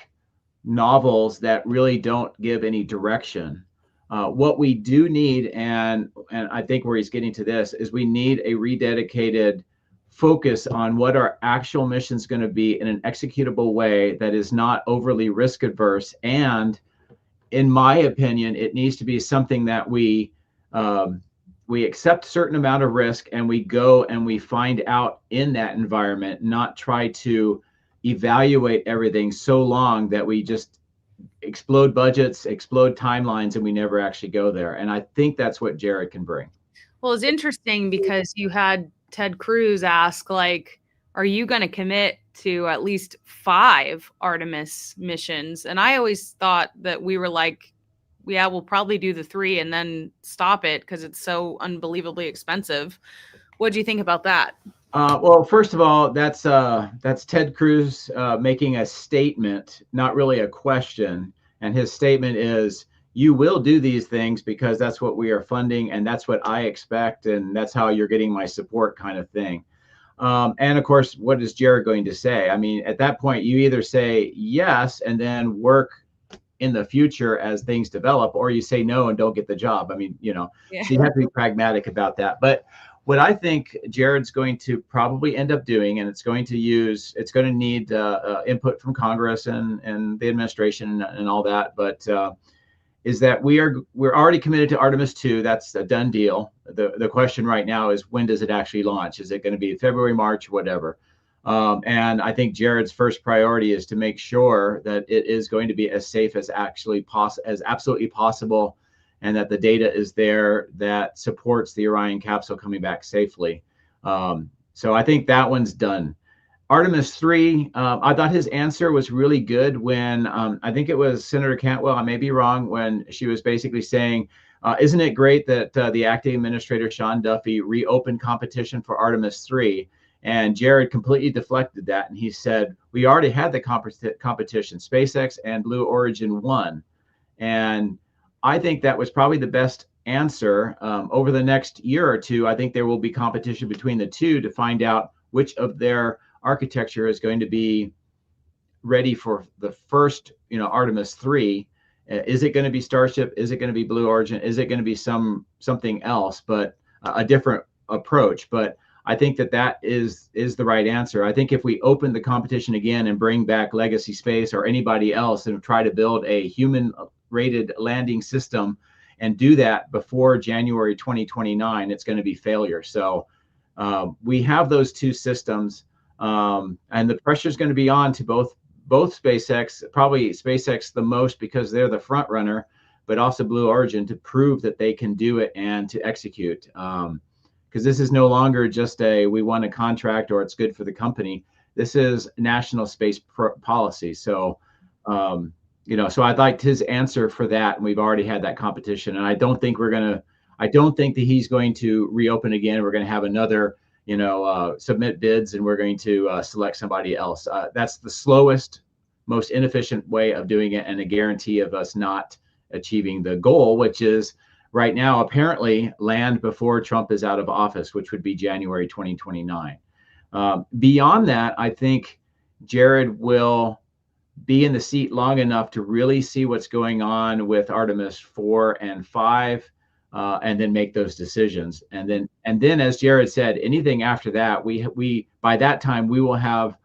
novels that really don't give any direction. What we do need, and I think where he's getting to this, is we need a rededicated focus on what our actual mission is going to be in an executable way that is not overly risk adverse. And in my opinion, it needs to be something that we accept a certain amount of risk and we go and we find out in that environment, not try to evaluate everything so long that we just explode budgets, explode timelines, and we never actually go there. And I think that's what Jared can bring. Well, it's interesting because you had Ted Cruz ask, like, are you going to commit to at least 5 Artemis missions? And I always thought that we were like, yeah, we'll probably do the 3 and then stop it because it's so unbelievably expensive. What do you think about that? Well, first of all, that's Ted Cruz making a statement, not really a question. And his statement is, you will do these things because that's what we are funding and that's what I expect and that's how you're getting my support, kind of thing. And of course, what is Jared going to say? I mean, at that point, you either say yes and then work in the future as things develop, or you say no and don't get the job. I mean, so you have to be pragmatic about that. But what I think Jared's going to probably end up doing, and it's going to need input from Congress and the administration and all that, but is that we're already committed to Artemis 2. That's a done deal. The question right now is, when does it actually launch? Is it going to be February, March, whatever? And I think Jared's first priority is to make sure that it is going to be as safe as absolutely possible, and that the data is there that supports the Orion capsule coming back safely. So I think that one's done. Artemis 3, I thought his answer was really good when I think it was Senator Cantwell, I may be wrong, when she was basically saying, isn't it great that the acting administrator, Sean Duffy, reopened competition for Artemis 3? And Jared completely deflected that. And he said, we already had the competition. SpaceX and Blue Origin won. And I think that was probably the best answer. Over the next year or two, I think there will be competition between the two to find out which of their architecture is going to be ready for the first, Artemis 3. Is it going to be Starship? Is it going to be Blue Origin? Is it going to be something else, but a different approach? But I think that is the right answer. I think if we open the competition again and bring back Legacy Space or anybody else and try to build a human-rated landing system and do that before January 2029, it's going to be failure. So we have those two systems, and the pressure is going to be on to both SpaceX, probably SpaceX the most because they're the front runner, but also Blue Origin to prove that they can do it and to execute. Because this is no longer just we won a contract or it's good for the company. This is national space policy. So, so I liked his answer for that. And we've already had that competition. And I don't think that he's going to reopen again. We're going to have another, submit bids and we're going to select somebody else. That's the slowest, most inefficient way of doing it, and a guarantee of us not achieving the goal, which is right now, apparently, land before Trump is out of office, which would be January 2029. Beyond that, I think Jared will be in the seat long enough to really see what's going on with Artemis 4 and 5, and then make those decisions. And then, as Jared said, anything after that, we by that time we will have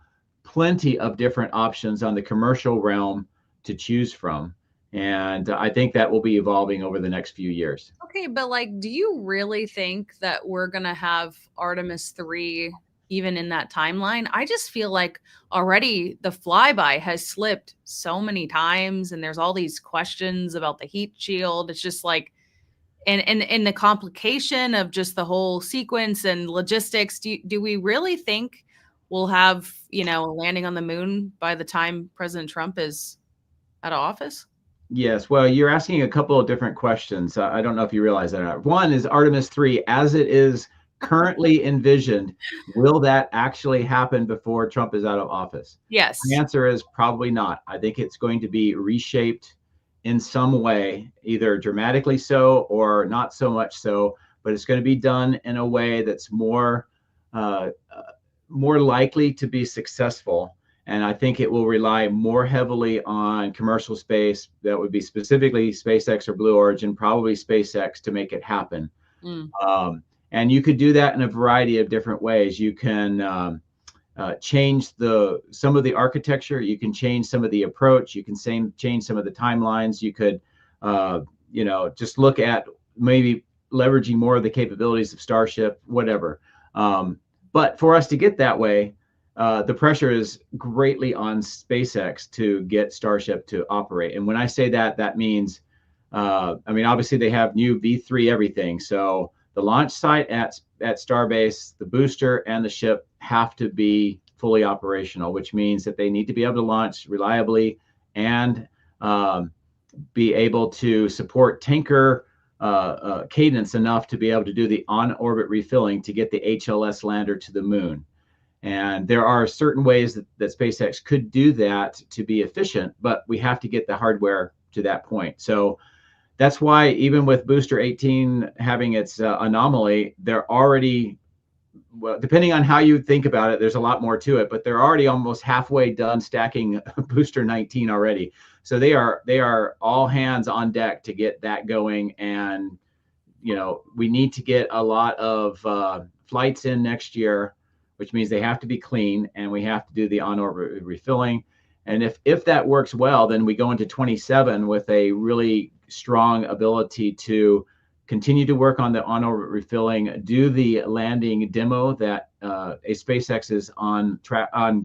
plenty of different options on the commercial realm to choose from. And I think that will be evolving over the next few years. Okay, but like, do you really think that we're gonna have Artemis 3 even in that timeline? I just feel like already the flyby has slipped so many times, and there's all these questions about the heat shield. It's just like, and the complication of just the whole sequence and logistics. Do we really think we'll have, you know, a landing on the moon by the time President Trump is out of office? Yes, well, you're asking a couple of different questions. I don't know if you realize that or not. One is Artemis 3, as it is currently envisioned, will that actually happen before Trump is out of office? Yes. The answer is probably not. I think it's going to be reshaped in some way, either dramatically so or not so much so, but it's going to be done in a way that's more likely to be successful. And I think it will rely more heavily on commercial space. That would be specifically SpaceX or Blue Origin, probably SpaceX, to make it happen. And you could do that in a variety of different ways. You can change some of the architecture. You can change some of the approach. You can change some of the timelines. You could, just look at maybe leveraging more of the capabilities of Starship, whatever. But for us to get that way, the pressure is greatly on SpaceX to get Starship to operate. And when I say that, that means, obviously they have new V3 everything. So the launch site at Starbase, the booster, and the ship have to be fully operational, which means that they need to be able to launch reliably and be able to support tanker cadence enough to be able to do the on-orbit refilling to get the HLS lander to the moon. And there are certain ways that SpaceX could do that to be efficient, but we have to get the hardware to that point. So that's why even with Booster 18 having its anomaly, they're already, well, depending on how you think about it, there's a lot more to it, but they're already almost halfway done stacking Booster 19 already. So they are all hands on deck to get that going. And, we need to get a lot of flights in next year, which means they have to be clean, and we have to do the on-orbit refilling. And if that works well, then we go into 27 with a really strong ability to continue to work on the on-orbit refilling, do the landing demo that a SpaceX is on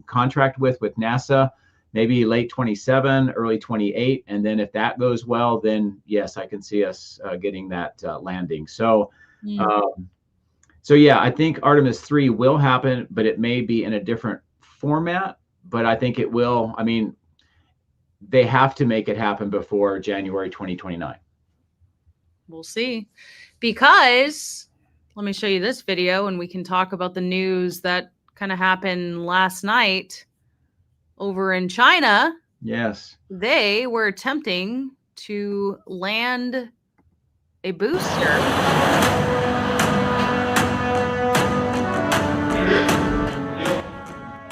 contract with NASA, maybe late 27, early 28. And then if that goes well, then yes, I can see us getting that landing. So yeah, I think Artemis 3 will happen, but it may be in a different format. But I think it will. They have to make it happen before January 2029. We'll see. Because let me show you this video and we can talk about the news that kind of happened last night over in China. Yes. They were attempting to land a booster.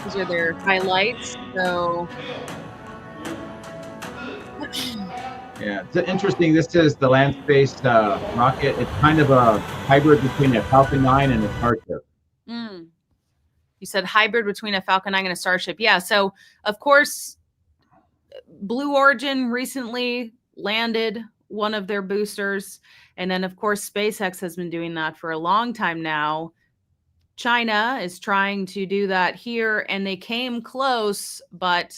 These are their highlights. So yeah, it's interesting. This is the land-based rocket. It's kind of a hybrid between a Falcon 9 and a Starship. You said hybrid between a Falcon 9 and a Starship. Yeah. So of course, Blue Origin recently landed one of their boosters. And then of course, SpaceX has been doing that for a long time now. China is trying to do that here, and they came close, but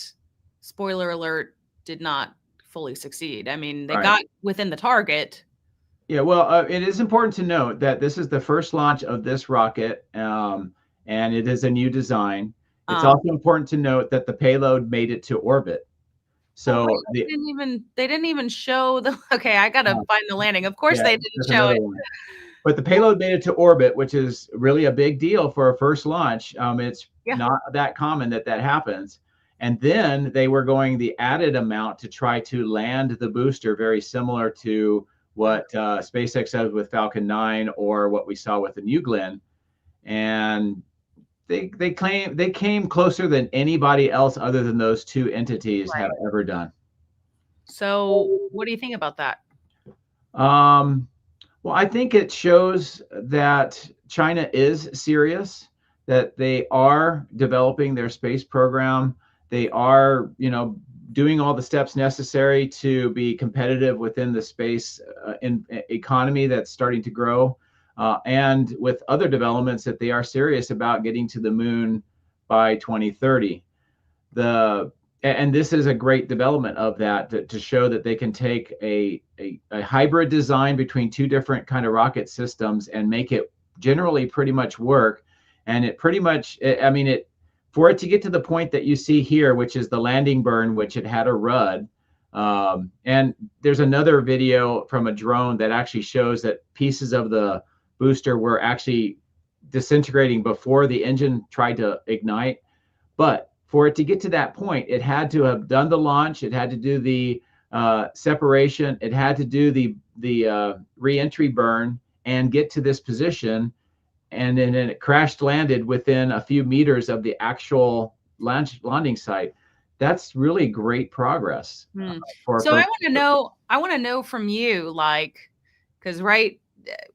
spoiler alert, did not fully succeed. They got within the target. Yeah, well, it is important to note that this is the first launch of this rocket, and it is a new design. It's also important to note that the payload made it to orbit. So they didn't even show the. Okay, I gotta find the landing. Of course, they didn't show it. But the payload made it to orbit, which is really a big deal for a first launch. It's not that common that happens. And then they were going the added amount to try to land the booster, very similar to what SpaceX does with Falcon 9 or what we saw with the New Glenn. And they came closer than anybody else other than those two entities have ever done. So what do you think about that? Well, I think it shows that China is serious, that they are developing their space program, They are, doing all the steps necessary to be competitive within the space economy that's starting to grow, and with other developments that they are serious about getting to the moon by 2030. And this is a great development of that to show that they can take a hybrid design between two different kind of rocket systems and make it generally pretty much work. And it pretty much, I mean, for it to get to the point that you see here, which is the landing burn, which it had a RUD. And there's another video from a drone that actually shows that pieces of the booster were actually disintegrating before the engine tried to ignite. But for it to get to that point, it had to have done the launch. It had to do the separation. It had to do the re-entry burn and get to this position. And then it crashed landed within a few meters of the actual landing site. That's really great progress. So I want to know from you, like, because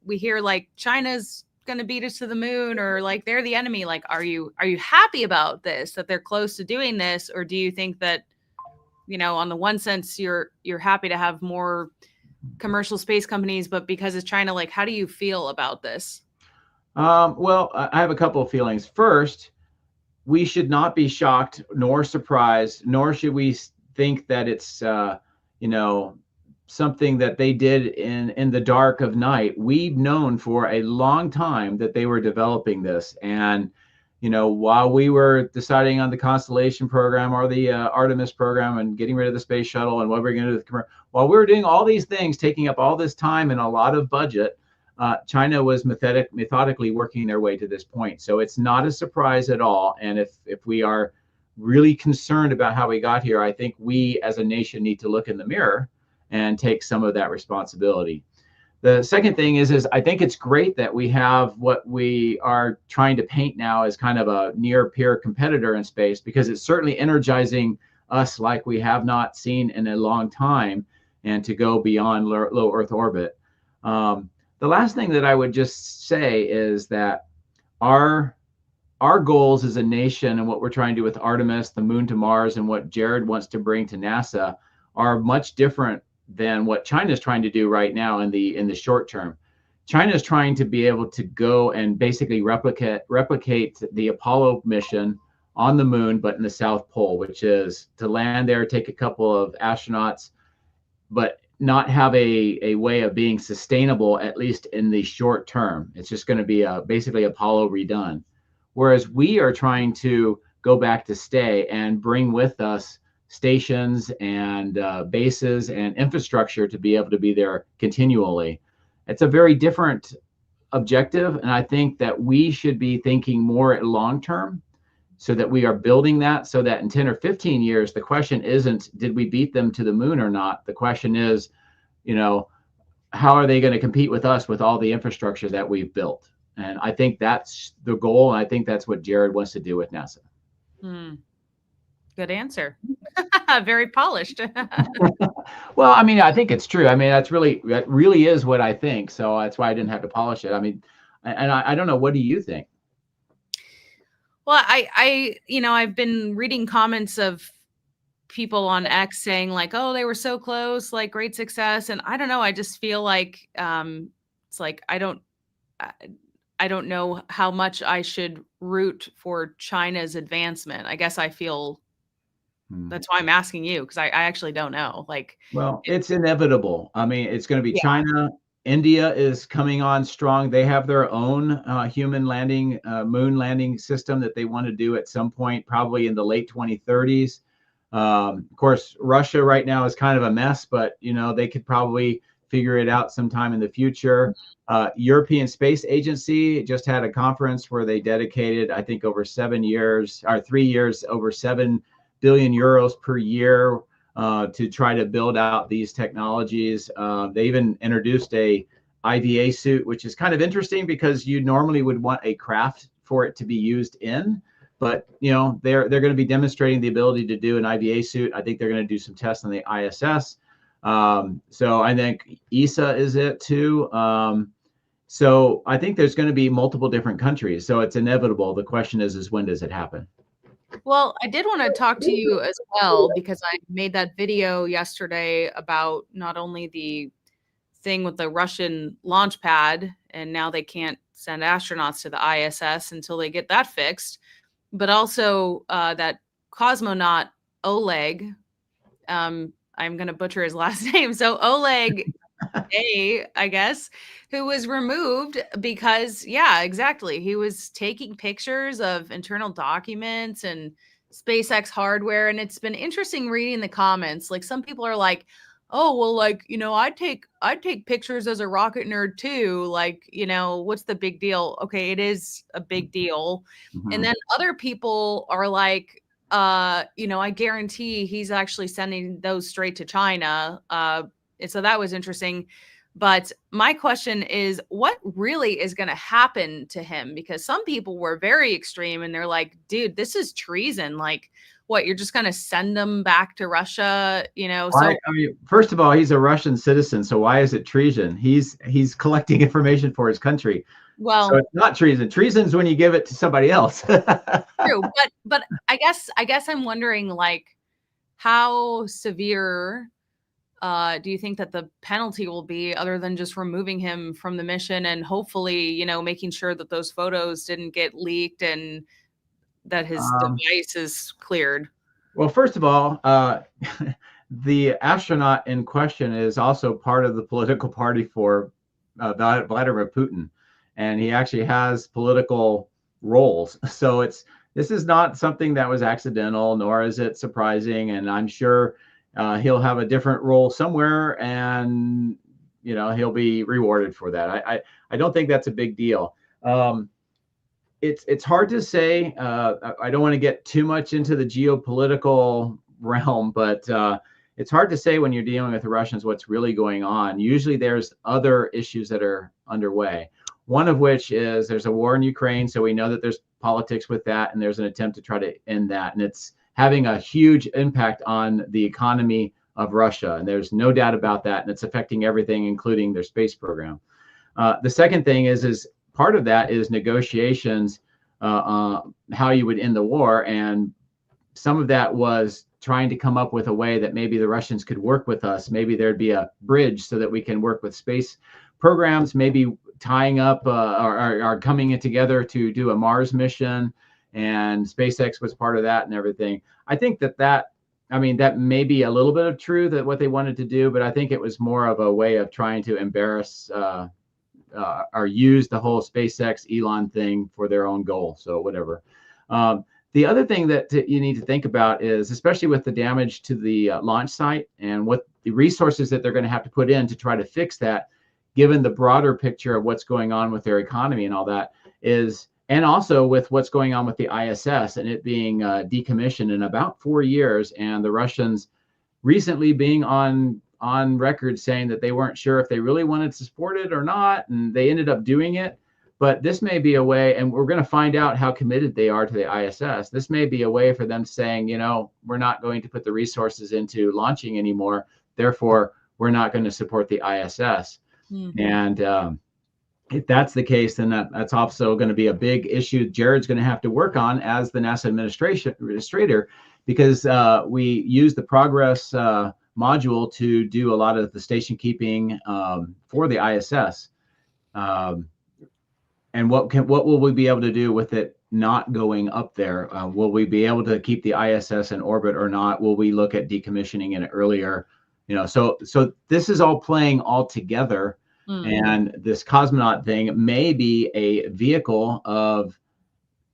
we hear like China's going to beat us to the moon, or like they're the enemy. Like, are you happy about this, that they're close to doing this, or do you think that, on the one sense you're happy to have more commercial space companies, but because it's China, like, how do you feel about this? Well, I have a couple of feelings. First, we should not be shocked nor surprised, nor should we think that it's, something that they did in the dark of night. We've known for a long time that they were developing this. And, while we were deciding on the Constellation program or the Artemis program and getting rid of the space shuttle and what we're going to do with while we were doing all these things, taking up all this time and a lot of budget, China was methodically working their way to this point. So it's not a surprise at all. And if we are really concerned about how we got here, I think we as a nation need to look in the mirror and take some of that responsibility. The second thing is I think it's great that we have what we are trying to paint now as kind of a near peer competitor in space, because it's certainly energizing us like we have not seen in a long time, and to go beyond low Earth orbit. The last thing that I would just say is that our goals as a nation and what we're trying to do with Artemis, the moon to Mars, and what Jared wants to bring to NASA are much different than what China is trying to do right now in the short term. China is trying to be able to go and basically replicate the Apollo mission on the moon, but in the South Pole, which is to land there, take a couple of astronauts, but not have a way of being sustainable, at least in the short term. It's just going to be basically Apollo redone. Whereas we are trying to go back to stay and bring with us stations and bases and infrastructure to be able to be there continually. It's a very different objective. And I think that we should be thinking more long term, so that we are building that, so that in 10 or 15 years, the question isn't, did we beat them to the moon or not? The question is, how are they going to compete with us with all the infrastructure that we've built? And I think that's the goal. And I think that's what Jared wants to do with NASA. Good answer. Very polished. Well, I mean, I think it's true. I mean, that really is what I think. So that's why I didn't have to polish it. I mean, and I don't know. What do you think? Well, I've been reading comments of people on X saying like, oh, they were so close, like great success. And I don't know. I just feel like it's like I don't know how much I should root for China's advancement. I guess I feel that's why I'm asking you, because I actually don't know. Like, well, it's inevitable. I mean, it's going to be China. India is coming on strong. They have their own human landing, moon landing system that they want to do at some point, probably in the late 2030s. Of course, Russia right now is kind of a mess, but they could probably figure it out sometime in the future. European Space Agency just had a conference where they dedicated, I think, over 3 years, over 7 billion euros per year to try to build out these technologies. They even introduced a IVA suit, which is kind of interesting because you normally would want a craft for it to be used in. But they're going to be demonstrating the ability to do an IVA suit. I think they're going to do some tests on the ISS. So I think ESA is it too. So I think there's going to be multiple different countries. So it's inevitable. The question is when does it happen? Well, I did want to talk to you as well because I made that video yesterday about not only the thing with the Russian launch pad, and now they can't send astronauts to the ISS until they get that fixed, but also that cosmonaut Oleg. I'm going to butcher his last name. So Oleg A, I guess, who was removed because, yeah, exactly. He was taking pictures of internal documents and SpaceX hardware. And it's been interesting reading the comments. Like some people are like, oh, well, like, I'd take pictures as a rocket nerd too. Like, what's the big deal? Okay, it is a big deal. And then other people are like, I guarantee he's actually sending those straight to China. And so that was interesting. But my question is, what really is going to happen to him? Because some people were very extreme and they're like, dude, this is treason. Like, what, you're just going to send them back to Russia? I mean, first of all, he's a Russian citizen, so why is it treason? He's collecting information for his country. Well, so it's not treason. Treason's when you give it to somebody else. true, but I guess I'm wondering, like, how severe do you think that the penalty will be, other than just removing him from the mission and hopefully, making sure that those photos didn't get leaked and that his device is cleared? Well, first of all, the astronaut in question is also part of the political party for Vladimir Putin, and he actually has political roles. So this is not something that was accidental, nor is it surprising. And I'm sure he'll have a different role somewhere, and he'll be rewarded for that. I don't think that's a big deal. It's hard to say. I don't want to get too much into the geopolitical realm, but it's hard to say when you're dealing with the Russians what's really going on. Usually there's other issues that are underway. One of which is there's a war in Ukraine, so we know that there's politics with that, and there's an attempt to try to end that, and it's having a huge impact on the economy of Russia, and there's no doubt about that, and it's affecting everything, including their space program. The second thing is part of that is negotiations, how you would end the war, and some of that was trying to come up with a way that maybe the Russians could work with us. Maybe there'd be a bridge so that we can work with space programs, maybe tying up or coming in together to do a Mars mission, and SpaceX was part of that and everything. I think that may be a little bit of true, that what they wanted to do, but I think it was more of a way of trying to embarrass or use the whole SpaceX Elon thing for their own goal. So whatever. The other thing that you need to think about is, especially with the damage to the launch site and what the resources that they're going to have to put in to try to fix that, given the broader picture of what's going on with their economy and all that is, and also with what's going on with the ISS and it being decommissioned in about 4 years, and the Russians recently being on record saying that they weren't sure if they really wanted to support it or not, and they ended up doing it. But this may be a way, and we're going to find out how committed they are to the ISS. This may be a way for them saying, we're not going to put the resources into launching anymore. Therefore, we're not going to support the ISS. Mm-hmm. And if that's the case, then that's also going to be a big issue Jared's going to have to work on as the NASA administrator, because we use the Progress module to do a lot of the station keeping for the ISS. And what will we be able to do with it not going up there? Will we be able to keep the ISS in orbit or not? Will we look at decommissioning it earlier? So this is all playing all together. And this cosmonaut thing may be a vehicle of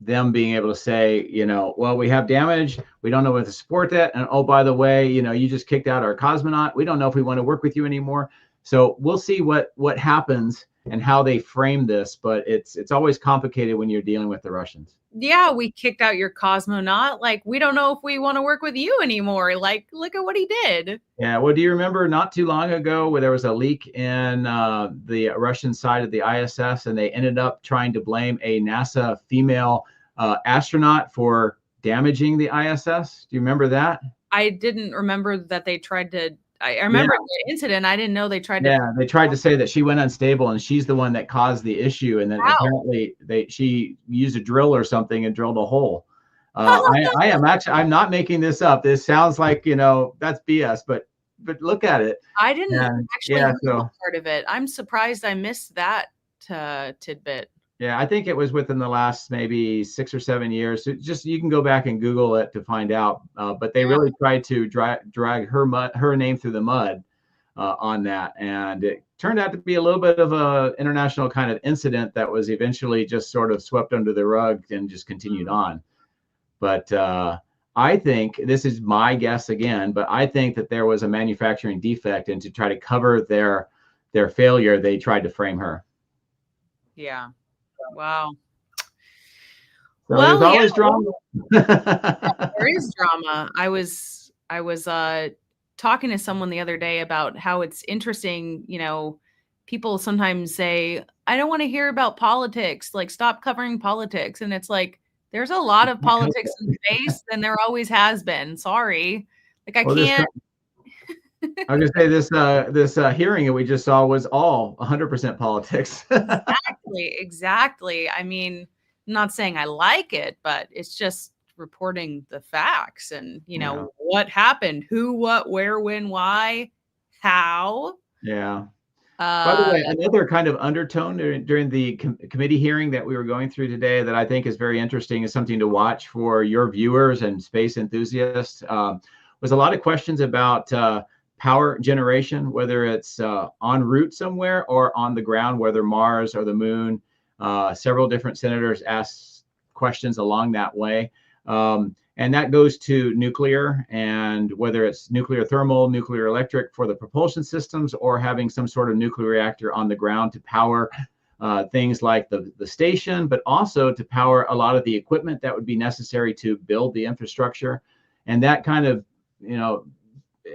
them being able to say, well, we have damage. We don't know whether to support that. And oh, by the way, you just kicked out our cosmonaut. We don't know if we want to work with you anymore. So we'll see what happens and how they frame this, but it's always complicated when you're dealing with the Russians. Yeah, we kicked out your cosmonaut. Like, we don't know if we want to work with you anymore. Like, look at what he did. Yeah, well, do you remember not too long ago where there was a leak in the Russian side of the ISS, and they ended up trying to blame a NASA female astronaut for damaging the ISS? Do you remember that? I didn't remember that they tried to. I remember the incident. I didn't know they tried to. Yeah, they tried to say that she went unstable and she's the one that caused the issue. And then apparently she used a drill or something and drilled a hole. I am actually, I'm not making this up. This sounds like, that's BS, but look at it. I didn't And actually yeah, know so. that part of it. I'm surprised I missed that tidbit. Yeah, I think it was within the last maybe 6 or 7 years. Just you can go back and Google it to find out. But they really tried to drag her name through the mud on that, and it turned out to be a little bit of a international kind of incident that was eventually just sort of swept under the rug and just continued on. But I think this is my guess again, but I think that there was a manufacturing defect, and to try to cover their failure, they tried to frame her. Yeah. Wow. So Well, there's always yeah, drama. there is drama. I was talking to someone the other day about how it's interesting, people sometimes say, I don't want to hear about politics, like stop covering politics. And it's like, there's a lot of politics in space and there always has been. Sorry. Like I Well, can't. I was gonna say this hearing that we just saw was all 100% politics. Exactly. I mean, I'm not saying I like it, but it's just reporting the facts and, Yeah. what happened, who, what, where, when, why, how. Yeah. By the way, Uh, another kind of undertone during the committee hearing that we were going through today that I think is very interesting, is something to watch for your viewers and space enthusiasts, was a lot of questions about power generation, whether it's en route somewhere or on the ground, whether Mars or the moon. Several different senators asked questions along that way. And that goes to nuclear, and whether it's nuclear thermal, nuclear electric for the propulsion systems, or having some sort of nuclear reactor on the ground to power things like the station, but also to power a lot of the equipment that would be necessary to build the infrastructure. And that kind of,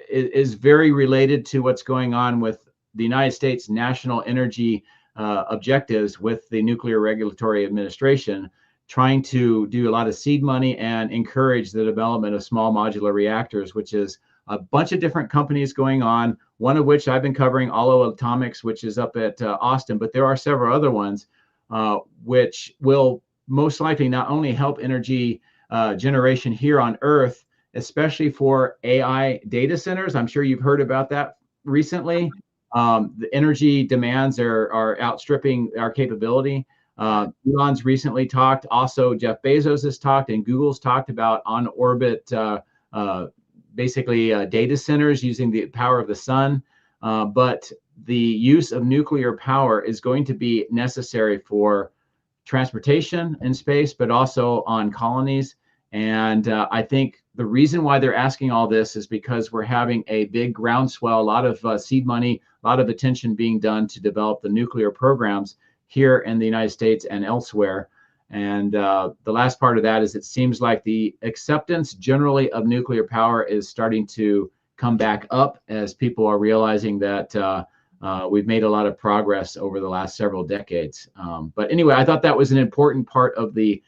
is very related to what's going on with the United States national energy objectives with the Nuclear Regulatory Administration, trying to do a lot of seed money and encourage the development of small modular reactors, which is a bunch of different companies going on, one of which I've been covering, Allo Atomics, which is up at Austin, but there are several other ones which will most likely not only help energy generation here on Earth, especially for AI data centers. I'm sure you've heard about that recently. The energy demands are outstripping our capability. Elon's recently talked, also Jeff Bezos has talked, and Google's talked about on orbit, basically data centers using the power of the sun. But the use of nuclear power is going to be necessary for transportation in space, but also on colonies. And I think the reason why they're asking all this is because we're having a big groundswell, a lot of seed money, a lot of attention being done to develop the nuclear programs here in the United States and elsewhere. And the last part of that is it seems like the acceptance generally of nuclear power is starting to come back up as people are realizing that we've made a lot of progress over the last several decades. But anyway, I thought that was an important part of the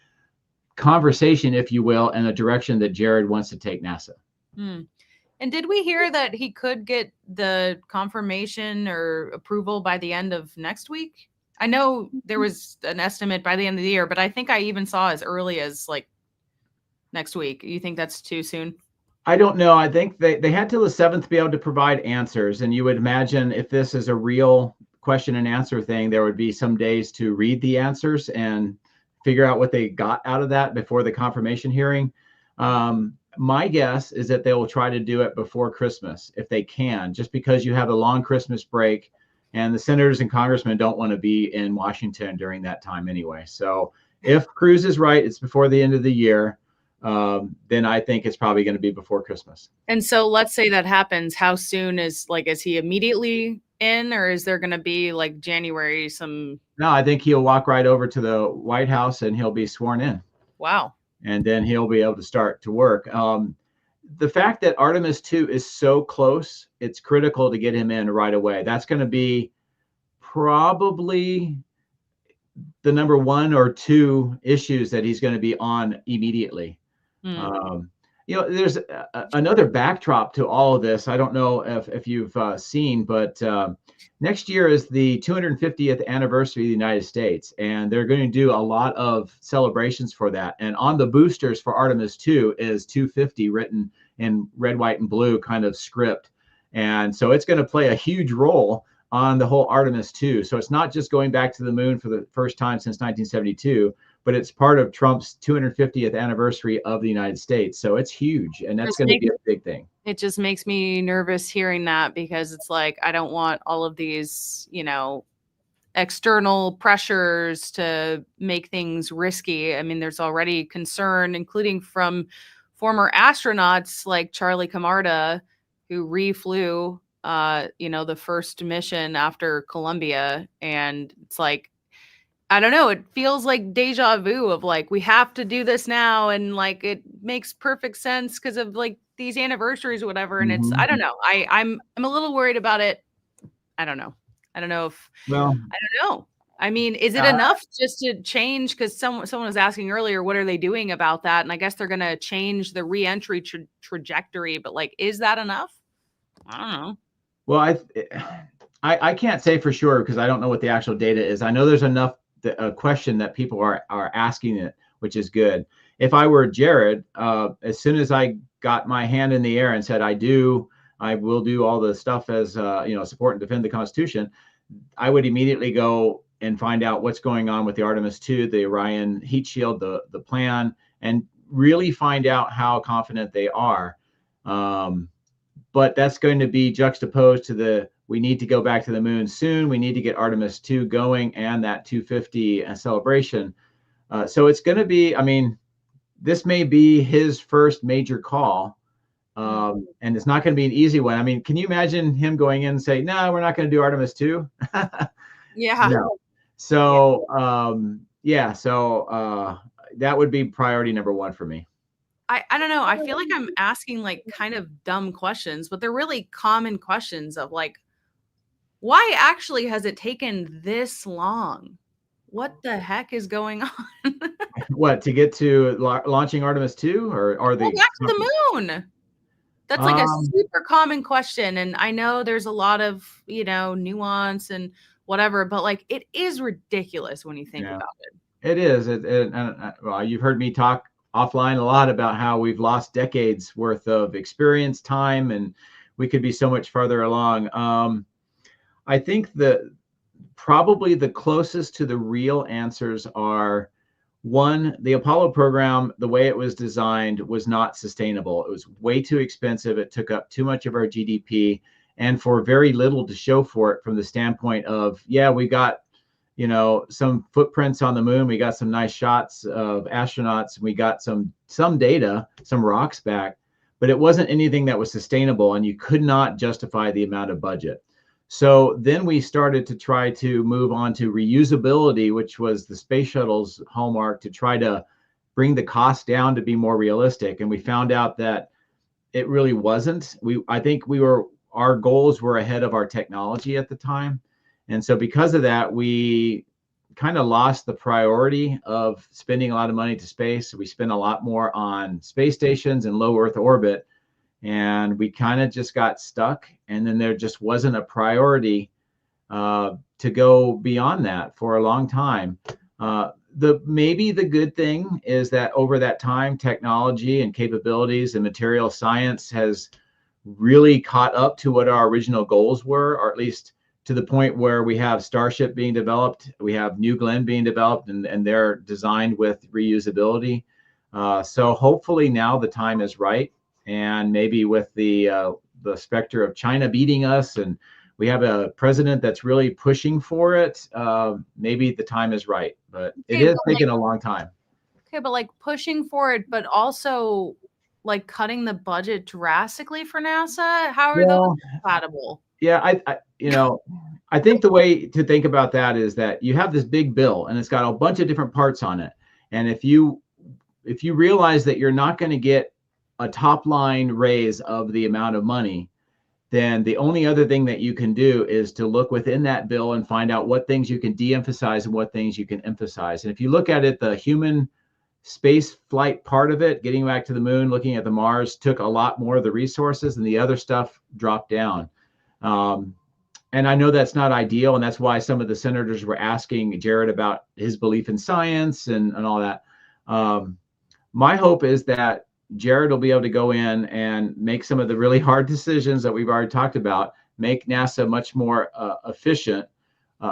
conversation, if you will, and the direction that Jared wants to take NASA. And did we hear that he could get the confirmation or approval by the end of next week? I know there was an estimate by the end of the year, but I think I even saw as early as like next week. You think that's too soon? I don't know. I think they had till the 7th to be able to provide answers. And you would imagine if this is a real question and answer thing, there would be some days to read the answers and figure out what they got out of that before the confirmation hearing. My guess is that they will try to do it before Christmas if they can, just because you have a long Christmas break and the senators and congressmen don't want to be in Washington during that time anyway. So if Cruz is right, it's before the end of the year. Then I think it's probably going to be before Christmas. And so let's say that happens. How soon is he immediately in, or is there going to be like January some? No, I think he'll walk right over to the White House and he'll be sworn in. Wow. And then he'll be able to start to work. The fact that Artemis 2 is so close, it's critical to get him in right away. That's going to be probably the number 1 or 2 issues that he's going to be on immediately. there's another backdrop to all of this. I don't know if you've seen, but next year is the 250th anniversary of the United States, and they're going to do a lot of celebrations for that. And on the boosters for Artemis 2 is 250 written in red, white, and blue kind of script. And so it's going to play a huge role on the whole Artemis 2. So it's not just going back to the moon for the first time since 1972, but it's part of Trump's 250th anniversary of the United States. So it's huge, and that's going to be a big thing. It just makes me nervous hearing that, because it's like, I don't want all of these, external pressures to make things risky. I mean, there's already concern, including from former astronauts like Charlie Camarda, who reflew, the first mission after Columbia. And it's like, I don't know, it feels like deja vu of like, we have to do this now. And like, it makes perfect sense because of like these anniversaries or whatever. And it's, I don't know. I'm a little worried about it. I don't know. I don't know if, Well, I don't know. I mean, is it enough just to change? Because someone was asking earlier, what are they doing about that? And I guess they're going to change the reentry trajectory. But like, is that enough? I don't know. Well, I can't say for sure because I don't know what the actual data is. I know there's enough a question that people are asking it, which is good. If I were Jared, as soon as I got my hand in the air and said, I will do all the stuff as, support and defend the Constitution, I would immediately go and find out what's going on with the Artemis 2, the Orion heat shield, the plan, and really find out how confident they are. But that's going to be juxtaposed to we need to go back to the moon soon. We need to get Artemis 2 going and that 250 celebration. So it's going to be, I mean, this may be his first major call. And it's not going to be an easy one. I mean, can you imagine him going in and say, no, we're not going to do Artemis 2? Yeah. No. So, that would be priority number one for me. I don't know. I feel like I'm asking like kind of dumb questions, but they're really common questions of like, why actually has it taken this long? What the heck is going on? What, to get to launching Artemis 2 or the back to the moon? That's like a super common question. And I know there's a lot of, nuance and whatever, but like it is ridiculous when you think about it. It is. Well, you've heard me talk offline a lot about how we've lost decades worth of experience, time, and we could be so much farther along. I think that probably the closest to the real answers are, one, the Apollo program, the way it was designed was not sustainable. It was way too expensive. It took up too much of our GDP and for very little to show for it from the standpoint of, we got, some footprints on the moon. We got some nice shots of astronauts. We got some data, some rocks back, but it wasn't anything that was sustainable, and you could not justify the amount of budget. So then we started to try to move on to reusability, which was the space shuttle's hallmark, to try to bring the cost down to be more realistic. And we found out that it really wasn't. I think our goals were ahead of our technology at the time. And so because of that, we kind of lost the priority of spending a lot of money to space. We spent a lot more on space stations and low Earth orbit. And we kind of just got stuck. And then there just wasn't a priority to go beyond that for a long time. Maybe the good thing is that over that time, technology and capabilities and material science has really caught up to what our original goals were, or at least to the point where we have Starship being developed, we have New Glenn being developed, and they're designed with reusability. So hopefully now the time is right. And maybe with the specter of China beating us, and we have a president that's really pushing for it, maybe the time is right. But it is taking a long time. Okay, but like pushing for it, but also like cutting the budget drastically for NASA. How are those compatible? Yeah, I think the way to think about that is that you have this big bill, and it's got a bunch of different parts on it. And if you realize that you're not going to get a top line raise of the amount of money, then the only other thing that you can do is to look within that bill and find out what things you can de-emphasize and what things you can emphasize. And if you look at it, the human space flight part of it, getting back to the moon, looking at the Mars, took a lot more of the resources, and the other stuff dropped down. And I know that's not ideal, and that's why some of the senators were asking Jared about his belief in science and all that. My hope is that Jared will be able to go in and make some of the really hard decisions that we've already talked about, make NASA much more efficient,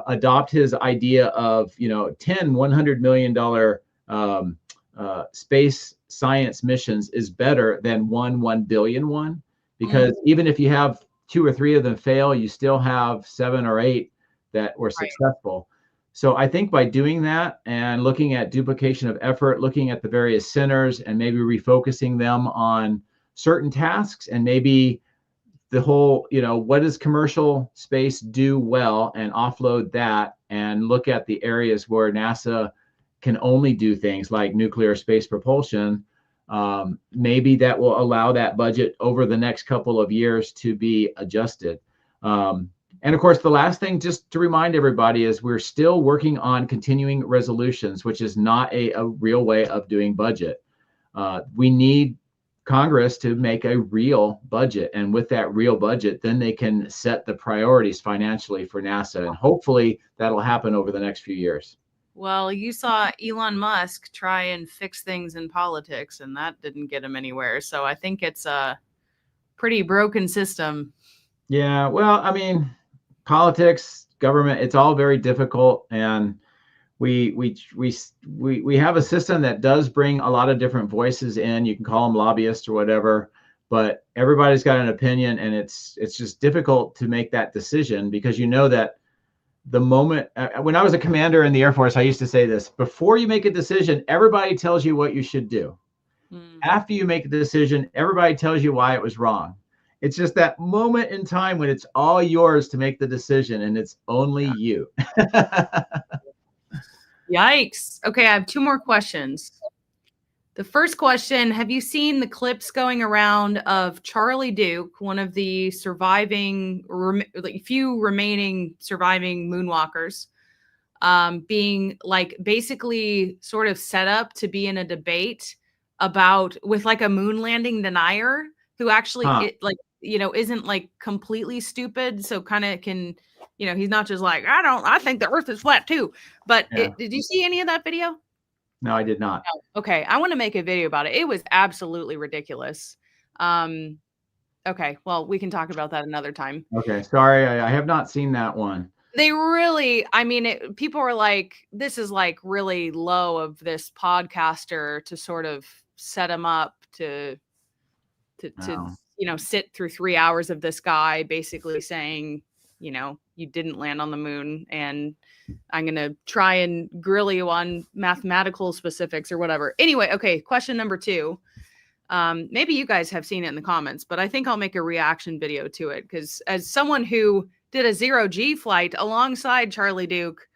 adopt his idea of, 10 $100 million space science missions is better than $1 billion one, because even if you have 2 or 3 of them fail, you still have 7 or 8 that were successful. So I think by doing that and looking at duplication of effort, looking at the various centers and maybe refocusing them on certain tasks, and maybe the whole, what does commercial space do well, and offload that and look at the areas where NASA can only do things like nuclear space propulsion. Maybe that will allow that budget over the next couple of years to be adjusted. And of course, the last thing, just to remind everybody, is we're still working on continuing resolutions, which is not a real way of doing budget. We need Congress to make a real budget. And with that real budget, then they can set the priorities financially for NASA. And hopefully that'll happen over the next few years. Well, you saw Elon Musk try and fix things in politics, and that didn't get him anywhere. So I think it's a pretty broken system. Yeah, well, I mean, politics, government, it's all very difficult. And we have a system that does bring a lot of different voices in. You can call them lobbyists or whatever, but everybody's got an opinion, and it's just difficult to make that decision, because that the moment, when I was a commander in the Air Force, I used to say this: before you make a decision, everybody tells you what you should do. After you make a decision, everybody tells you why it was wrong. It's just that moment in time when it's all yours to make the decision, and it's only you. Yikes. Okay, I have 2 more questions. The first question, have you seen the clips going around of Charlie Duke, one of the surviving, few remaining surviving moonwalkers, being basically sort of set up to be in a debate with a moon landing denier who actually isn't completely stupid. So kind of can, he's not just I think the earth is flat too. But did you see any of that video? No, I did not. No. Okay. I want to make a video about it. It was absolutely ridiculous. Okay. Well, we can talk about that another time. Okay. Sorry. I have not seen that one. They really, people are like, this is really low of this podcaster to sort of set him up to sit through 3 hours of this guy basically saying, you didn't land on the moon, and I'm going to try and grill you on mathematical specifics or whatever. Anyway, okay, question number 2. Maybe you guys have seen it in the comments, but I think I'll make a reaction video to it, because as someone who did a 0G flight alongside Charlie Duke,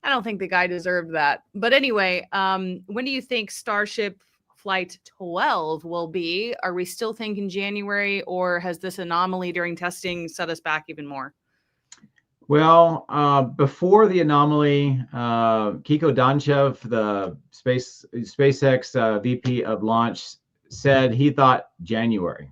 I don't think the guy deserved that. But anyway, when do you think Starship Flight 12 will be? Are we still thinking January, or has this anomaly during testing set us back even more? Well, before the anomaly, Kiko Donchev, the SpaceX VP of launch, said he thought January.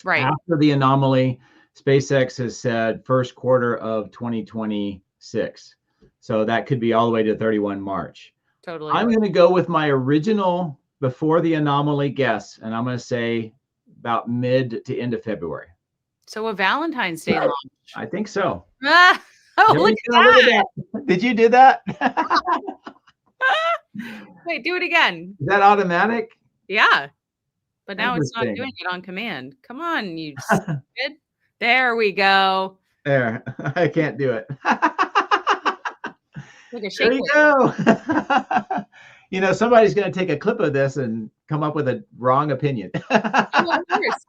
Right. After the anomaly, SpaceX has said first quarter of 2026. So that could be all the way to 31 March. Totally. I'm going to go with my original before the anomaly guess, and I'm going to say about mid to end of February. So a Valentine's Day launch. I think so. Oh, look at that. Did you do that? Wait, do it again. Is that automatic? Yeah. But now it's not Interesting. doing it on command. Come on, you stupid. There we go. There. I can't do it. Look at There you go. Somebody's going to take a clip of this and come up with a wrong opinion. Oh, of course.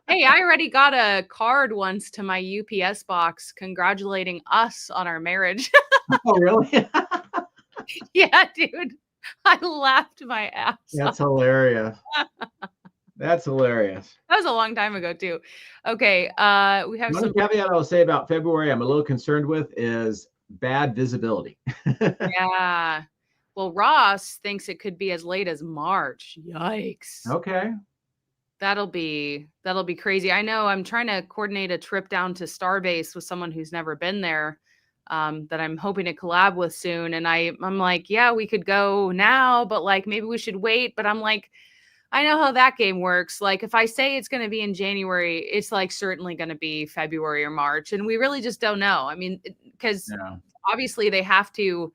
Hey, I already got a card once to my UPS box congratulating us on our marriage. Oh, really? Yeah, dude. I laughed my ass That's off. hilarious. That's hilarious. That was a long time ago, too. Okay, we have One some. caveat I'll say about February I'm a little concerned with is bad visibility. Yeah. Well, Ross thinks it could be as late as March. Yikes. Okay. That'll be crazy. I know I'm trying to coordinate a trip down to Starbase with someone who's never been there, that I'm hoping to collab with soon. And I'm like, yeah, we could go now, but like maybe we should wait. But I'm like, I know how that game works. Like if I say it's going to be in January, it's like certainly going to be February or March. And we really just don't know. I mean, because Yeah. obviously they have to,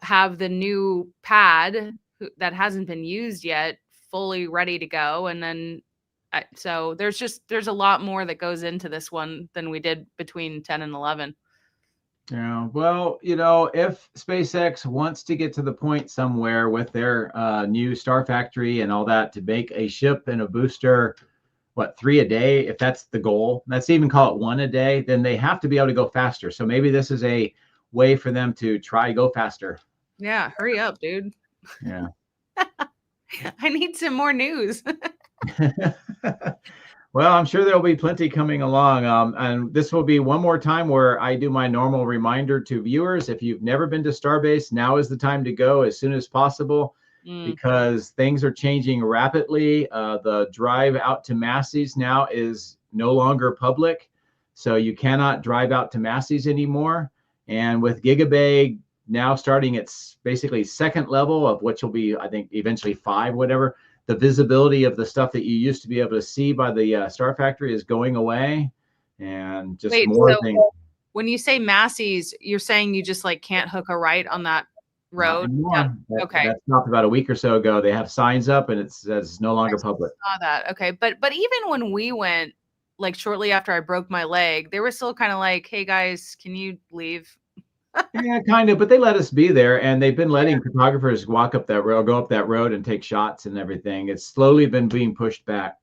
have the new pad that hasn't been used yet fully ready to go. And then, so there's a lot more that goes into this one than we did between 10 and 11. Yeah, well, if SpaceX wants to get to the point somewhere with their new Star Factory and all that to make a ship and a booster, 3 a day, if that's the goal, let's even call it 1 a day, then they have to be able to go faster. So maybe this is a way for them to try go faster. Yeah, hurry up, dude. Yeah. I need some more news. Well, I'm sure there'll be plenty coming along. And this will be one more time where I do my normal reminder to viewers. If you've never been to Starbase, now is the time to go as soon as possible because things are changing rapidly. The drive out to Massey's now is no longer public. So you cannot drive out to Massey's anymore. And with Gigabay now starting its basically second level of which will be, I think, eventually 5, whatever, the visibility of the stuff that you used to be able to see by the Star Factory is going away, and just more things. When you say Massey's, you're saying you just like can't hook a right on that road? Okay. That stopped about a week or so ago. They have signs up and it says no longer public. Saw that. Okay. But even when we went, like shortly after I broke my leg, they were still kind of like, hey guys, can you leave? Yeah, kind of, but they let us be there, and they've been letting photographers walk up that road, go up that road and take shots and everything. It's slowly been being pushed back.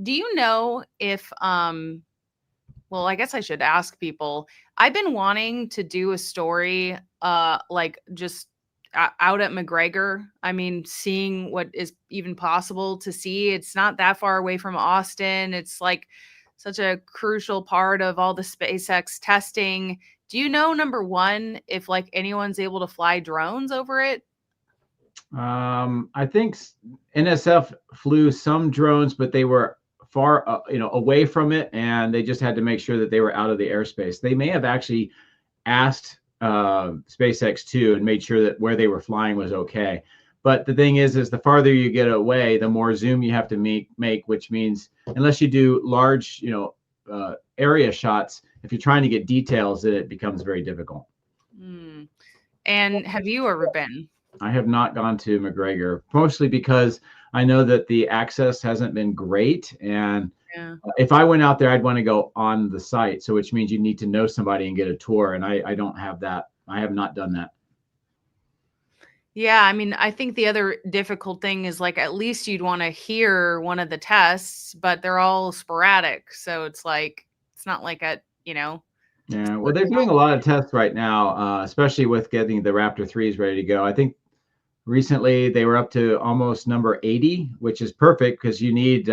Do you know if, well, I guess I should ask people. I've been wanting to do a story, like just out at McGregor. I mean, seeing what is even possible to see. It's not that far away from Austin. It's like such a crucial part of all the SpaceX testing. Do you know, number one, if like anyone's able to fly drones over it? I think NSF flew some drones, but they were far, away from it, and they just had to make sure that they were out of the airspace. They may have actually asked SpaceX too and made sure that where they were flying was okay. But the thing is the farther you get away, the more zoom you have to make, which means unless you do large, area shots, if you're trying to get details, it becomes very difficult. And have you ever been? I have not gone to McGregor, mostly because I know that the access hasn't been great. And if I went out there, I'd want to go on the site. So which means you need to know somebody and get a tour. And I don't have that. I have not done that. Yeah, I mean, I think the other difficult thing is like at least you'd want to hear one of the tests, but they're all sporadic. So it's like, it's not like Yeah, well, they're doing a lot of tests right now, especially with getting the Raptor 3s ready to go. I think recently they were up to almost number 80, which is perfect because you need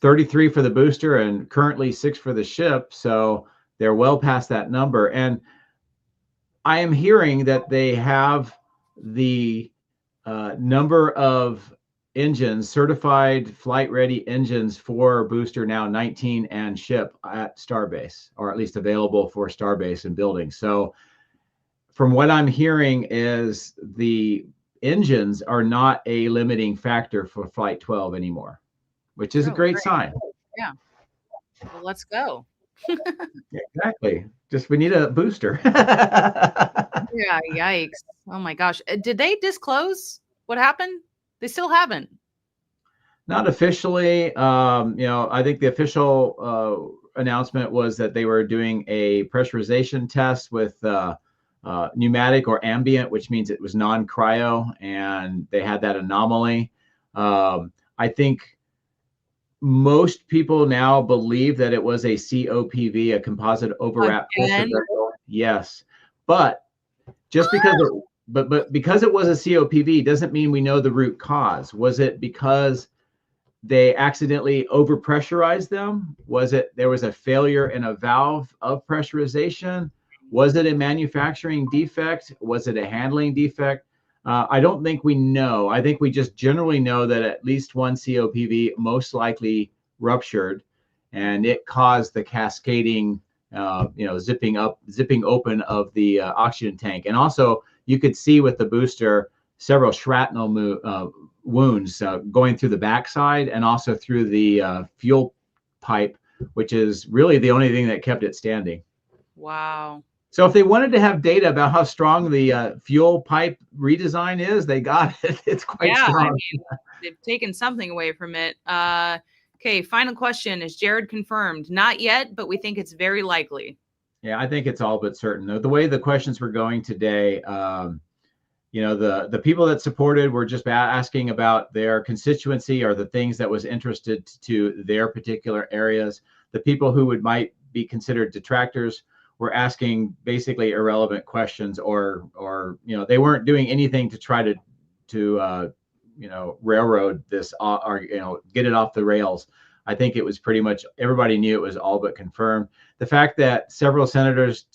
33 for the booster and currently 6 for the ship. So they're well past that number. And I am hearing that they have the number of engines, certified flight ready engines for booster now 19 and ship at Starbase, or at least available for Starbase and building. So from what I'm hearing is the engines are not a limiting factor for Flight 12 anymore, which is a great sign. Yeah. Well, let's go. Exactly. Just we need a booster. Yeah, yikes. Oh my gosh. Did they disclose what happened? They still haven't. Not officially. I think the official announcement was that they were doing a pressurization test with pneumatic or ambient, which means it was non-cryo, and they had that anomaly. I think most people now believe that it was a COPV, a composite overwrap pressure vessel. Yes, but just because but because it was a COPV doesn't mean we know the root cause. Was it because they accidentally overpressurized them? Was it there was a failure in a valve of pressurization? Was it a manufacturing defect? Was it a handling defect? I don't think we know. I think we just generally know that at least one COPV most likely ruptured, and it caused the cascading, zipping open of the oxygen tank. And also, you could see with the booster several shrapnel wounds going through the backside and also through the fuel pipe, which is really the only thing that kept it standing. Wow. So if they wanted to have data about how strong the fuel pipe redesign is, they got it. It's quite Yeah, strong. I mean, they've taken something away from it. Okay, final question. Is Jared confirmed? Not yet, but we think it's very likely. Yeah, I think it's all but certain. The way the questions were going today, the people that supported were just asking about their constituency or the things that was interested to their particular areas. The people who might be considered detractors were asking basically irrelevant questions, or they weren't doing anything to try to railroad this or get it off the rails. I think it was pretty much everybody knew it was all but confirmed. The fact that several senators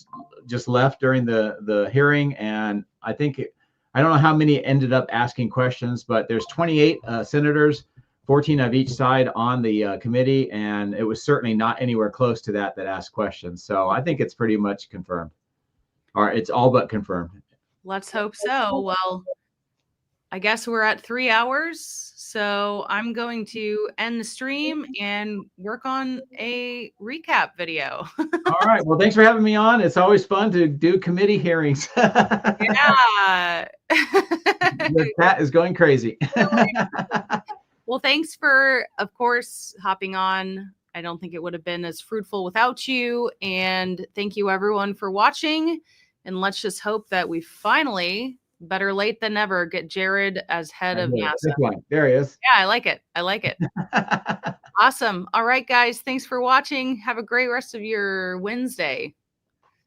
just left during the hearing, and I don't know how many ended up asking questions, but there's 28 senators, 14 of each side on the committee, and it was certainly not anywhere close to that asked questions. So I think it's pretty much confirmed, or it's all but confirmed. Let's hope so. Well, I guess we're at 3 hours, so I'm going to end the stream and work on a recap video. All right. Well, thanks for having me on. It's always fun to do committee hearings. Yeah. The chat is going crazy. Well, thanks for, of course, hopping on. I don't think it would have been as fruitful without you. And thank you, everyone, for watching. And let's just hope that we finally, better late than never, get Jared as head of NASA. There he is. Yeah, I like it. I like it. Awesome. All right, guys. Thanks for watching. Have a great rest of your Wednesday.